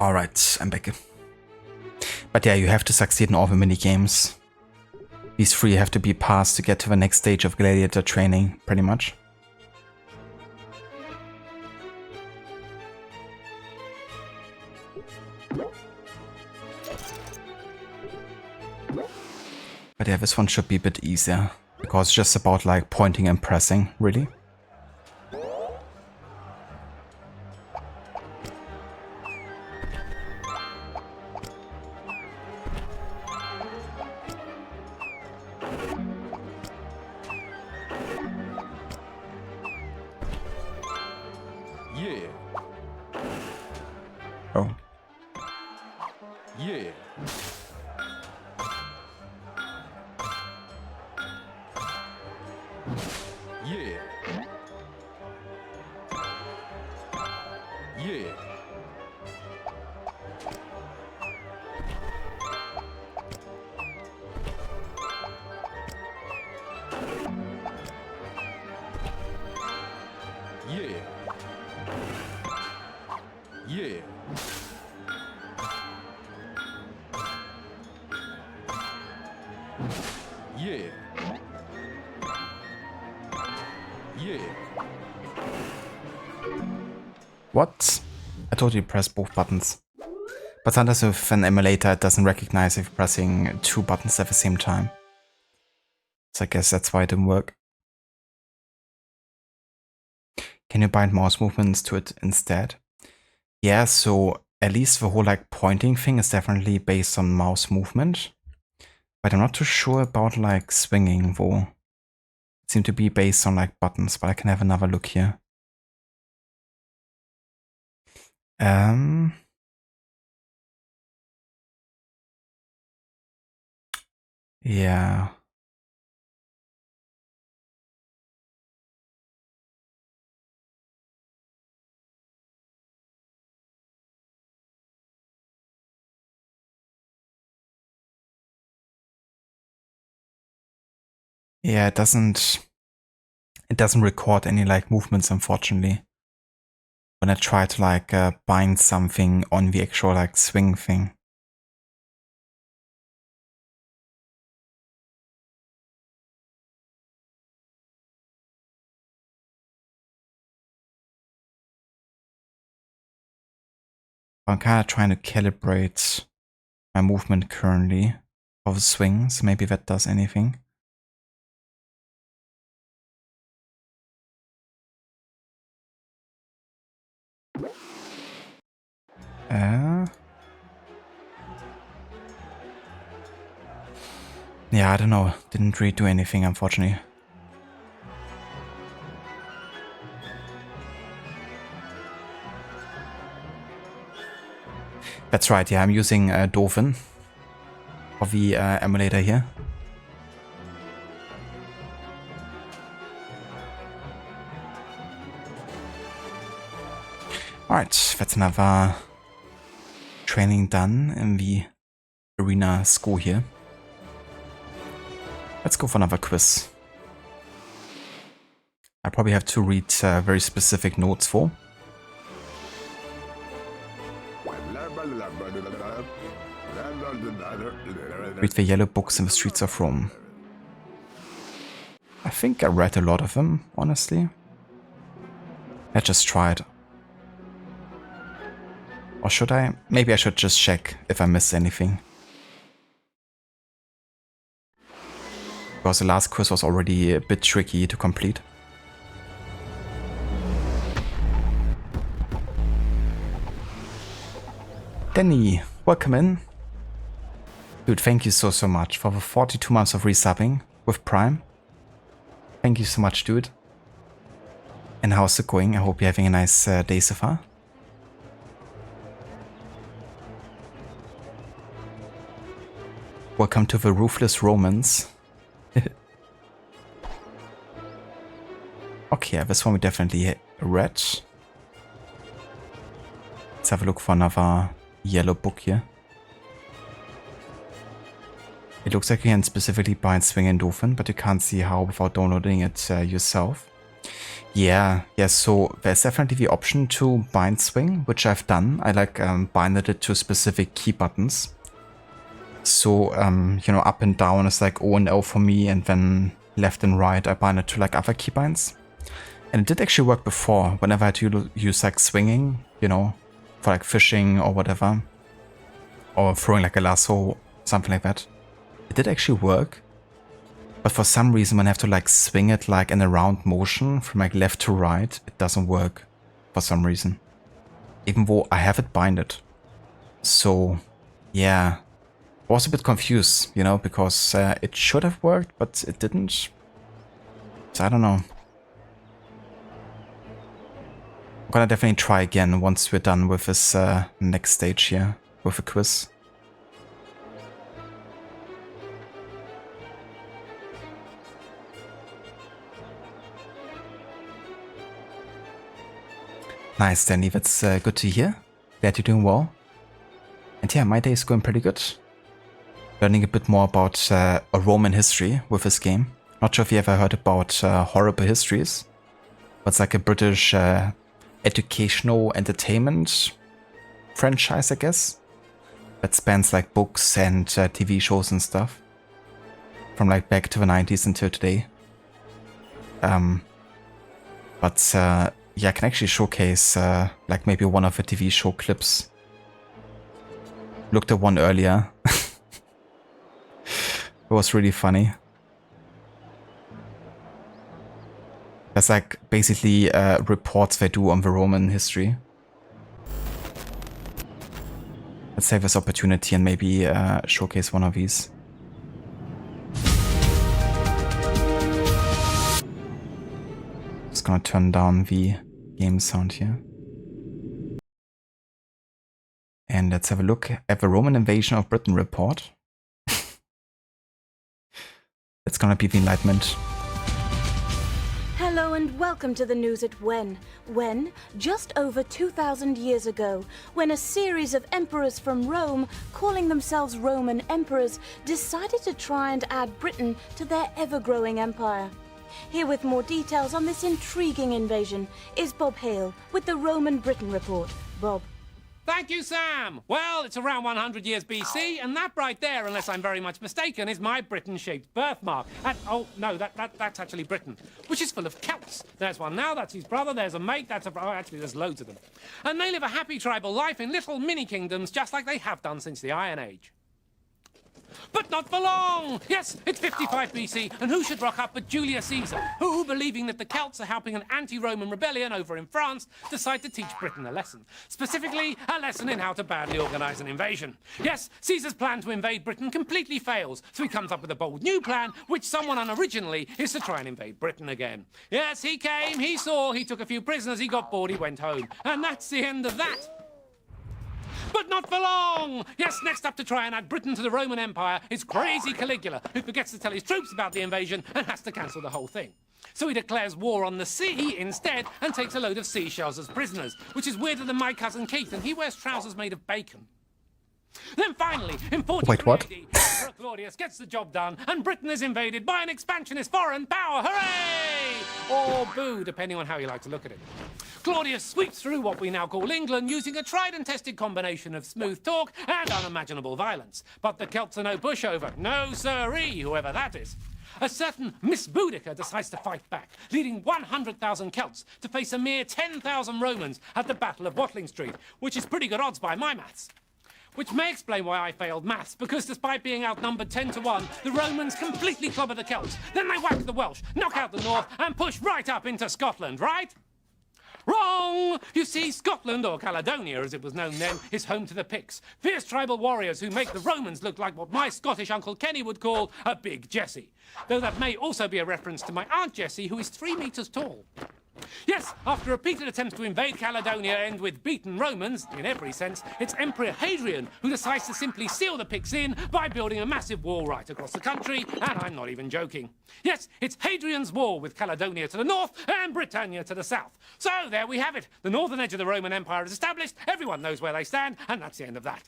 Alright, I'm back. But yeah, you have to succeed in all the minigames. These 3 have to be passed to get to the next stage of gladiator training, pretty much. But yeah, this one should be a bit easier, because it's just about like pointing and pressing, really. Yeah. Oh. Yeah. Yeah. Yeah. Yeah. Yeah. Yeah. Yeah. What? I totally pressed both buttons. But sometimes with an emulator it doesn't recognize if you're pressing 2 buttons at the same time. So I guess that's why it didn't work. Can you bind mouse movements to it instead? Yeah, so at least the whole like pointing thing is definitely based on mouse movement. But I'm not too sure about like swinging though. It seemed to be based on like buttons, but I can have another look here. Yeah. Yeah, it doesn't record any like movements, unfortunately. When I try to like bind something on the actual like swing thing. I'm kind of trying to calibrate my movement currently of the swings. Maybe that does anything. Yeah, I don't know. Didn't really do anything, unfortunately. That's right, yeah, I'm using Dovin for the emulator here. Alright, that's another training done in the arena school here. Let's go for another quiz. I probably have to read very specific notes for. Read the yellow books in the streets of Rome. I think I read a lot of them, honestly. Let's just try it. Or should I? Maybe I should just check if I missed anything. Because the last quiz was already a bit tricky to complete. Danny, welcome in. Dude, thank you so much for the 42 months of resubbing with Prime. Thank you so much, dude. And how's it going? I hope you're having a nice day so far. Welcome to the Ruthless Romans. Okay, this one we definitely read. Let's have a look for another yellow book here. It looks like you can specifically bind Swing and Dovin, but you can't see how without downloading it yourself. Yeah, so there's definitely the option to bind Swing, which I've done. I like binded it to specific key buttons. So, you know, up and down is like O and L for me, and then left and right I bind it to like other keybinds. And it did actually work before, whenever I had to use like swinging, you know, for like fishing or whatever. Or throwing like a lasso, something like that. It did actually work. But for some reason when I have to like swing it like in a round motion from like left to right, it doesn't work for some reason. Even though I have it binded. So, yeah. I was a bit confused, you know, because it should have worked, but it didn't. So I don't know. I'm gonna definitely try again once we're done with this next stage here, with the quiz. Nice, Danny, that's good to hear. Glad you're doing well. And yeah, my day is going pretty good. Learning a bit more about a Roman history with this game. Not sure if you ever heard about Horrible Histories. But it's like a British educational entertainment franchise, I guess. That spans like books and TV shows and stuff. From like back to the 90s until today. But yeah, I can actually showcase like maybe one of the TV show clips. Looked at one earlier. It was really funny. That's like basically reports they do on the Roman history. Let's save this opportunity and maybe showcase one of these. Just gonna turn down the game sound here. And let's have a look at the Roman invasion of Britain report. It's gonna be the Enlightenment. Hello and welcome to the news at When. When, just over 2,000 years ago, when a series of emperors from Rome, calling themselves Roman emperors, decided to try and add Britain to their ever-growing empire. Here with more details on this intriguing invasion is Bob Hale with the Roman Britain report. Bob. Thank you, Sam. Well, it's around 100 years BC, and that right there, unless I'm very much mistaken, is my Britain-shaped birthmark. And, oh, no, that's actually Britain, which is full of Celts. There's one now, that's his brother, there's a mate, that's a... Oh, actually, there's loads of them. And they live a happy tribal life in little mini-kingdoms, just like they have done since the Iron Age. But not for long! Yes, it's 55 BC, and who should rock up but Julius Caesar, who, believing that the Celts are helping an anti-Roman rebellion over in France, decide to teach Britain a lesson. Specifically, a lesson in how to badly organise an invasion. Yes, Caesar's plan to invade Britain completely fails, so he comes up with a bold new plan, which someone unoriginally is to try and invade Britain again. Yes, he came, he saw, he took a few prisoners, he got bored, he went home. And that's the end of that. But not for long! Yes, next up to try and add Britain to the Roman Empire is crazy Caligula, who forgets to tell his troops about the invasion and has to cancel the whole thing. So he declares war on the sea instead and takes a load of seashells as prisoners, which is weirder than my cousin Keith, and he wears trousers made of bacon. Then finally, in 43 Wait, what? AD, Emperor Claudius gets the job done, and Britain is invaded by an expansionist foreign power. Hooray! Or boo, depending on how you like to look at it. Claudius sweeps through what we now call England using a tried-and-tested combination of smooth talk and unimaginable violence. But the Celts are no pushover. No siree, whoever that is. A certain Miss Boudicca decides to fight back, leading 100,000 Celts to face a mere 10,000 Romans at the Battle of Watling Street, which is pretty good odds by my maths. Which may explain why I failed maths, because despite being outnumbered 10 to 1, the Romans completely clobber the Celts. Then they whack the Welsh, knock out the North, and push right up into Scotland, right? Wrong! You see, Scotland, or Caledonia as it was known then, is home to the Picts, fierce tribal warriors who make the Romans look like what my Scottish Uncle Kenny would call a big Jessie. Though that may also be a reference to my Aunt Jessie, who is 3 meters tall. Yes, after repeated attempts to invade Caledonia end with beaten Romans, in every sense, it's Emperor Hadrian who decides to simply seal the Picts in by building a massive wall right across the country, and I'm not even joking. Yes, it's Hadrian's Wall with Caledonia to the north and Britannia to the south. So there we have it. The northern edge of the Roman Empire is established, everyone knows where they stand, and that's the end of that.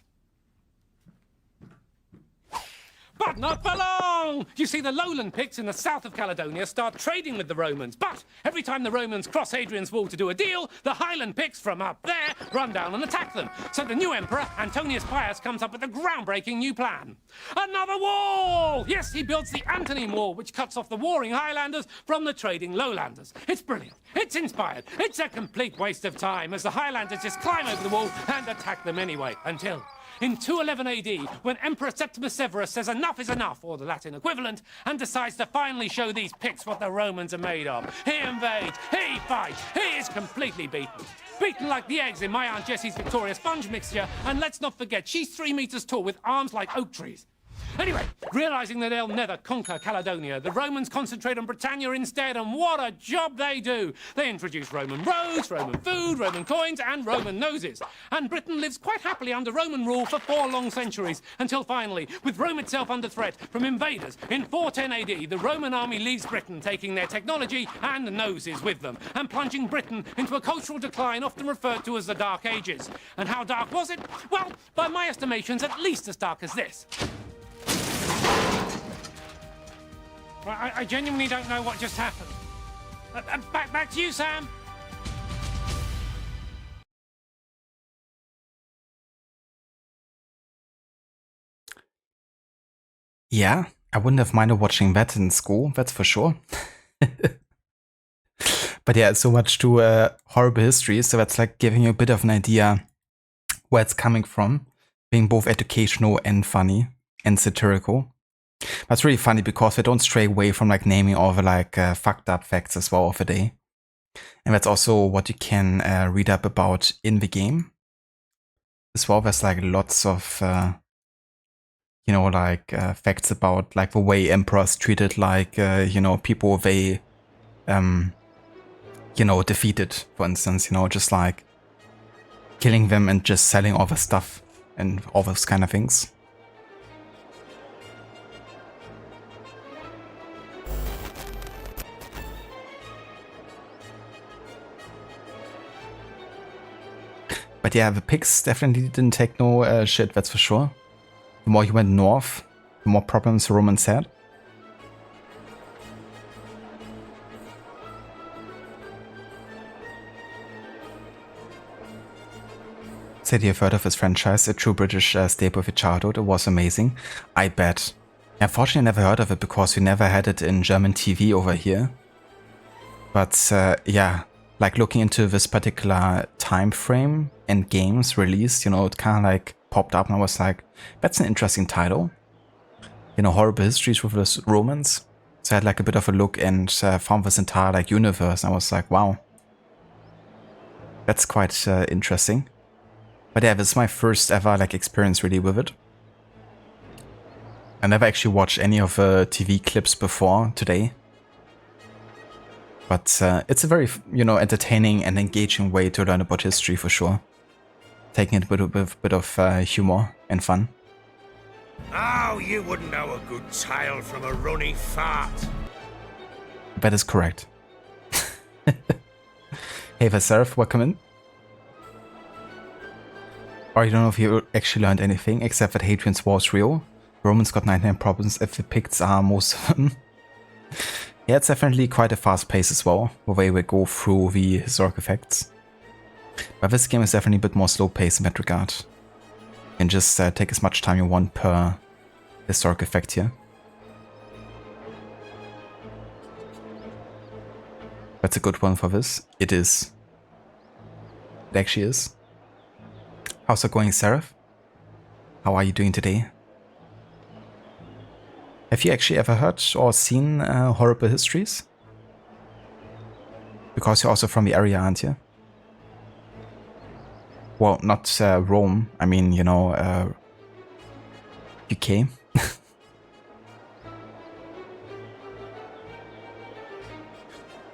But not for long! You see, the lowland Picts in the south of Caledonia start trading with the Romans, but every time the Romans cross Hadrian's Wall to do a deal, the highland Picts from up there run down and attack them. So the new emperor, Antonius Pius, comes up with a groundbreaking new plan. Another wall! Yes, he builds the Antonine Wall, which cuts off the warring Highlanders from the trading lowlanders. It's brilliant. It's inspired. It's a complete waste of time, as the Highlanders just climb over the wall and attack them anyway, until in 211 AD, when Emperor Septimus Severus says enough is enough, or the Latin equivalent, and decides to finally show these Picts what the Romans are made of. He invades, he fights, he is completely beaten. Beaten like the eggs in my Aunt Jessie's Victoria sponge mixture, and let's not forget, she's 3 meters tall with arms like oak trees. Anyway, realizing that they'll never conquer Caledonia, the Romans concentrate on Britannia instead, and what a job they do! They introduce Roman roads, Roman food, Roman coins, and Roman noses. And Britain lives quite happily under Roman rule for 4 long centuries, until finally, with Rome itself under threat from invaders, in 410 AD, the Roman army leaves Britain, taking their technology and noses with them, and plunging Britain into a cultural decline often referred to as the Dark Ages. And how dark was it? Well, by my estimations, at least as dark as this. I genuinely don't know what just happened. Back to you, Sam. Yeah, I wouldn't have minded watching that in school, that's for sure. But yeah, so much to horrible history, so that's like giving you a bit of an idea where it's coming from, being both educational and funny and satirical. That's really funny because they don't stray away from like naming all the like fucked up facts as well of the day. And that's also what you can read up about in the game. As well, there's like lots of, you know, like facts about like the way emperors treated like, you know, people they, you know, defeated, for instance, you know, just like killing them and just selling all the stuff and all those kind of things. But yeah, the Picts definitely didn't take no shit, that's for sure. The more you went north, the more problems the Romans had. Said you've heard of this franchise, a true British staple of your childhood. It was amazing. I bet. Unfortunately, I never heard of it because we never had it in German TV over here. But yeah, like looking into this particular time frame and games released, you know, it kind of like popped up and I was like, that's an interesting title. You know, horrible histories with the Romans. So I had like a bit of a look and found this entire like universe and I was like, wow. That's quite interesting. But yeah, this is my first ever like experience really with it. I never actually watched any of the TV clips before today. But it's a very, you know, entertaining and engaging way to learn about history for sure. taking it with a bit of humor and fun. Oh, you wouldn't know a good tale from a runny fart. That is correct. Hey, Vaserf, welcome in. Or you don't know if you actually learned anything, except that Hadrian's War is real. Romans got 99 problems if the Picts are most of them. Yeah, it's definitely quite a fast pace as well, the way we go through the historical facts. But this game is definitely a bit more slow paced in that regard. You can just take as much time you want per historical fact here. That's a good one for this. It is. It actually is. How's it going, Seraph? How are you doing today? Have you actually ever heard or seen Horrible Histories? Because you're also from the area, aren't you? Well, not Rome. I mean, you know, UK.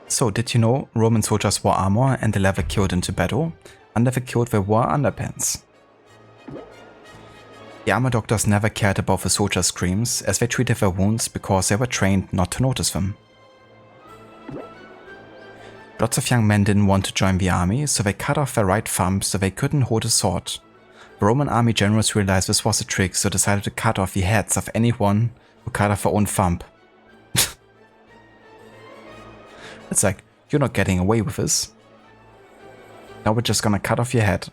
So, did you know Roman soldiers wore armor and the leather killed into battle? Under the kilt they wore underpants. The armor doctors never cared about the soldiers' screams, as they treated their wounds because they were trained not to notice them. Lots of young men didn't want to join the army, so they cut off their right thumb so they couldn't hold a sword. The Roman army generals realized this was a trick, so decided to cut off the heads of anyone who cut off their own thumb. It's like, you're not getting away with this. Now we're just gonna cut off your head.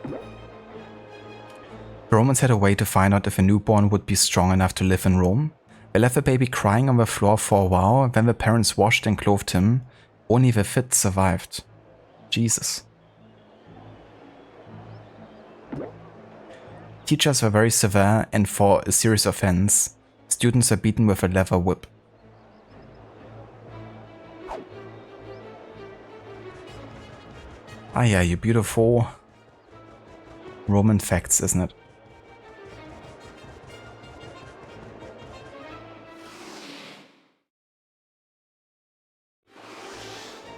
The Romans had a way to find out if a newborn would be strong enough to live in Rome. They left the baby crying on the floor for a while, then the parents washed and clothed him. Only the fit survived. Jesus. Teachers were very severe, and for a serious offense, students were beaten with a leather whip. Ah yeah, you beautiful Roman facts, isn't it?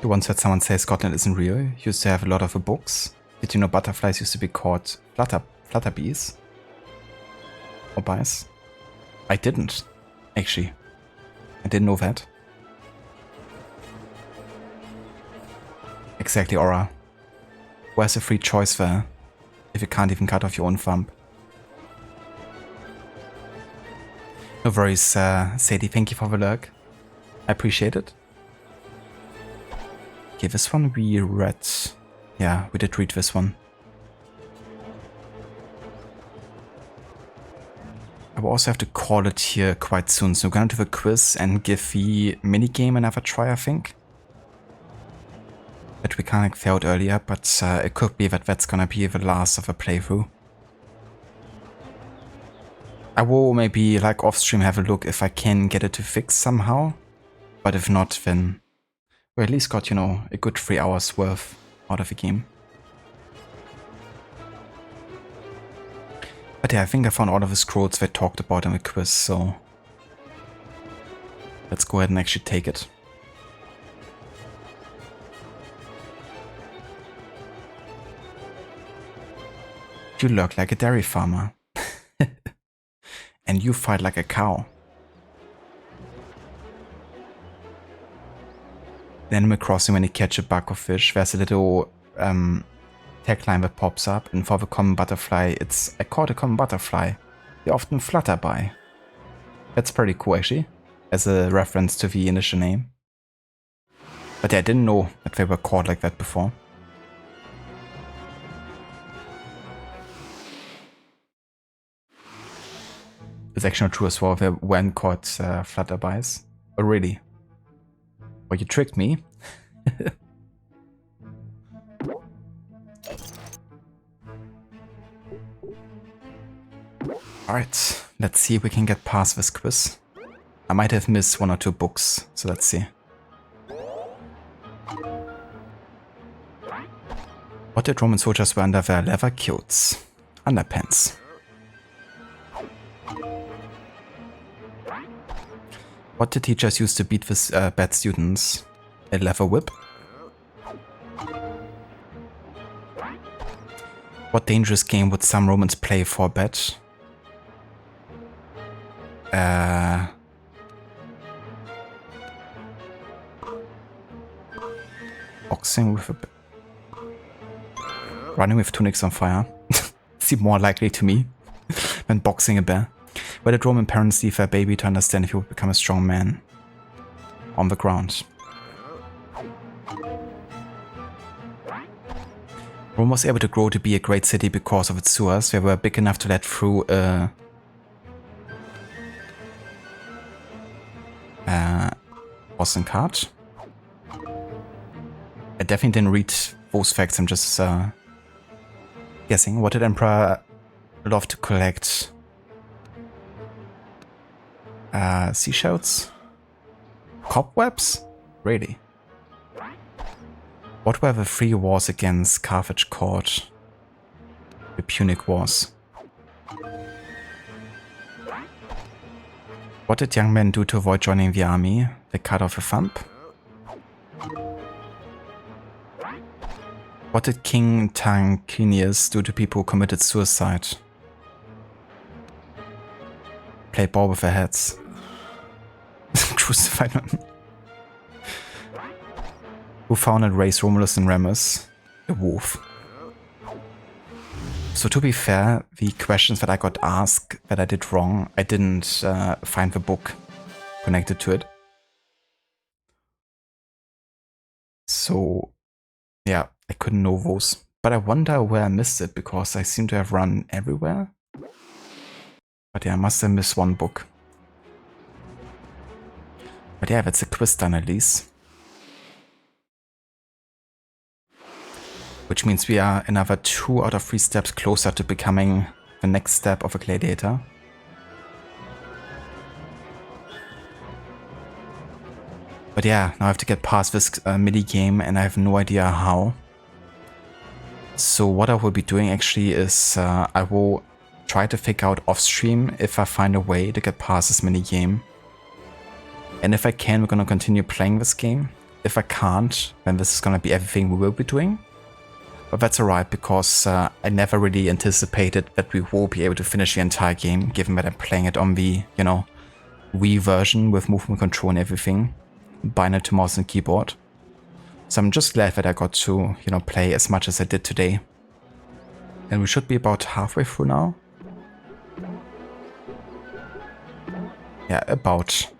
You once heard someone say Scotland isn't real. Used to have a lot of the books. Did you know butterflies used to be called flutterbees? Or bees? I didn't, actually. I didn't know that. Exactly, Aura. Where's the free choice there, if you can't even cut off your own thumb? No worries, Sadie, thank you for the lurk. I appreciate it. Okay, this one we read. Yeah, we did read this one. I will also have to call it here quite soon, so we're gonna do the quiz and give the minigame another try, I think. That we kind of failed earlier, but it could be that that's gonna be the last of the playthrough. I will maybe, like, off stream have a look if I can get it to fix somehow. But if not, then we at least got, you know, a good 3 hours worth out of the game. But yeah, I think I found all of the scrolls they talked about in the quiz, so let's go ahead and actually take it. You look like a dairy farmer. And you fight like a cow. In Animal Crossing, when you catch a bug or fish, there's a little tagline that pops up, and for the common butterfly, it's I caught a common butterfly. They often flutter by. That's pretty cool, actually, as a reference to the initial name. But yeah, I didn't know that they were called like that before. It's actually not true as well. They weren't called flutterbys. Oh, really? Well, you tricked me. Alright, let's see if we can get past this quiz. I might have missed 1 or 2 books, so let's see. What did Roman soldiers wear under their leather kilts? Underpants. What did teachers use to beat with bad students? A leather whip? What dangerous game would some Romans play for a bet? Boxing with a bet. Running with tunics on fire. Seem more likely to me than boxing a bear. Where did Roman parents leave their baby to understand if he would become a strong man? On the ground. Rome was able to grow to be a great city because of its sewers. They were big enough to let through a Boston cart. I definitely didn't read those facts, I'm just guessing. What did Emperor love to collect? Seashells? Cobwebs? Really? What were the 3 wars against Carthage called? The Punic Wars. What did young men do to avoid joining the army? They cut off a thumb? What did King Tarquinius do to people who committed suicide? Play ball with their heads. Crucified them. Who founded race Romulus and Remus? A wolf. So to be fair, the questions that I got asked that I did wrong, I didn't find the book connected to it. So yeah, I couldn't know those. But I wonder where I missed it, because I seem to have run everywhere. But yeah, I must have missed one book. But yeah, that's a quiz done at least. Which means we are another 2 out of 3 steps closer to becoming the next step of a gladiator. But yeah, now I have to get past this mini game, and I have no idea how. So what I will be doing actually is I will try to figure out off stream if I find a way to get past this mini game. And if I can, we're gonna continue playing this game. If I can't, then this is gonna be everything we will be doing. But that's alright, because I never really anticipated that we will be able to finish the entire game, given that I'm playing it on the, you know, Wii version with movement control and everything, binary to mouse and keyboard. So I'm just glad that I got to, you know, play as much as I did today. And we should be about halfway through now. Yeah, about.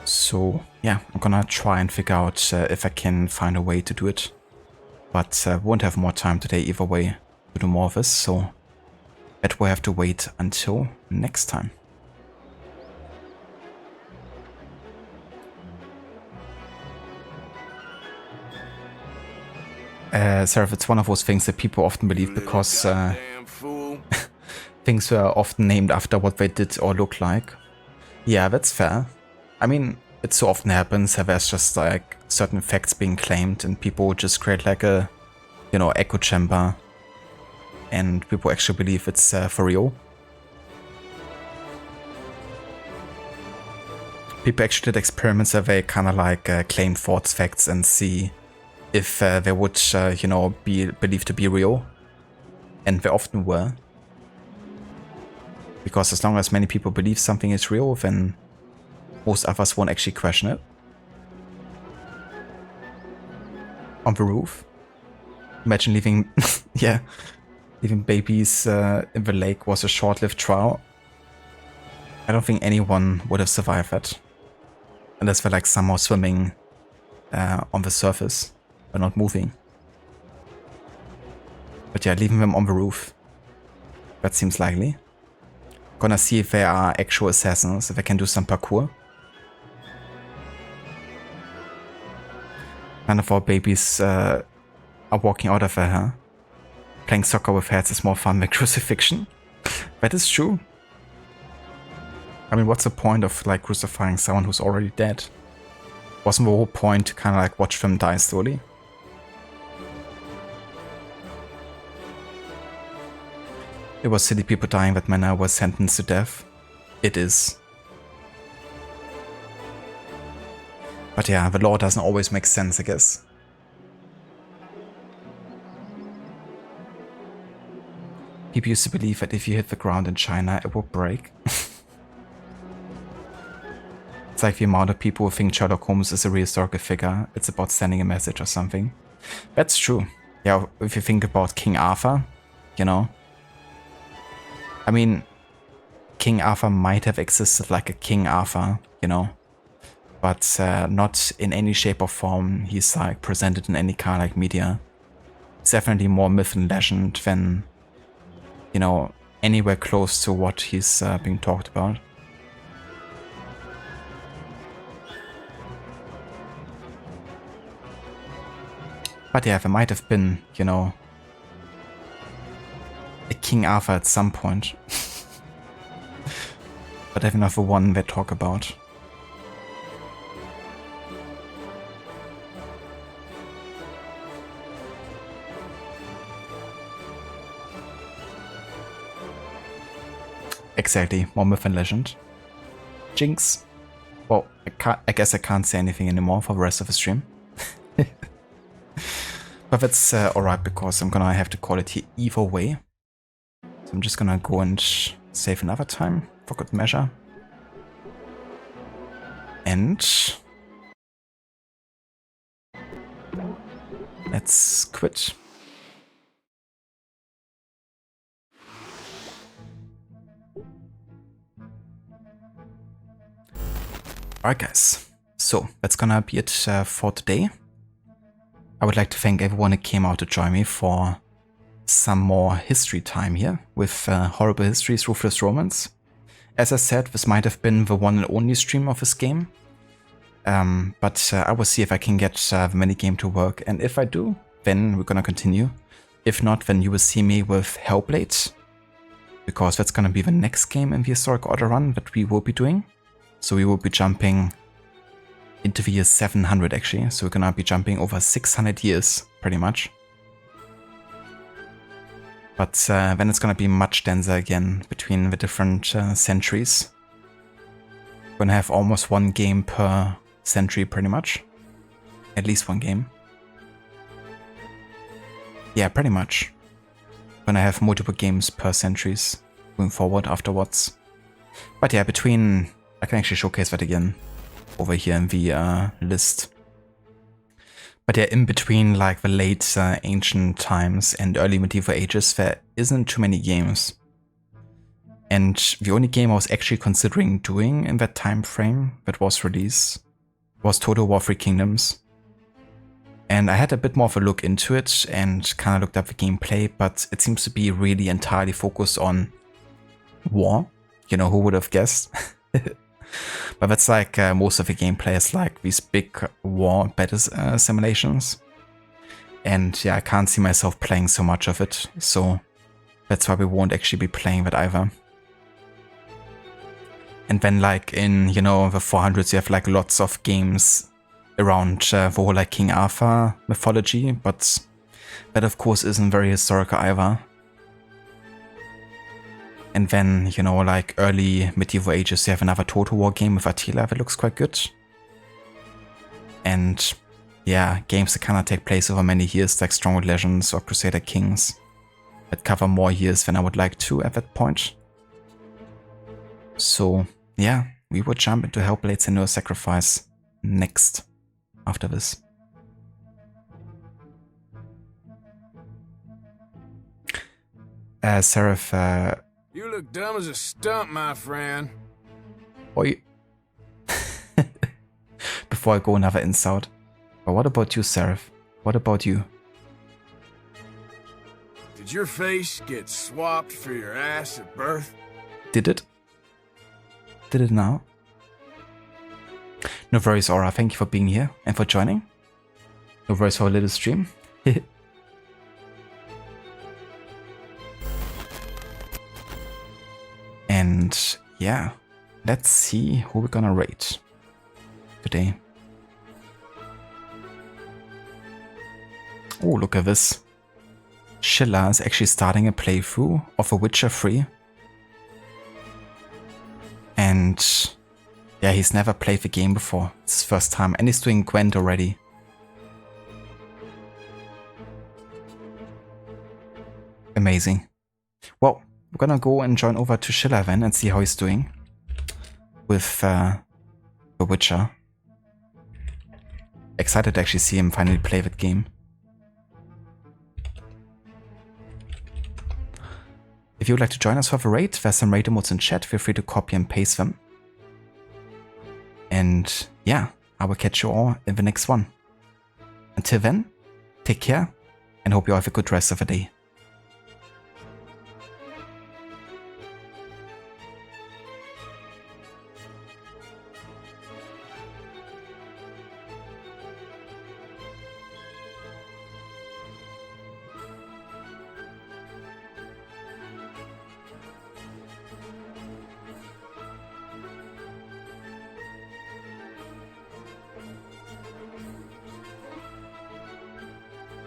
So yeah, I'm gonna try and figure out if I can find a way to do it. But won't have more time today either way to do more of this, so that will have to wait until next time. Seraph, it's one of those things that people often believe because things were often named after what they did or looked like. Yeah, that's fair. I mean, it so often happens that there's just like certain facts being claimed and people just create like a, you know, echo chamber and people actually believe it's for real. People actually did experiments where they kind of like claim false facts and see if they would, you know, be believed to be real. And they often were. Because as long as many people believe something is real, then most others won't actually question it. On the roof. Imagine leaving, yeah, leaving babies in the lake was a short-lived trial. I don't think anyone would have survived that. Unless they're like somehow swimming on the surface, but not moving. But yeah, leaving them on the roof. That seems likely. Gonna see if there are actual assassins, if I can do some parkour. None of our babies are walking out of their hair. Playing soccer with heads is more fun than crucifixion. That is true. I mean, what's the point of like crucifying someone who's already dead? Wasn't the whole point to kind of like watch them die slowly? It was silly people dying that manner was sentenced to death. It is. But yeah, the law doesn't always make sense, I guess. People used to believe that if you hit the ground in China, it would break. It's like the amount of people who think Sherlock Holmes is a real historical figure. It's about sending a message or something. That's true. Yeah, if you think about King Arthur, you know. I mean, King Arthur might have existed like a King Arthur, you know. But not in any shape or form he's like presented in any kind of like media. It's definitely more myth and legend than, you know, anywhere close to what he's being talked about. But yeah, there might have been, you know, a King Arthur at some point. But definitely not the one they talk about. Exactly, more myth and legend. Jinx. Well, I guess I can't say anything anymore for the rest of the stream. But that's alright, because I'm gonna have to call it here either way. So I'm just gonna go and save another time for good measure. And let's quit. Alright guys, so that's gonna be it for today. I would like to thank everyone who came out to join me for some more history time here with Horrible Histories, Ruthless Romance. As I said, this might have been the one and only stream of this game. But I will see if I can get the minigame to work, and if I do, then we're gonna continue. If not, then you will see me with Hellblade, because that's gonna be the next game in the Historic Order run that we will be doing. So we will be jumping into the year 700 actually, so we're gonna be jumping over 600 years, pretty much. But then it's gonna be much denser again between the different centuries. We're gonna have almost one game per century, pretty much. At least one game. Yeah, pretty much. We're gonna have multiple games per centuries going forward afterwards. But yeah, between... I can actually showcase that again over here in the list. But yeah, in between like the late ancient times and early medieval ages, there isn't too many games. And the only game I was actually considering doing in that time frame that was released was Total War 3 Kingdoms. And I had a bit more of a look into it and kind of looked up the gameplay, but it seems to be really entirely focused on war. You know, who would have guessed? But that's like most of the gameplay is like these big war battle simulations. And yeah, I can't see myself playing so much of it, so that's why we won't actually be playing that either. And then like in, you know, the 400s you have like lots of games around the whole like King Arthur mythology, but that of course isn't very historical either. And then, you know, like early medieval ages, you have another Total War game with Attila that looks quite good. And yeah, games that kind of take place over many years, like Stronghold Legends or Crusader Kings, that cover more years than I would like to at that point. So yeah, we would jump into Hellblade: Senua's Sacrifice next, after this. Seraph, You look dumb as a stump, my friend. Oi. Before I go another insult. But what about you, Seraph? What about you? Did your face get swapped for your ass at birth? Did it? Did it now? No worries, Aura. Thank you for being here and for joining. No worries for a little stream. And yeah, let's see who we're gonna rate today. Oh, look at this. Schiller is actually starting a playthrough of A Witcher 3. And yeah, he's never played the game before. It's his first time, and he's doing Gwent already. Amazing. well, we're gonna go and join over to Schiller then and see how he's doing with The Witcher. Excited to actually see him finally play that game. If you would like to join us for the raid, there's some raid emotes in chat. Feel free to copy and paste them. And yeah, I will catch you all in the next one. Until then, take care and hope you all have a good rest of the day.